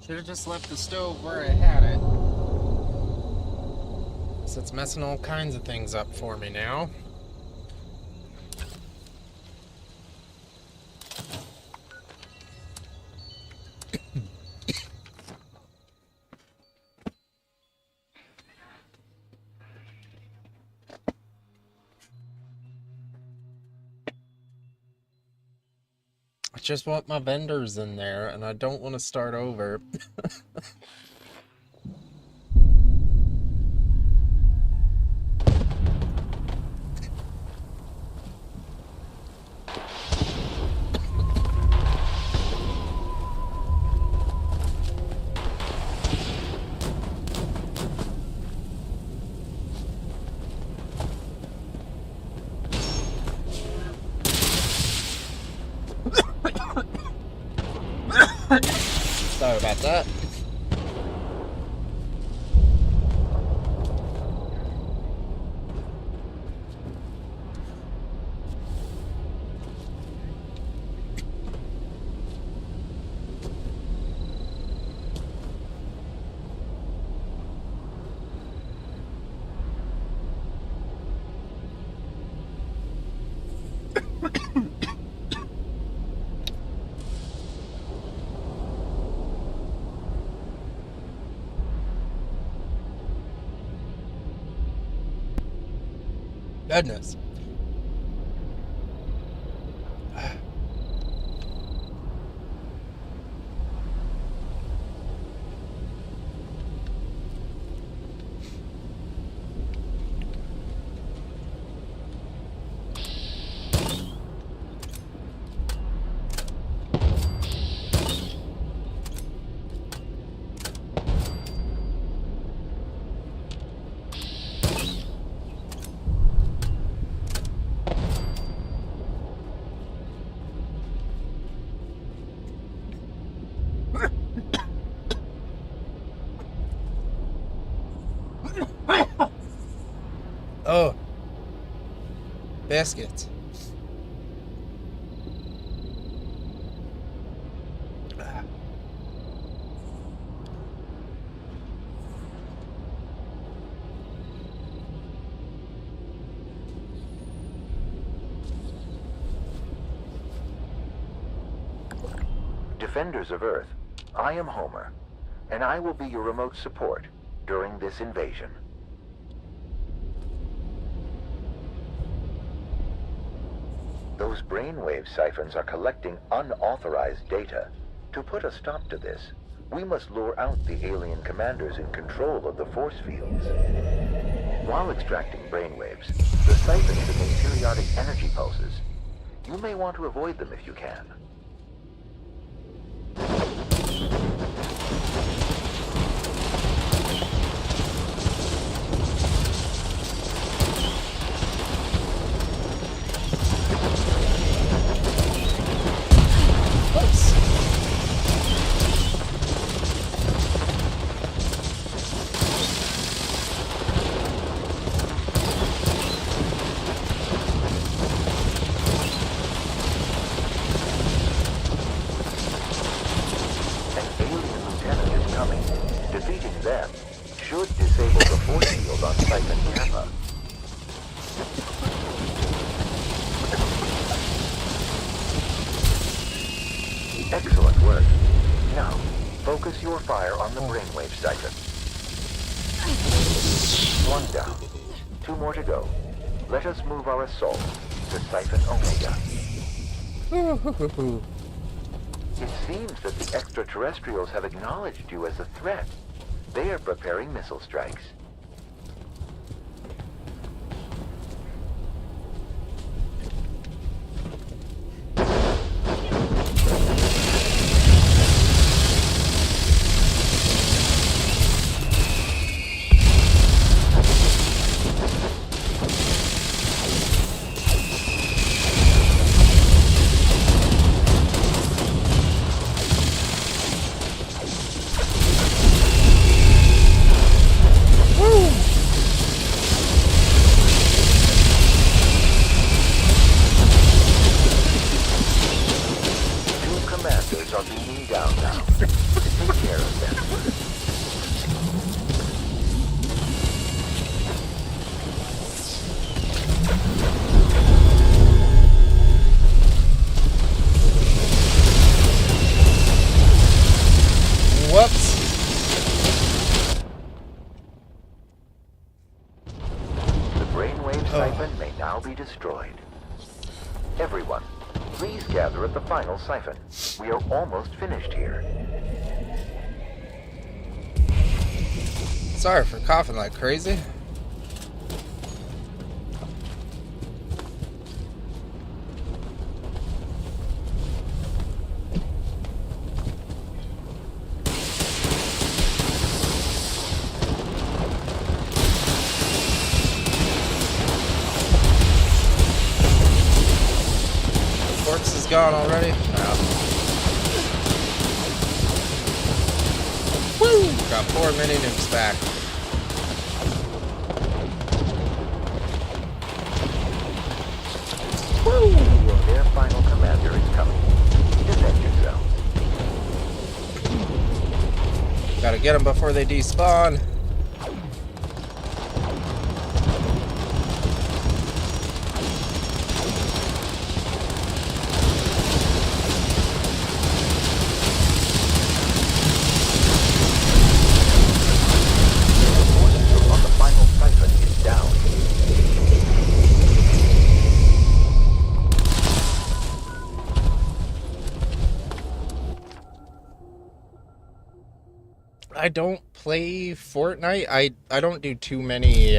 Should have just left the stove where I had it. So it's messing all kinds of things up for me now. I just want my vendors in there, and I don't want to start over. Sorry about that. Goodness. Oh, biscuits. Defenders of Earth, I am Homer, and I will be your remote support during this invasion. Those brainwave siphons are collecting unauthorized data. To put a stop to this, we must lure out the alien commanders in control of the force fields. While extracting brainwaves, the siphons emit periodic energy pulses. You may want to avoid them if you can. Excellent work. Now, focus your fire on the brainwave siphon. One down. 2 more to go. Let us move our assault to Siphon Omega. It seems that the extraterrestrials have acknowledged you as a threat. They are preparing missile strikes. destroyed. Everyone, please gather at the final siphon. We are almost finished here. Sorry for coughing like crazy. Quartz is gone already? No. Woo! Got 4 mini nukes back. Woo! Their final commander is coming. Defend yourselves. Gotta get them before they despawn. On the final siphon is down. I don't play Fortnite. I don't do too many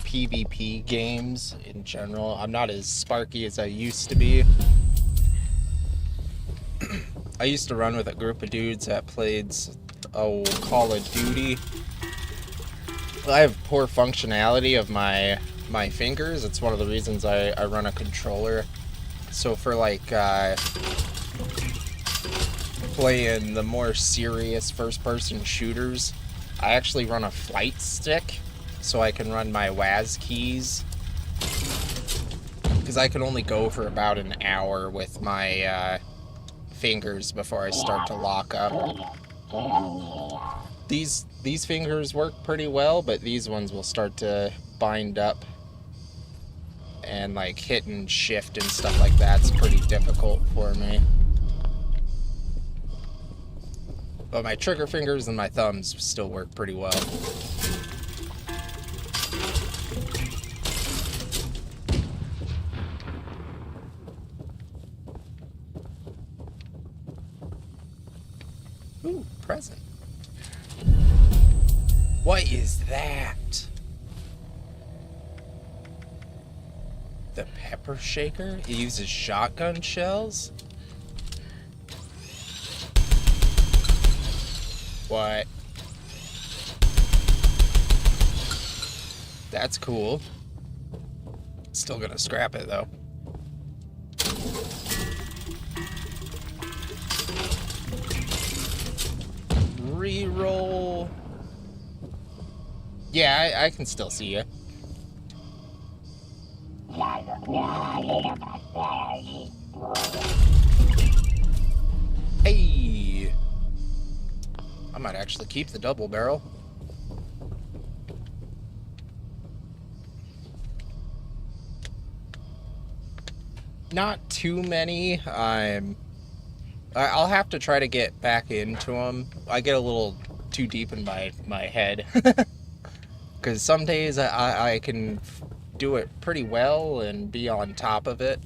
PvP games in general. I'm not as sparky as I used to be. I used to run with a group of dudes that played Call of Duty. I have poor functionality of my fingers. It's one of the reasons I run a controller. So for like playing the more serious first-person shooters, I actually run a flight stick so I can run my WAS keys, because I can only go for about an hour with my fingers before I start to lock up. These fingers work pretty well, but these ones will start to bind up, and like hit and shift and stuff like that's pretty difficult for me. But my trigger fingers and my thumbs still work pretty well. Ooh, present. What is that? The pepper shaker? It uses shotgun shells? What? That's cool. Still gonna scrap it though. Reroll. Yeah, I can still see you. Hey! I might actually keep the double barrel. Not too many. I'll have to try to get back into them. I get a little too deep in my head. Because some days I can do it pretty well and be on top of it.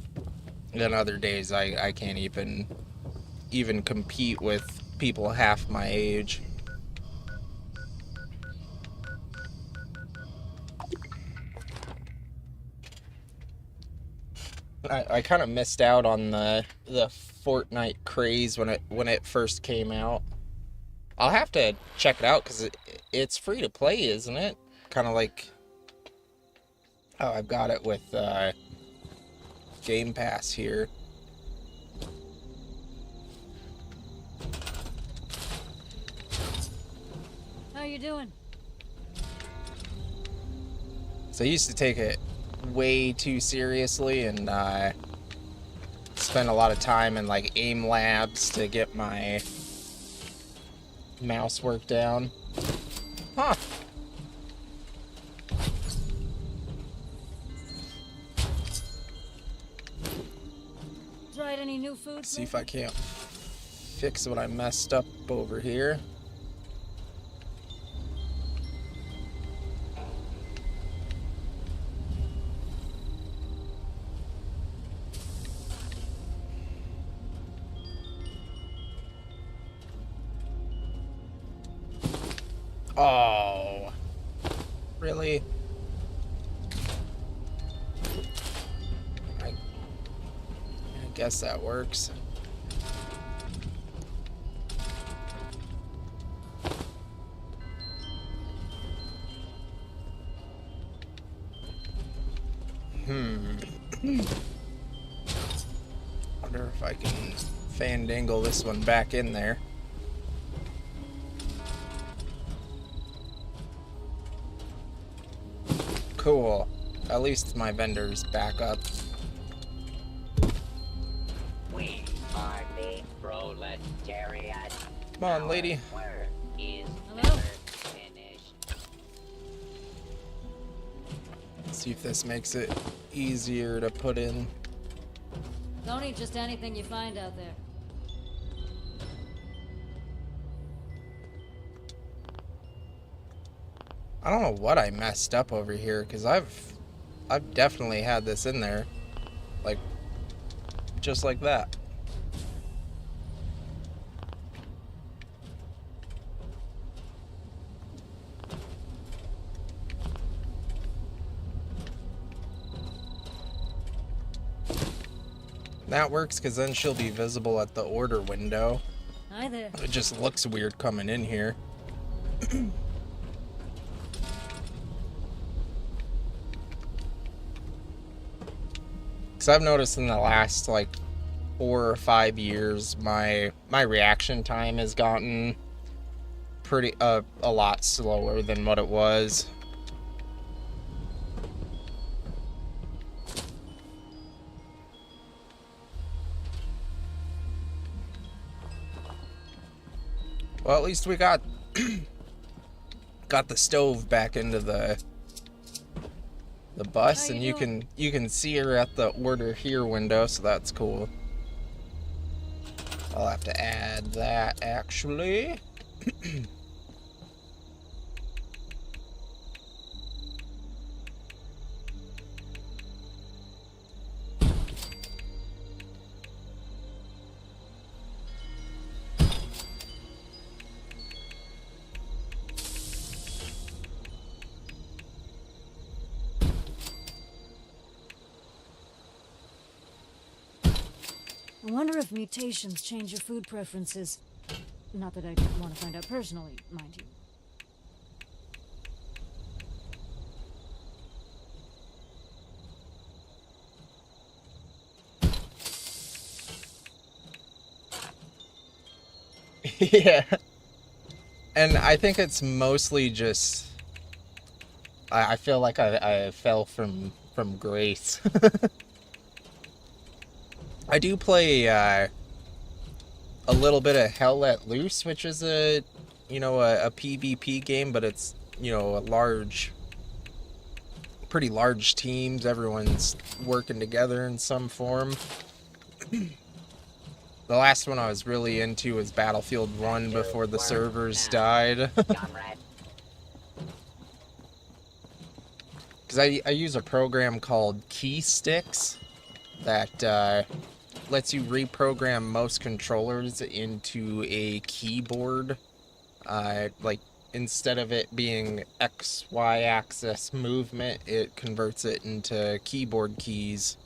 And then other days I can't even compete with people half my age. I kind of missed out on the Fortnite craze when it first came out. I'll have to check it out because it's free to play, isn't it? Kind of like how I've got it with Game Pass here. How you doing? So I used to take it way too seriously and spend a lot of time in like aim labs to get my mouse work down. Huh. Tried any new food? See if I can't fix what I messed up over here. Oh. Really? I guess that works. Wonder if I can fandangle this one back in there. Cool. At least my vendor's back up. We are the proletariat. Come on, lady. Our work is Hello? never finished. See if this makes it easier to put in. Don't eat just anything you find out there. I don't know what I messed up over here, because I've definitely had this in there. Like, just like that. That works because then she'll be visible at the order window. Hi there. It just looks weird coming in here. Because I've noticed in the last like 4 or 5 years, my reaction time has gotten pretty a lot slower than what it was. Well, at least we got got the stove back into the bus, and you can see her at the order here window, so that's cool. I'll have to add that actually. I wonder if mutations change your food preferences. Not that I want to find out personally, mind you. Yeah. And I think it's mostly just I feel like I fell from grace. I do play a little bit of Hell Let Loose, which is a PvP game, but it's, pretty large teams. Everyone's working together in some form. The last one I was really into was Battlefield 1 before the servers died. Comrade. Because I use a program called Key Sticks that lets you reprogram most controllers into a keyboard. Like, instead of it being XY axis movement, it converts it into keyboard keys.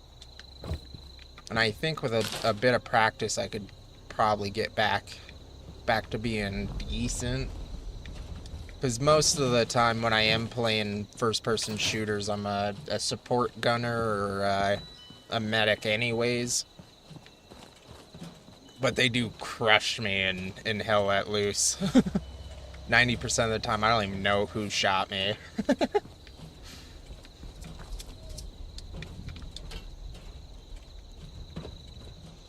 And I think with a bit of practice, I could probably get back to being decent. Because most of the time when I am playing first-person shooters, I'm a support gunner or a medic anyways. But they do crush me in Hell Let Loose. 90% of the time, I don't even know who shot me.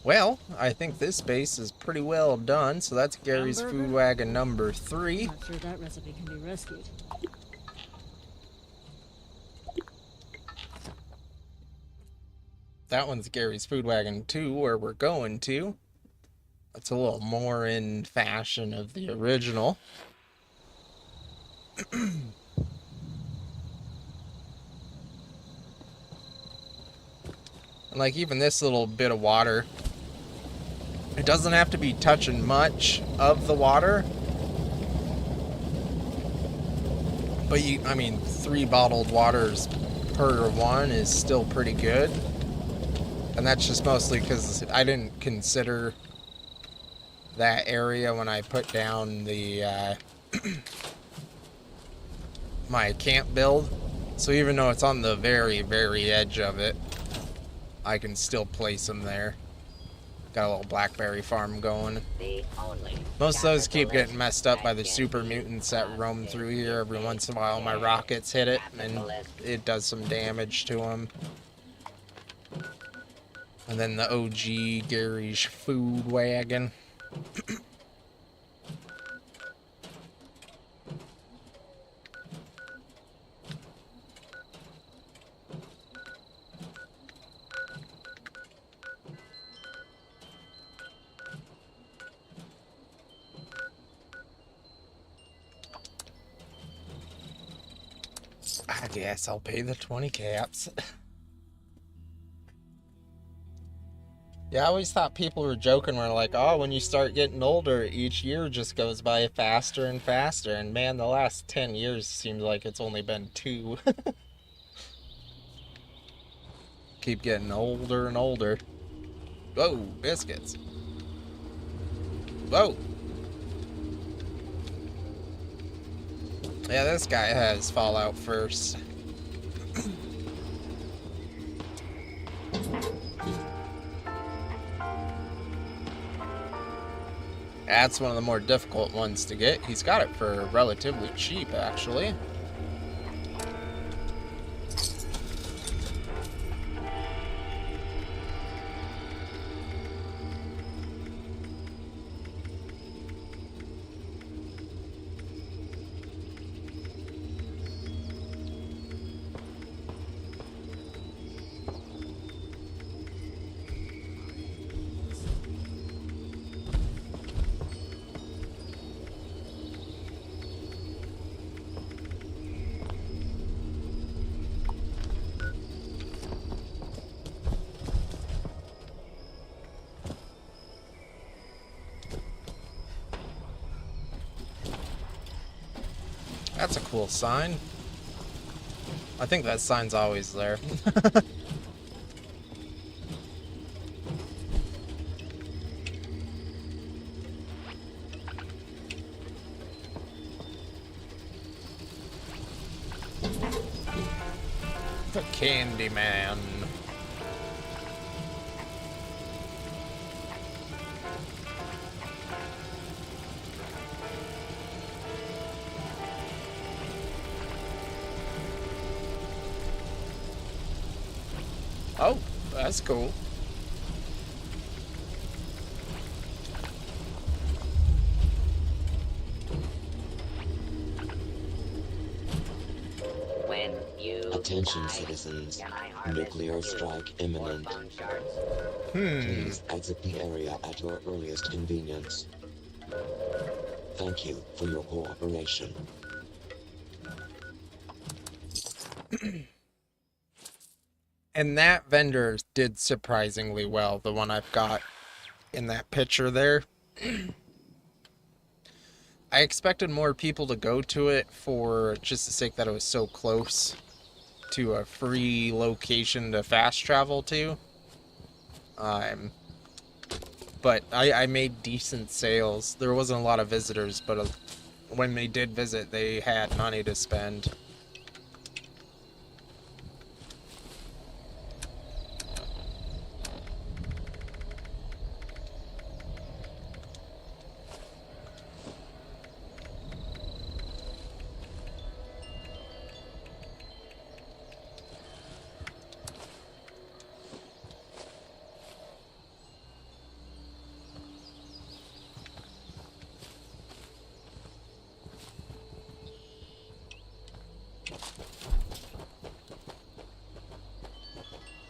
Well, I think this base is pretty well done, so that's Gary's Hamburger? food wagon number 3. Not sure that recipe can be rescued. That one's Gary's food wagon 2, where we're going to. That's a little more in fashion of the original. And like even this little bit of water, it doesn't have to be touching much of the water. But I mean, 3 bottled waters per one is still pretty good. And that's just mostly because I didn't consider that area when I put down the my camp build. So even though it's on the very, very edge of it, I can still place them there. Got a little blackberry farm going. Most of those keep getting messed up by the super mutants that roam through here. Every once in a while my rockets hit it and it does some damage to them. And then the OG Gary's food wagon. I guess I'll pay the 20 caps. Yeah, I always thought people were joking. Were like, oh, when you start getting older, each year just goes by faster and faster. And man, the last 10 years seems like it's only been 2. Keep getting older and older. Whoa, biscuits. Whoa. Yeah, this guy has Fallout first. That's one of the more difficult ones to get. He's got it for relatively cheap, actually. That's a cool sign. I think that sign's always there. The Candyman. Oh, that's cool. When you Attention, die, citizens. can I harvest Nuclear food strike or imminent. bone shards? Please exit the area at your earliest convenience. Thank you for your cooperation. And that vendor did surprisingly well, the one I've got in that picture there. I expected more people to go to it for just the sake that it was so close to a free location to fast travel to. But I made decent sales. There wasn't a lot of visitors, but when they did visit, they had money to spend.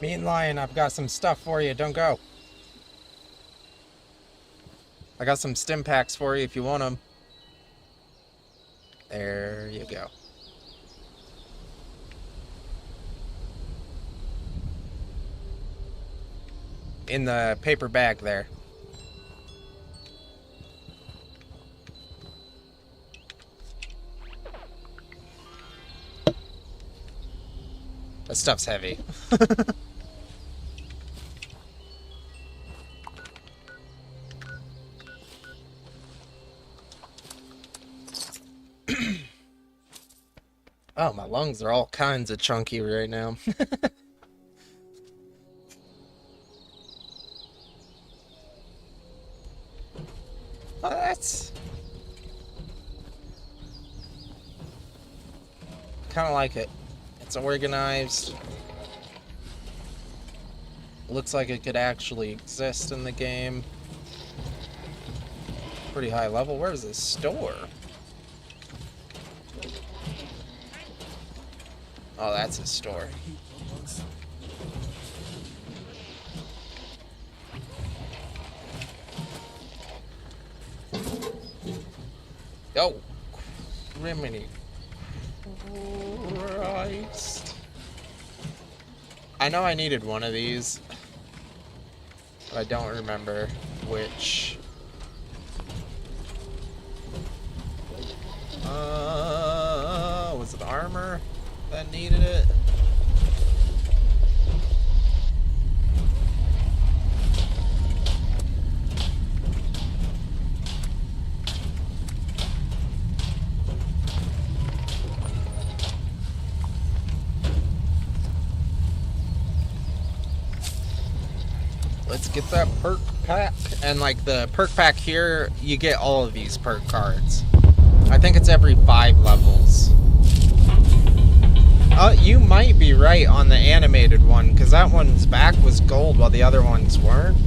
Mean Lion, I've got some stuff for you. Don't go. I got some stim packs for you if you want them. There you go. In the paper bag there. That stuff's heavy. Oh, my lungs are all kinds of chunky right now. Oh, that's kind of like it. It's organized. Looks like it could actually exist in the game. Pretty high level. Where's this store? Oh, that's a store. Oh, criminy Christ. I know I needed one of these, but I don't remember which. Was it armor that needed it? Let's get that perk pack. And like the perk pack here, you get all of these perk cards. I think it's every 5 levels. You might be right on the animated one, because that one's back was gold while the other ones weren't.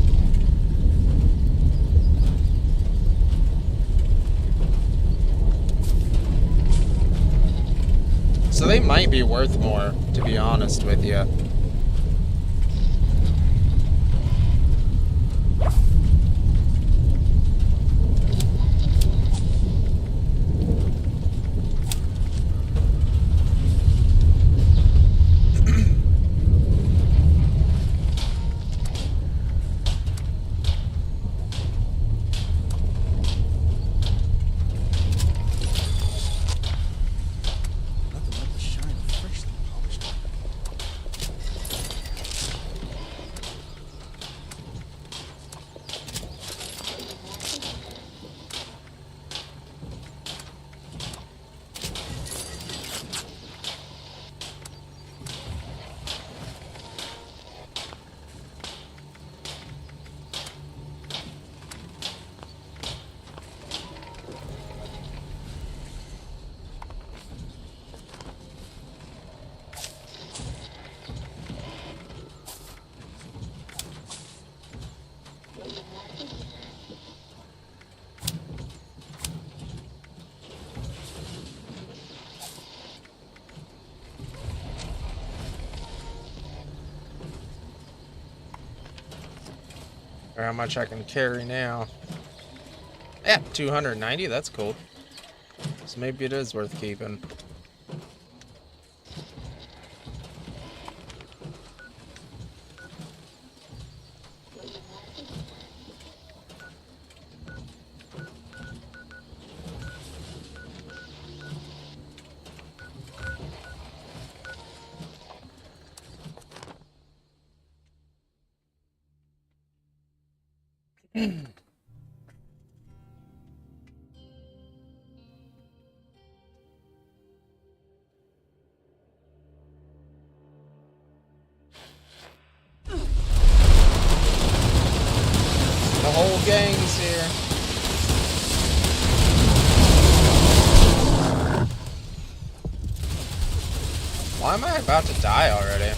So they might be worth more, to be honest with you. Or how much I can carry now. Yeah, 290, that's cool. So maybe it is worth keeping. The whole gang's here. Why am I about to die already?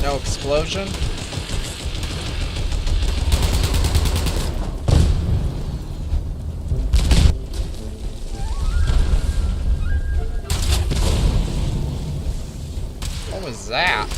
No explosion? What was that?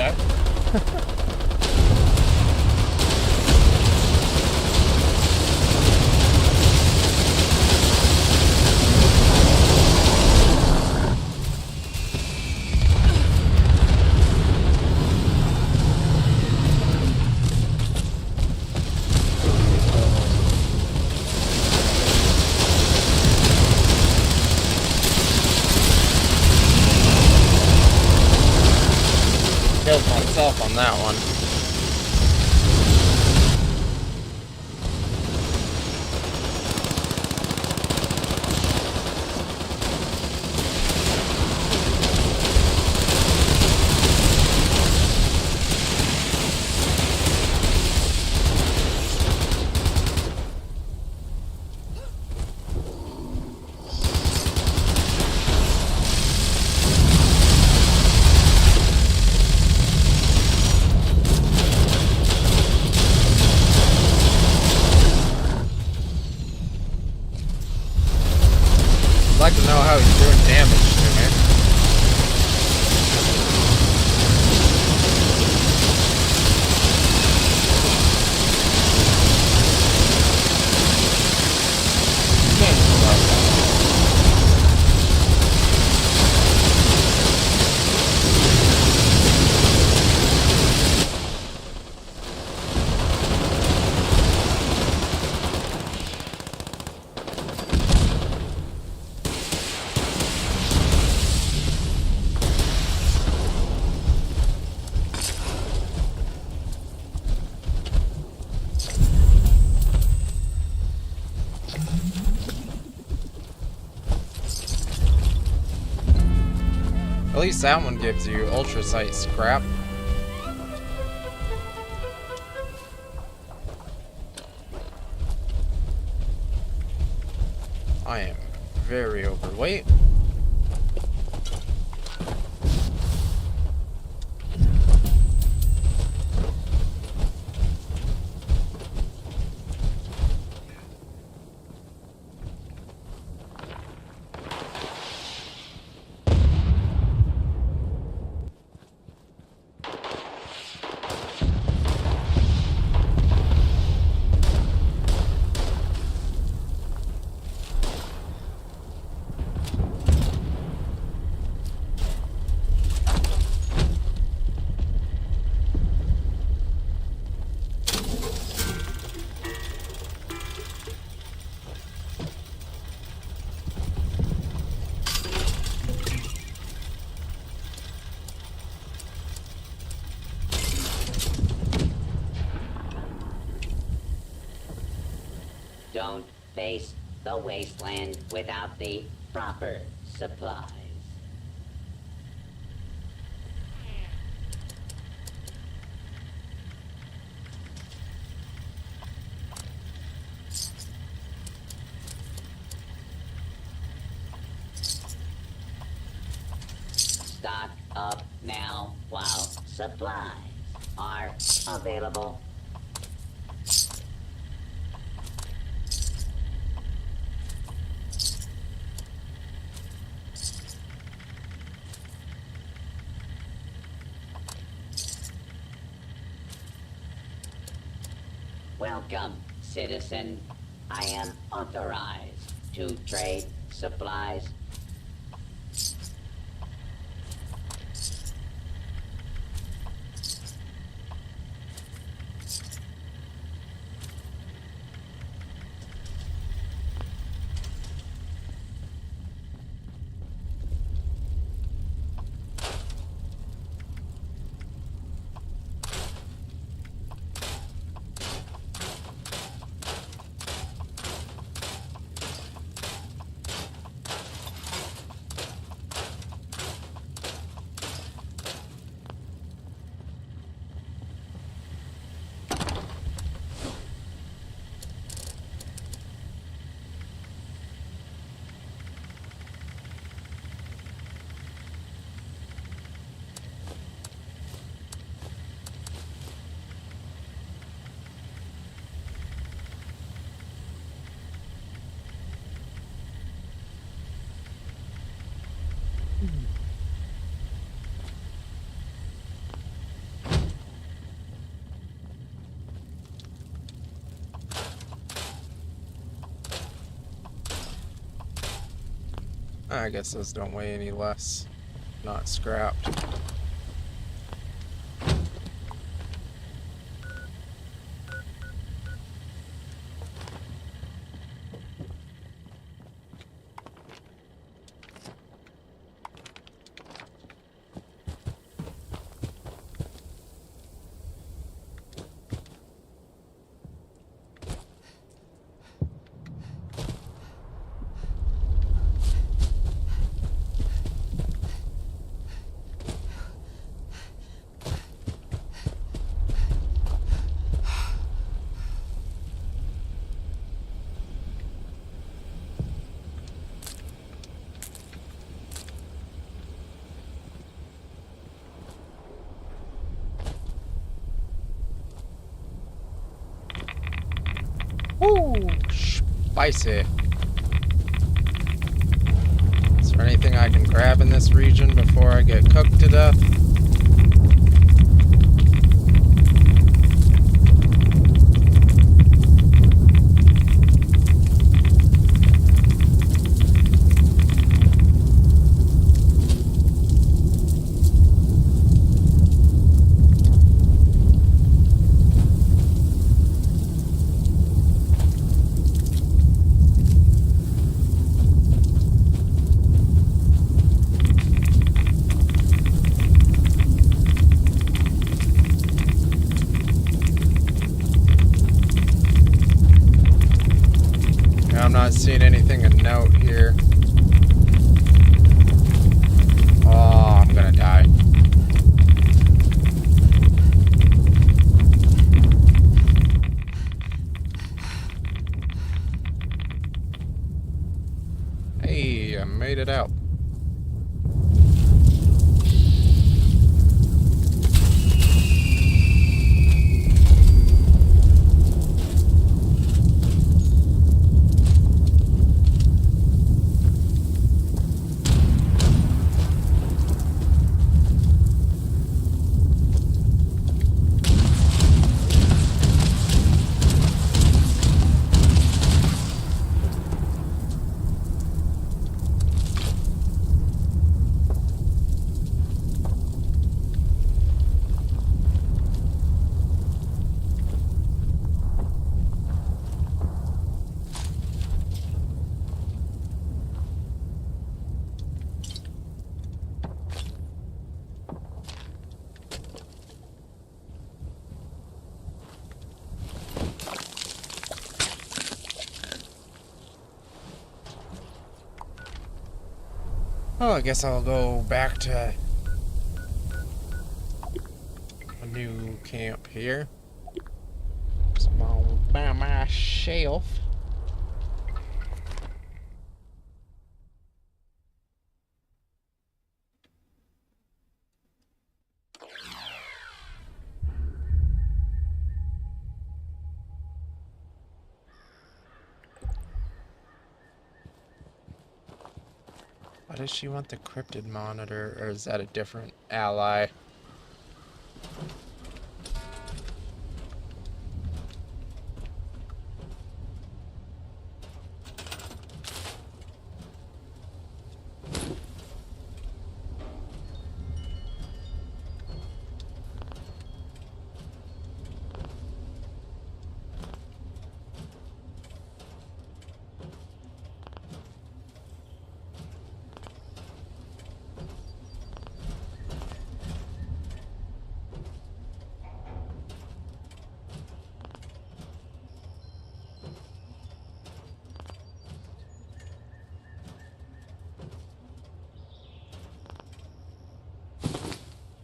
that. Killed myself on that one. I'd like to know how he's doing damage to me. Can't survive that. At least that one gives you ultrasight scrap. I am very overweight. Don't face the wasteland without the proper supplies. Stock up now while supplies are available. Welcome, citizen. I am authorized to trade supplies. I guess those don't weigh any less. Not scrapped. Woo! Spicy. Is there anything I can grab in this region before I get cooked to death? I'm not seeing anything of note here. Oh, I'm gonna die. Hey, I made it out. Oh, I guess I'll go back to a new camp here. Small by my shelf. Why does she want the cryptid monitor, or is that a different ally?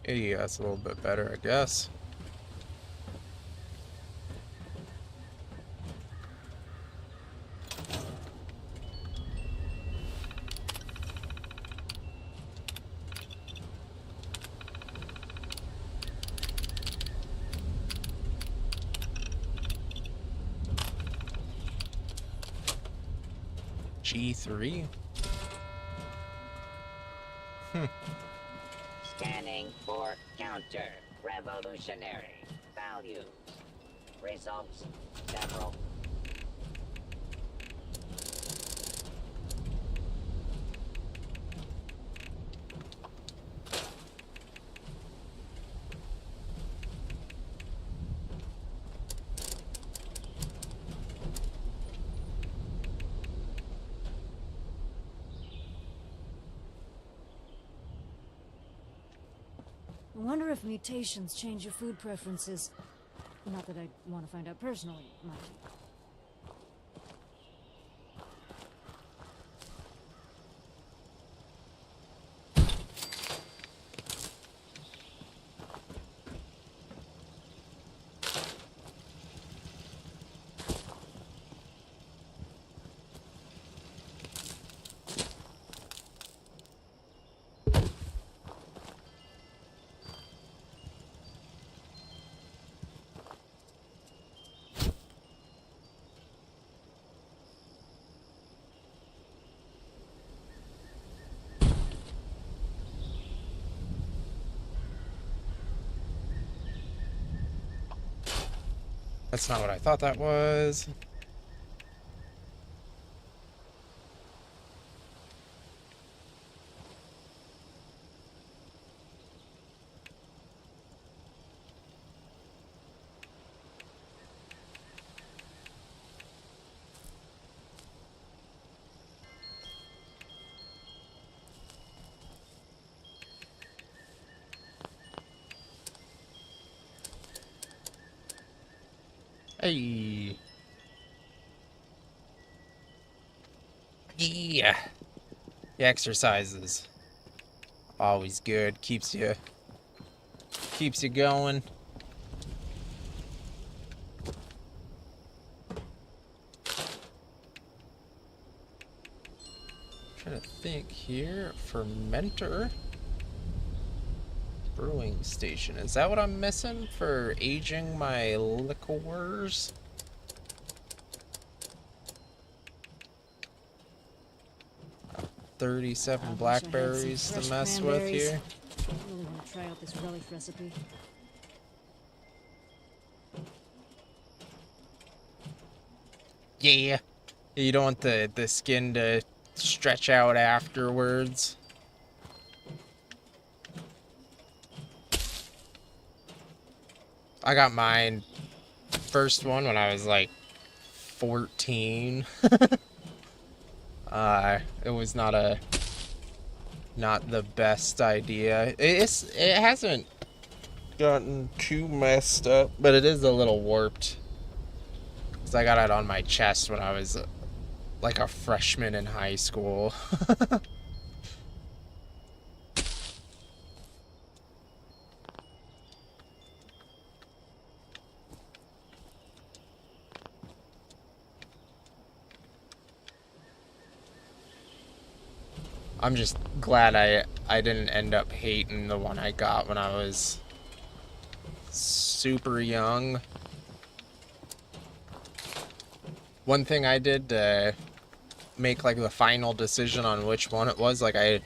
Yeah, that's a little bit better, I guess. G3? Scanning for counter-revolutionary values. Results several. wonder if mutations change your food preferences. Not that I want to find out personally, mind you. That's not what I thought that was. Hey. Yeah. The exercises. Always good. Keeps you going. Trying to think here. Fermenter. Brewing station. Is that what I'm missing for aging my liqueurs? $37 blackberries to mess with here. I really want to try out this relic recipe. Yeah. You don't want the skin to stretch out afterwards. I got mine first one when I was like 14. It was not the best idea. It hasn't gotten too messed up, but it is a little warped. 'Cause I got it on my chest when I was like a freshman in high school. I'm just glad I didn't end up hating the one I got when I was super young. One thing I did to make like the final decision on which one it was, like I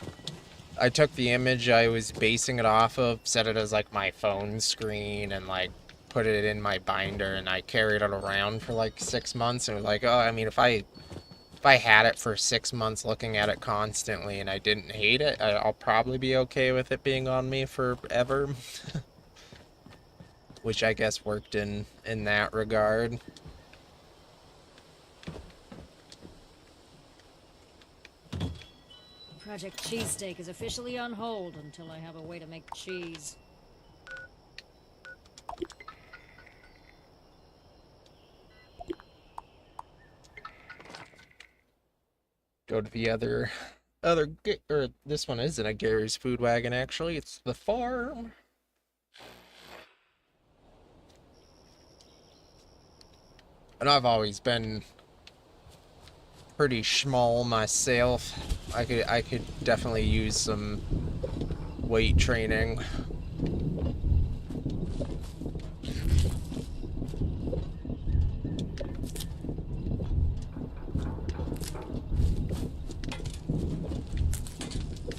took the image I was basing it off of, set it as like my phone screen, and like put it in my binder, and I carried it around for like 6 months, and was like, oh, I mean, if I had it for 6 months looking at it constantly and I didn't hate it, I'll probably be okay with it being on me forever. Which I guess worked in that regard. Project Cheesesteak is officially on hold until I have a way to make cheese. Go to the other, or this one isn't a Gary's Food Wagon, actually. It's the farm. And I've always been pretty small myself. I could definitely use some weight training.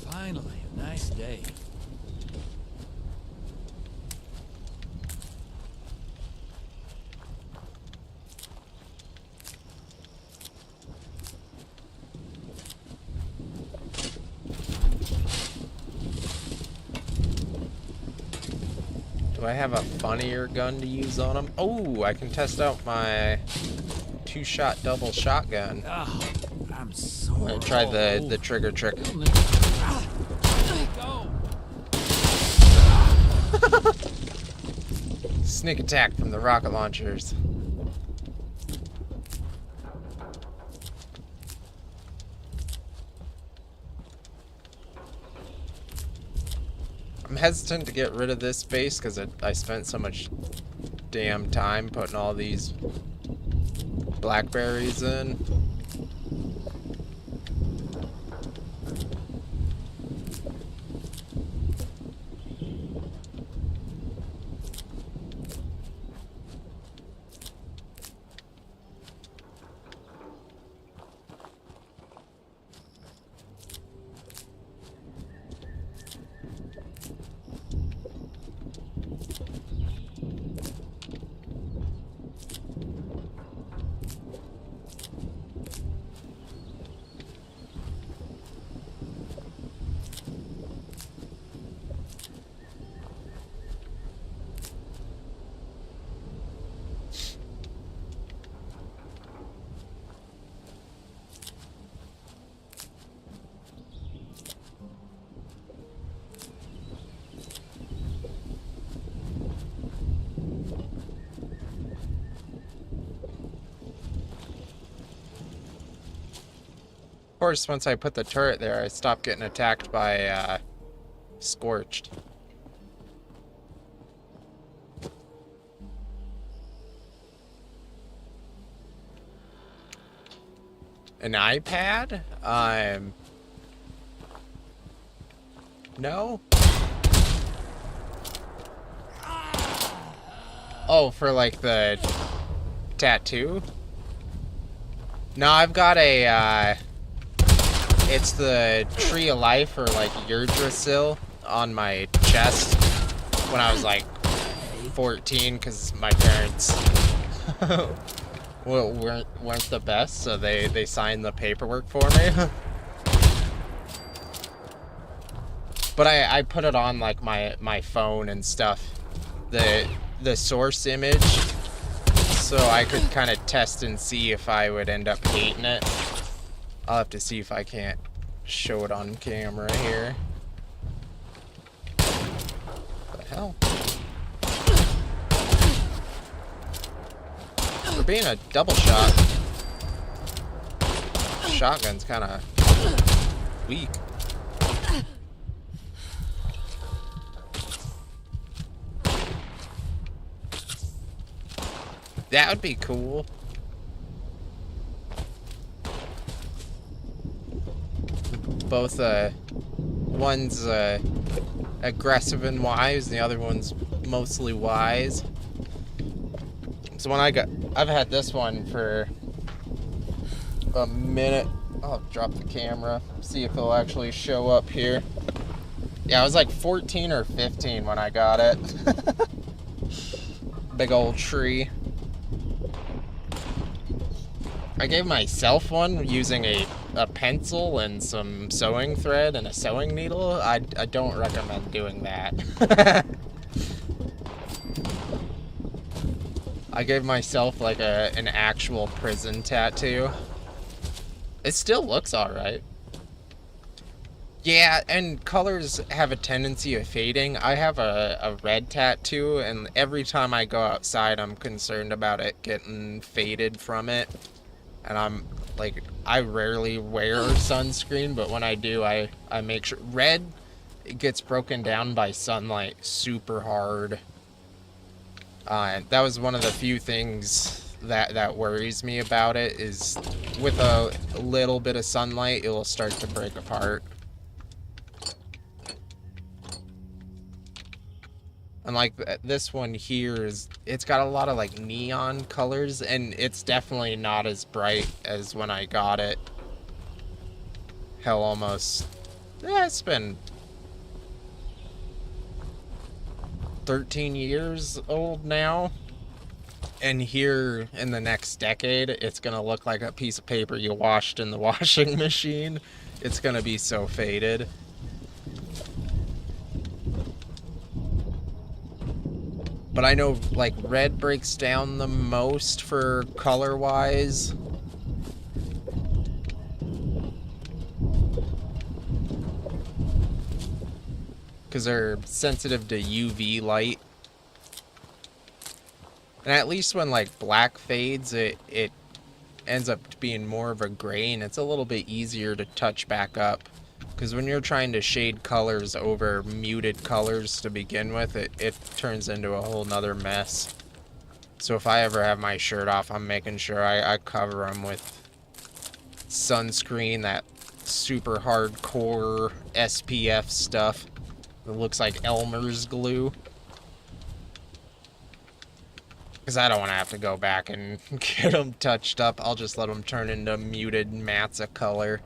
Finally, a nice day. Do I have a funnier gun to use on him? Oh, I can test out my 2-shot double shotgun. Oh, I'm so. I'm gonna try the trigger trick. Go. Sneak attack from the rocket launchers. I'm hesitant to get rid of this base because I spent so much damn time putting all these blackberries in. Of course, once I put the turret there, I stopped getting attacked by Scorched. An iPad? No? Oh, for like the tattoo? No, I've got a, it's the Tree of Life or like Yggdrasil on my chest when I was like 14 because my parents well, weren't the best, so they signed the paperwork for me. But I put it on like my phone and stuff, the source image, so I could kind of test and see if I would end up hating it. I'll have to see if I can't show it on camera here. What the hell? For being a double shot, shotgun's kind of weak. That would be cool. Both, one's aggressive and wise, and the other one's mostly wise. So when I've had this one for a minute. I'll drop the camera, see if it'll actually show up here. Yeah, I was like 14 or 15 when I got it. Big old tree. I gave myself one using a pencil and some sewing thread and a sewing needle. I don't recommend doing that. I gave myself like an actual prison tattoo. It still looks alright. Yeah, and colors have a tendency of fading. I have a red tattoo, and every time I go outside, I'm concerned about it getting faded from it. And I'm like, I rarely wear sunscreen, but when I do, I make sure. Red, it gets broken down by sunlight super hard. That was one of the few things that worries me about it, is with a little bit of sunlight, it will start to break apart. And like this one here it's got a lot of like neon colors, and it's definitely not as bright as when I got it. Hell, almost, yeah, it's been 13 years old now. And here in the next decade, it's gonna look like a piece of paper you washed in the washing machine. It's gonna be so faded. But I know, like, red breaks down the most for color-wise. Because they're sensitive to UV light. And at least when like black fades, it ends up being more of a grain. It's a little bit easier to touch back up. Because when you're trying to shade colors over muted colors to begin with, it turns into a whole nother mess. So if I ever have my shirt off, I'm making sure I cover them with sunscreen, that super hardcore SPF stuff. It looks like Elmer's glue. Because I don't want to have to go back and get them touched up. I'll just let them turn into muted mats of color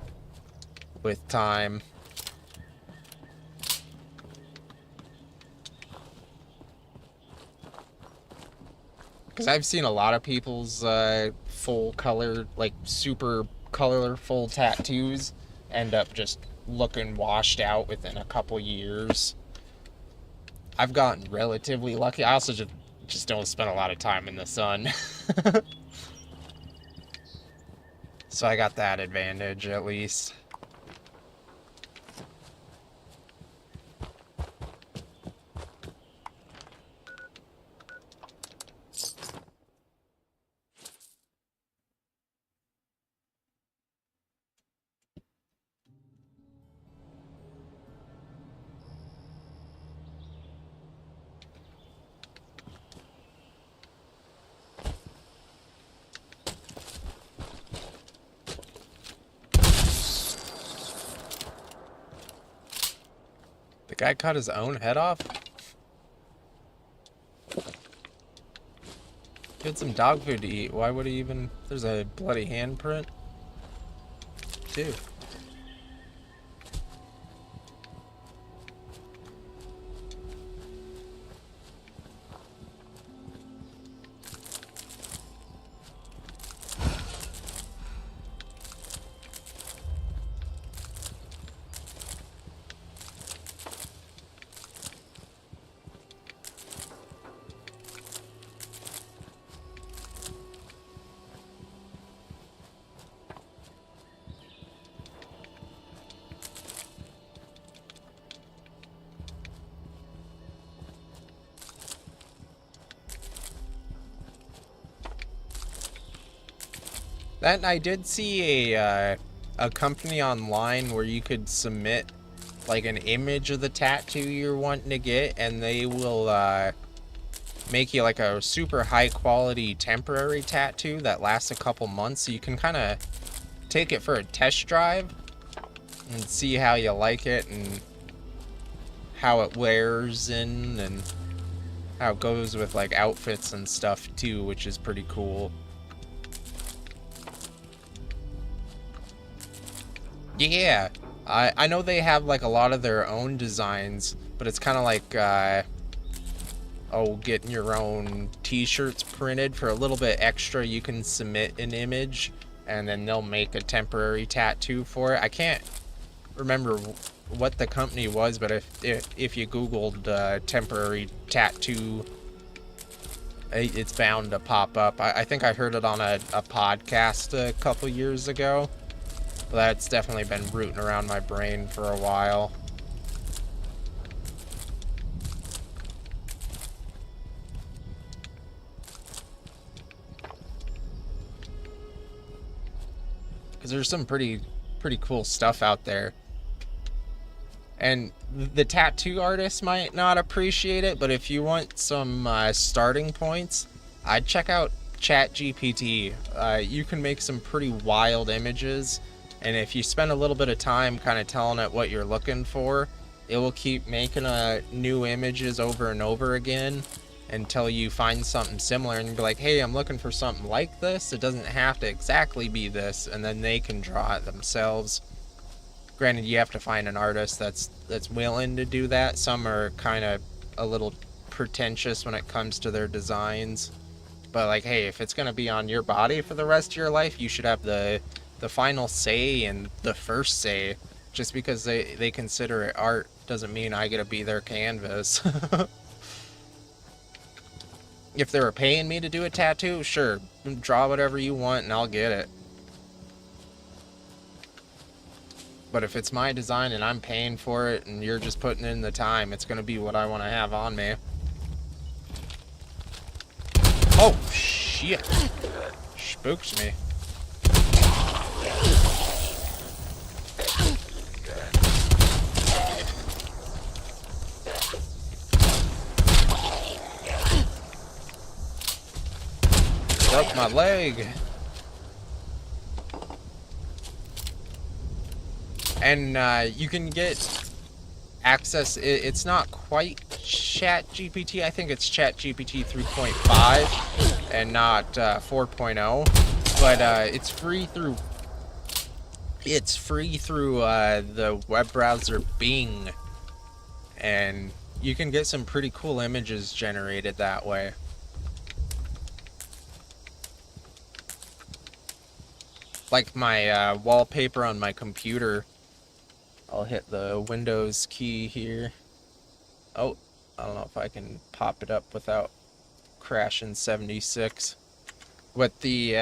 with time. Because I've seen a lot of people's full color, like super colorful tattoos end up just looking washed out within a couple years. I've gotten relatively lucky. I also just don't spend a lot of time in the sun. So I got that advantage at least. The guy cut his own head off? He had some dog food to eat. Why would he even... There's a bloody handprint? Dude. That, I did see a company online where you could submit like an image of the tattoo you're wanting to get, and they will make you like a super high quality temporary tattoo that lasts a couple months, so you can kind of take it for a test drive and see how you like it and how it wears in and how it goes with like outfits and stuff too, which is pretty cool. Yeah, I know they have like a lot of their own designs, but it's kind of like, getting your own t-shirts printed. For a little bit extra, you can submit an image, and then they'll make a temporary tattoo for it. I can't remember what the company was, but if you Googled temporary tattoo, it's bound to pop up. I think I heard it on a podcast a couple years ago. That's definitely been rooting around my brain for a while. Because there's some pretty cool stuff out there. And the tattoo artists might not appreciate it, but if you want some starting points, I'd check out ChatGPT. You can make some pretty wild images. And if you spend a little bit of time kind of telling it what you're looking for, it will keep making new images over and over again until you find something similar and be like, hey, I'm looking for something like this. It doesn't have to exactly be this, and then they can draw it themselves. Granted, you have to find an artist that's willing to do that. Some are kind of a little pretentious when it comes to their designs. But like, hey, if it's going to be on your body for the rest of your life, you should have the final say and the first say. Just because they consider it art doesn't mean I get to be their canvas. If they were paying me to do a tattoo, sure, draw whatever you want and I'll get it. But if it's my design and I'm paying for it and you're just putting in the time, it's going to be what I want to have on me. Oh, shit. Spooks me. Broke my leg. And you can get access. It's not quite Chat GPT. I think it's Chat GPT 3.5 and not 4.0. But it's free through the web browser Bing, and you can get some pretty cool images generated that way. Like my wallpaper on my computer. I'll hit the Windows key here. Oh, I don't know if I can pop it up without crashing 76. But the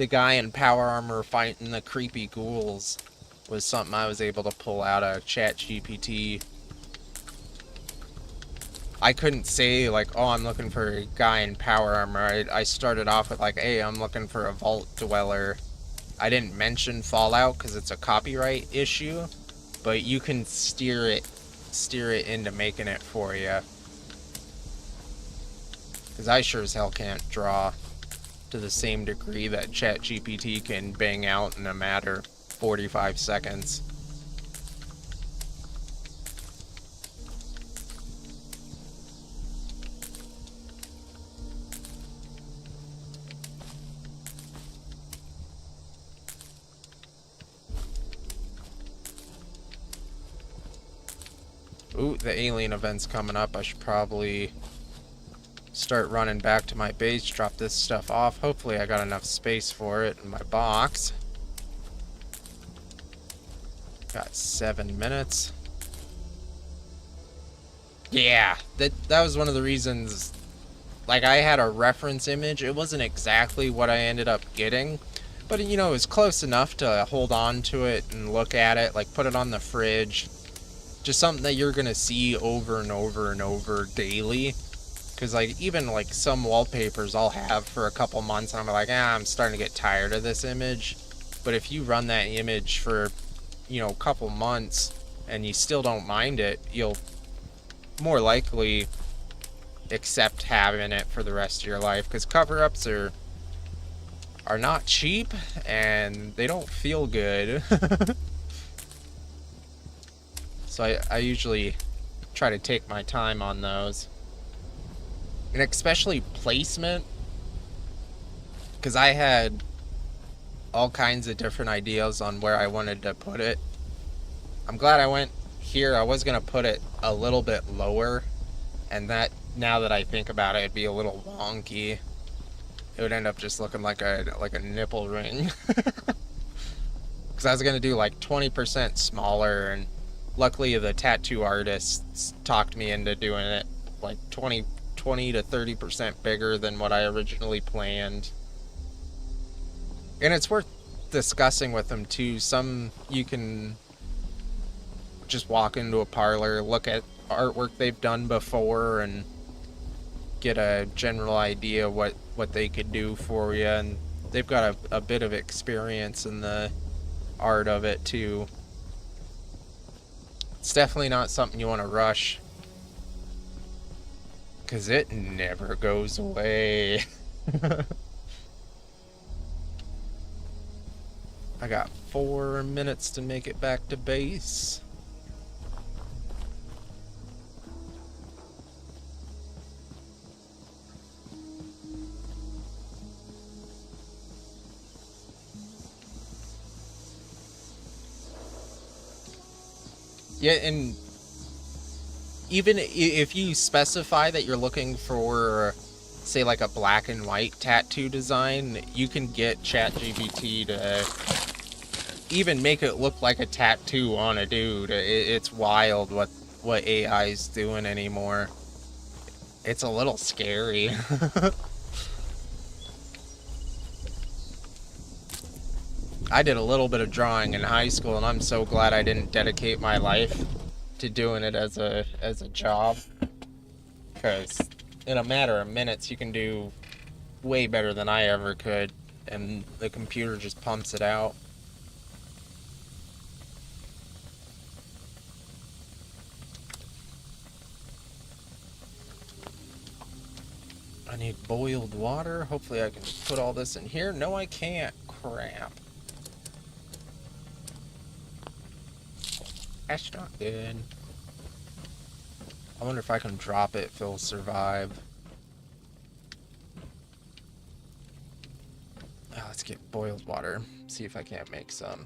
guy in power armor fighting the creepy ghouls was something I was able to pull out of ChatGPT. I couldn't say like, oh, I'm looking for a guy in power armor. I started off with like, hey, I'm looking for a vault dweller. I didn't mention Fallout because it's a copyright issue, but you can steer it into making it for you. Because I sure as hell can't draw to the same degree that ChatGPT can bang out in a matter of 45 seconds. Ooh, the alien event's coming up. I should probably start running back to my base, drop this stuff off. Hopefully I got enough space for it in my box. Got 7 minutes. Yeah, that was one of the reasons. Like, I had a reference image. It wasn't exactly what I ended up getting, but you know, it was close enough to hold on to it and look at it, like put it on the fridge. Just something that you're gonna see over and over and over daily. Because like even like some wallpapers I'll have for a couple months and I'm like, I'm starting to get tired of this image. But if you run that image for, you know, a couple months and you still don't mind it, you'll more likely accept having it for the rest of your life. Because cover-ups are not cheap and they don't feel good. So I usually try to take my time on those. And especially placement. Because I had all kinds of different ideas on where I wanted to put it. I'm glad I went here. I was going to put it a little bit lower. And that, now that I think about it, it'd be a little wonky. It would end up just looking like a nipple ring. Because I was going to do like 20% smaller, and luckily the tattoo artists talked me into doing it like 20 to 30% bigger than what I originally planned. And it's worth discussing with them too. Some you can just walk into a parlor, look at artwork they've done before, and get a general idea what they could do for you. And they've got a bit of experience in the art of it too. It's definitely not something you want to rush, because it never goes away. I got 4 minutes to make it back to base. Yeah, and even if you specify that you're looking for, say, like a black and white tattoo design, you can get ChatGPT to even make it look like a tattoo on a dude. It's wild what AI's doing anymore. It's a little scary. I did a little bit of drawing in high school, and I'm so glad I didn't dedicate my life to doing it as a job, because in a matter of minutes, you can do way better than I ever could, and the computer just pumps it out. I need boiled water. Hopefully I can put all this in here. No, I can't. Crap. That's not good. I wonder if I can drop it if it'll survive. Let's get boiled water. See if I can't make some.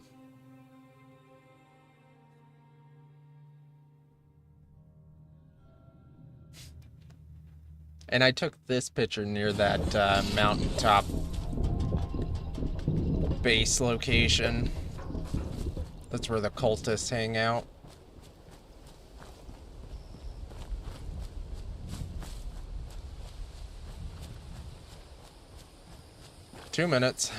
And I took this picture near that mountaintop base location. That's where the cultists hang out. Two minutes.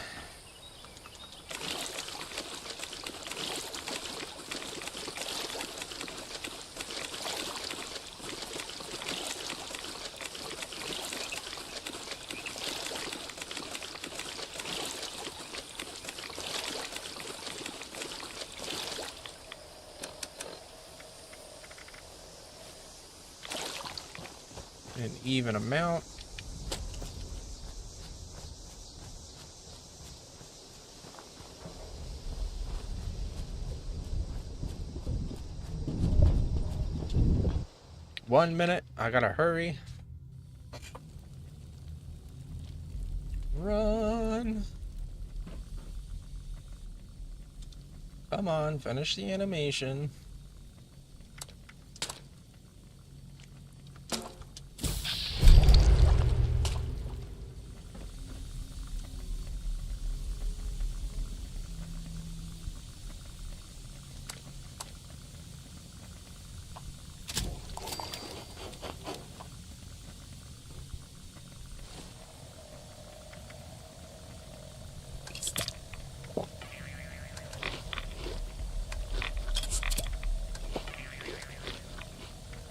An even amount. One minute. I gotta hurry. Run. Come on, finish the animation.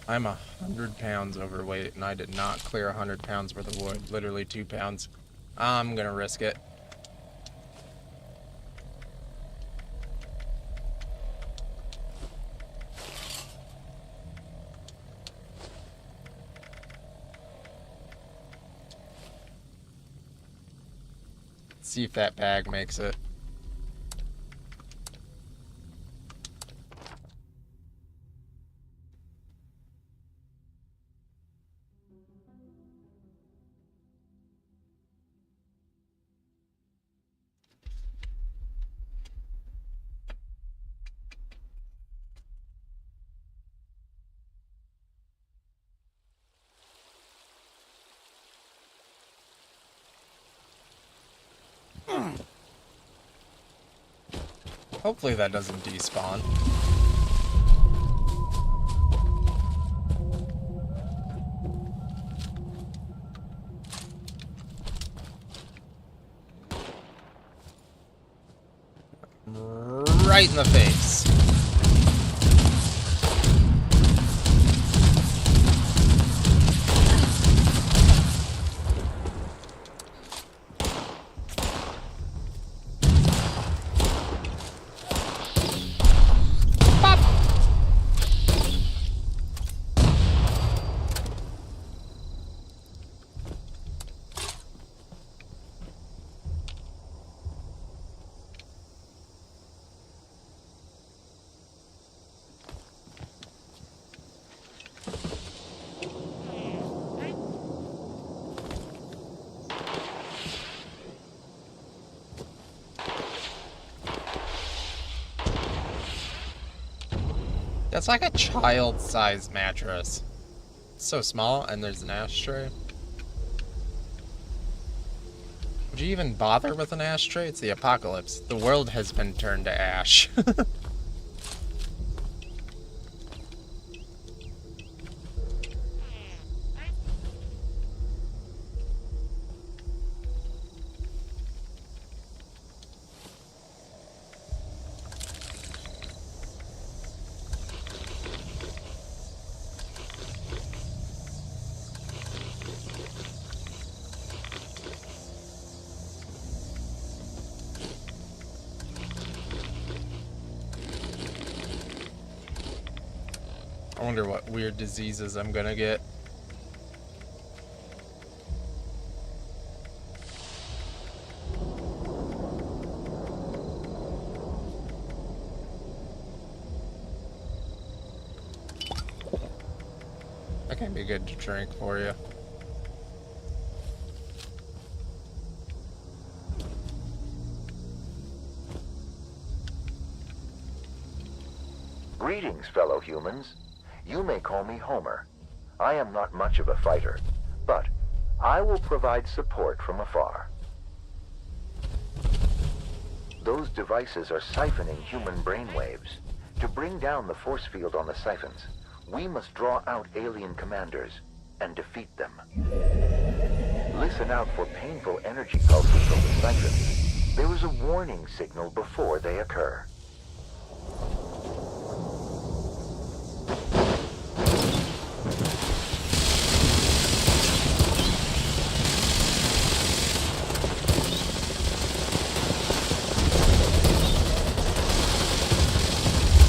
I'm 100 pounds overweight, and I did not clear 100 pounds worth of wood. Literally 2 pounds. I'm gonna risk it. See if that bag makes it. Hopefully that doesn't despawn. Right in the face. That's like a child-sized mattress. It's so small, and there's an ashtray. Would you even bother with an ashtray? It's the apocalypse. The world has been turned to ash. I wonder what weird diseases I'm gonna get. That can be good to drink for you. Greetings, fellow humans. You may call me Homer. I am not much of a fighter, but I will provide support from afar. Those devices are siphoning human brainwaves. To bring down the force field on the siphons, we must draw out alien commanders and defeat them. Listen out for painful energy pulses from the siphons. There is a warning signal before they occur.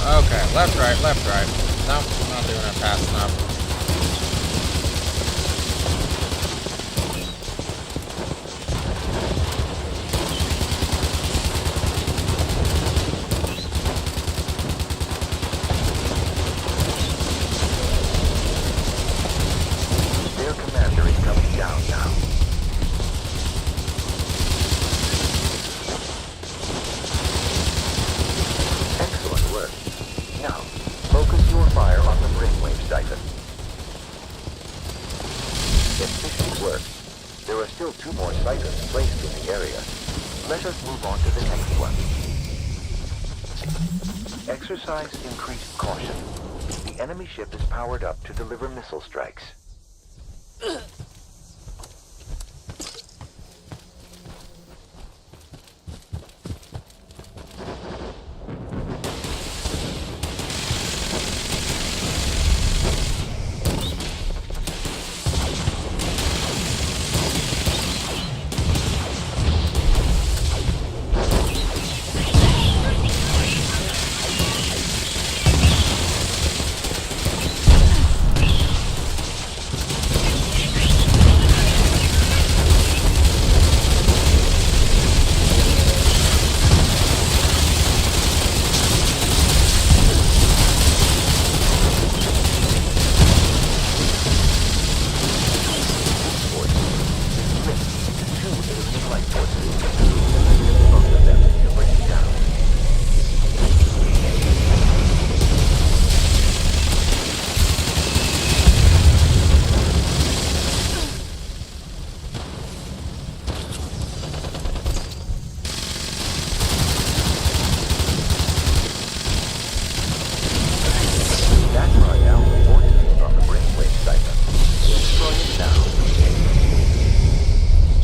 Okay, left, right, left, right. Nope, not doing it fast enough. Their commander is coming down now. Excellent work. Now, focus your fire on the brainwave siphon. Efficient work. There are still 2 more siphons placed in the area. Let us move on to the next one. Exercise increased caution. The enemy ship is powered up to deliver missile strikes.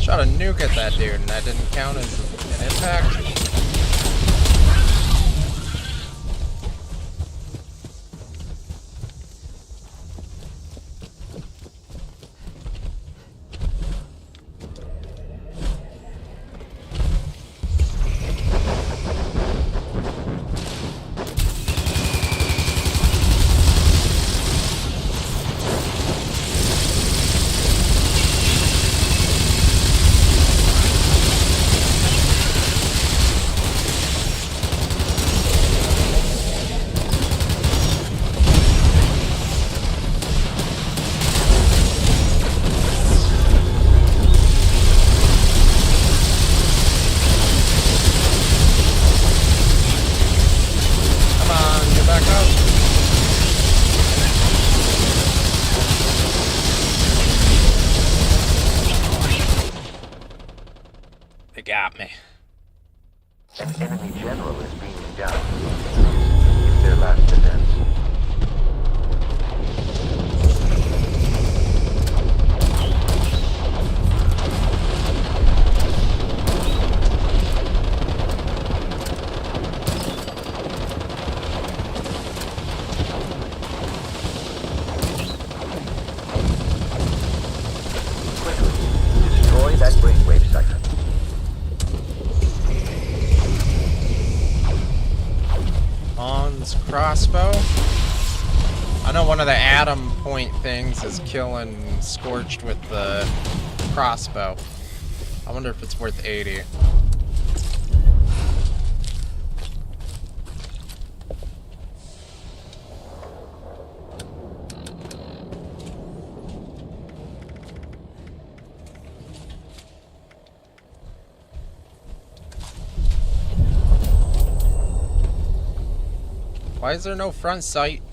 Shot a nuke at that dude, and that didn't count as an impact. They got me. An enemy general is beaming down. It's their last defense. Quickly, destroy that brainwave siphon. On's crossbow. I know one of the atom point things is killing Scorched with the crossbow. I wonder if it's worth 80. Why is there no front sight?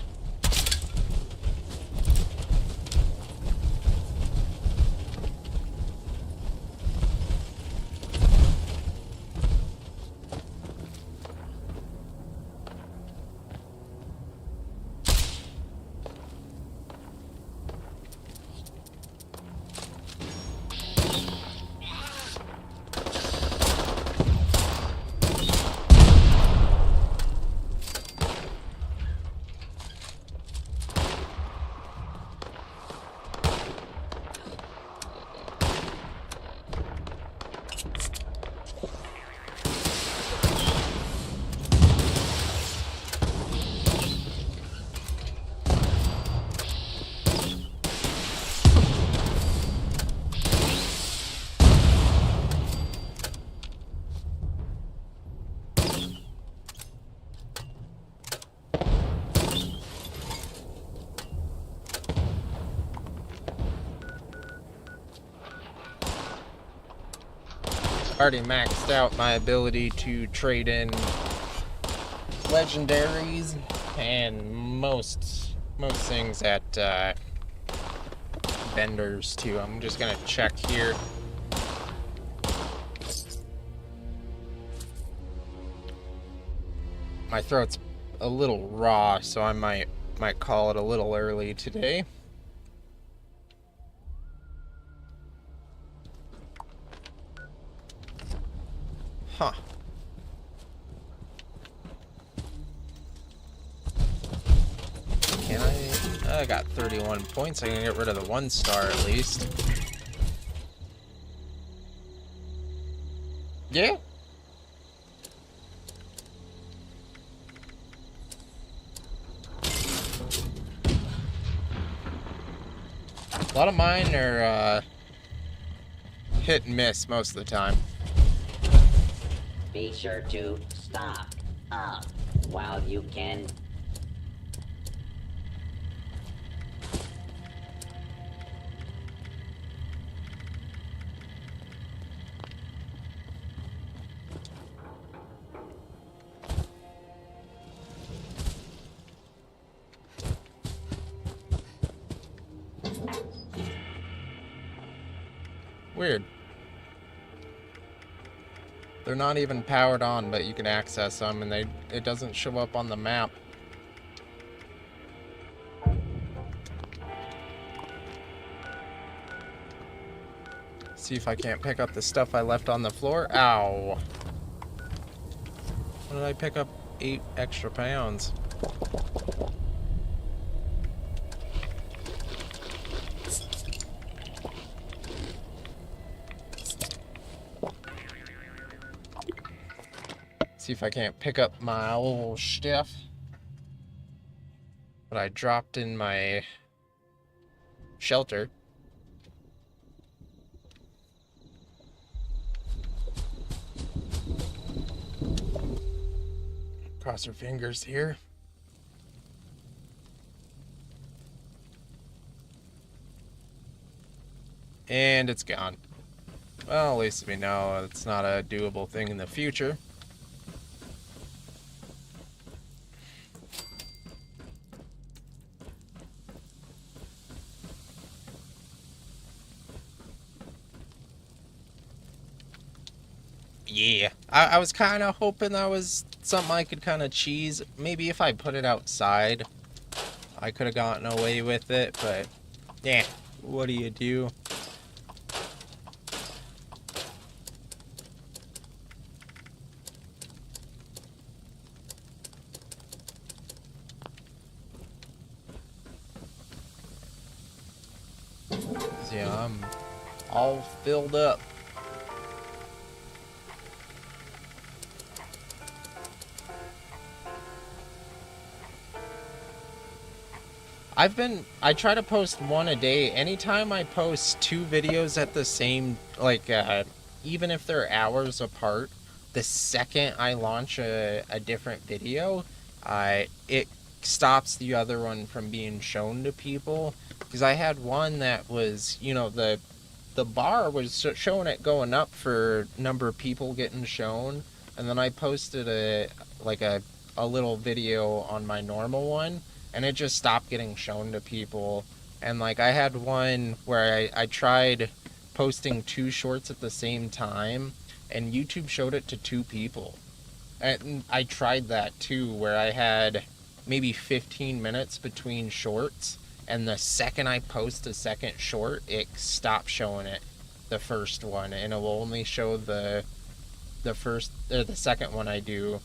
Already maxed out my ability to trade in legendaries and most things at vendors too. I'm just gonna check here. My throat's a little raw, so I might call it a little early today. Huh. Can I got 31 points. I can get rid of the 1 star at least. Yeah. A lot of mine are hit and miss most of the time. Be sure to stop up while you can. Weird. They're not even powered on, but you can access them, and it doesn't show up on the map. See if I can't pick up the stuff I left on the floor. Ow. What did I pick up? 8 extra pounds. See if I can't pick up my old stuff. But I dropped in my shelter. Cross her fingers here. And it's gone. Well, at least we know it's not a doable thing in the future. Yeah, I was kind of hoping that was something I could kind of cheese. Maybe if I put it outside, I could have gotten away with it, but yeah, what do you do? Yeah, I'm all filled up. I try to post one a day. Anytime I post 2 videos at the same, like, even if they're hours apart, the second I launch a different video, it stops the other one from being shown to people. Because I had one that was, you know, the bar was showing it going up for number of people getting shown, and then I posted a little video on my normal one, and it just stopped getting shown to people. And like I had one where I tried posting 2 shorts at the same time, and YouTube showed it to 2 people. And I tried that too, where I had maybe 15 minutes between shorts, and the second I post a second short, it stops showing it, the first one, and it will only show the first or the second one I do.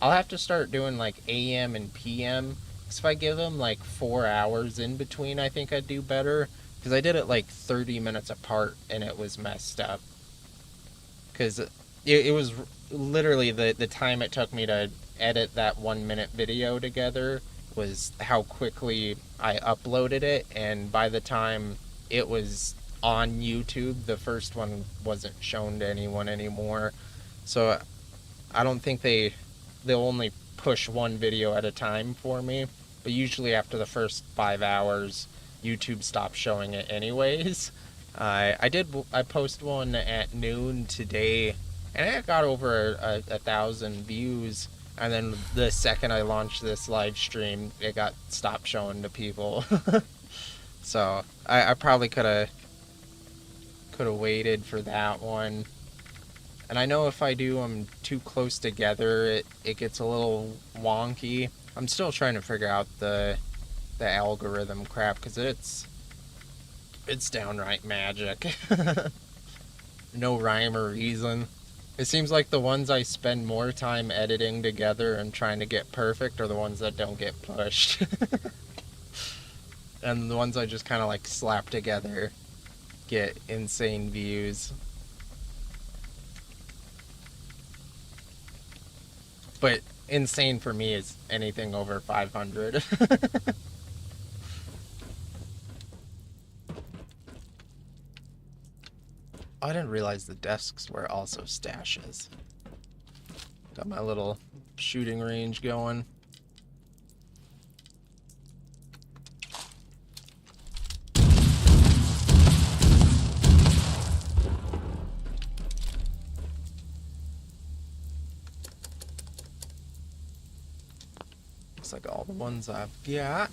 I'll have to start doing like AM and PM, because if I give them like 4 hours in between, I think I'd do better, because I did it like 30 minutes apart and it was messed up, because it was literally the time it took me to edit that 1-minute video together was how quickly I uploaded it, and by the time it was on YouTube, the first one wasn't shown to anyone anymore. So I don't think they'll only push one video at a time for me, but usually after the first 5 hours, YouTube stops showing it anyways. I posted one at noon today, and it got over 1,000 views. And then the second I launched this live stream, it got stopped showing to people. So I probably could have waited for that one. And I know if I do them too close together, it gets a little wonky. I'm still trying to figure out the algorithm crap, because it's downright magic. No rhyme or reason. It seems like the ones I spend more time editing together and trying to get perfect are the ones that don't get pushed. And the ones I just kind of like slap together get insane views. But insane for me is anything over 500. I didn't realize the desks were also stashes. Got my little shooting range going. Looks like all the ones I've got.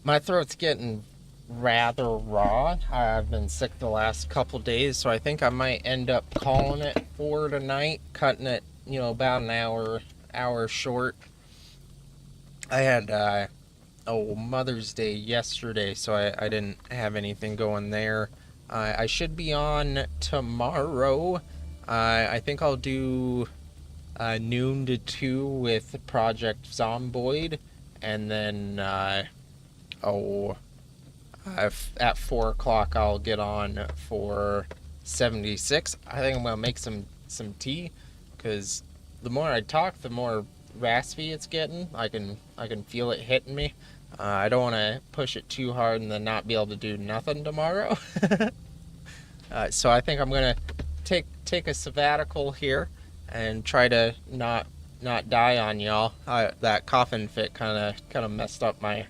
My throat's getting rather raw. I've been sick the last couple days, so I think I might end up calling it for tonight, cutting it, about an hour short. I had Mother's Day yesterday, so I didn't have anything going there. I should be on tomorrow. I think I'll do noon to 2 with Project Zomboid, and then at 4 o'clock I'll get on for 76. I think I'm gonna make some tea, because the more I talk, the more raspy it's getting. I can feel it hitting me. I don't want to push it too hard and then not be able to do nothing tomorrow. So I think I'm gonna take a sabbatical here and try to not die on y'all. That coughing fit kind of messed up my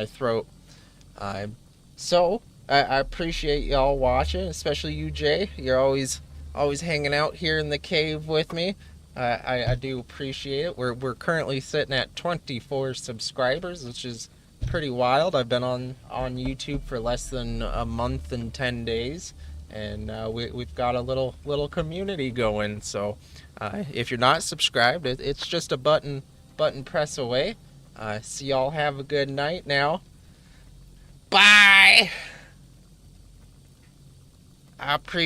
throat. So I appreciate y'all watching, especially you, Jay. You're always hanging out here in the cave with me. I do appreciate it. We're currently sitting at 24 subscribers, which is pretty wild. I've been on YouTube for less than a month and 10 days, and we've got a little community going. So if you're not subscribed, it's just a button press away. So y'all have a good night now. Bye. I appreciate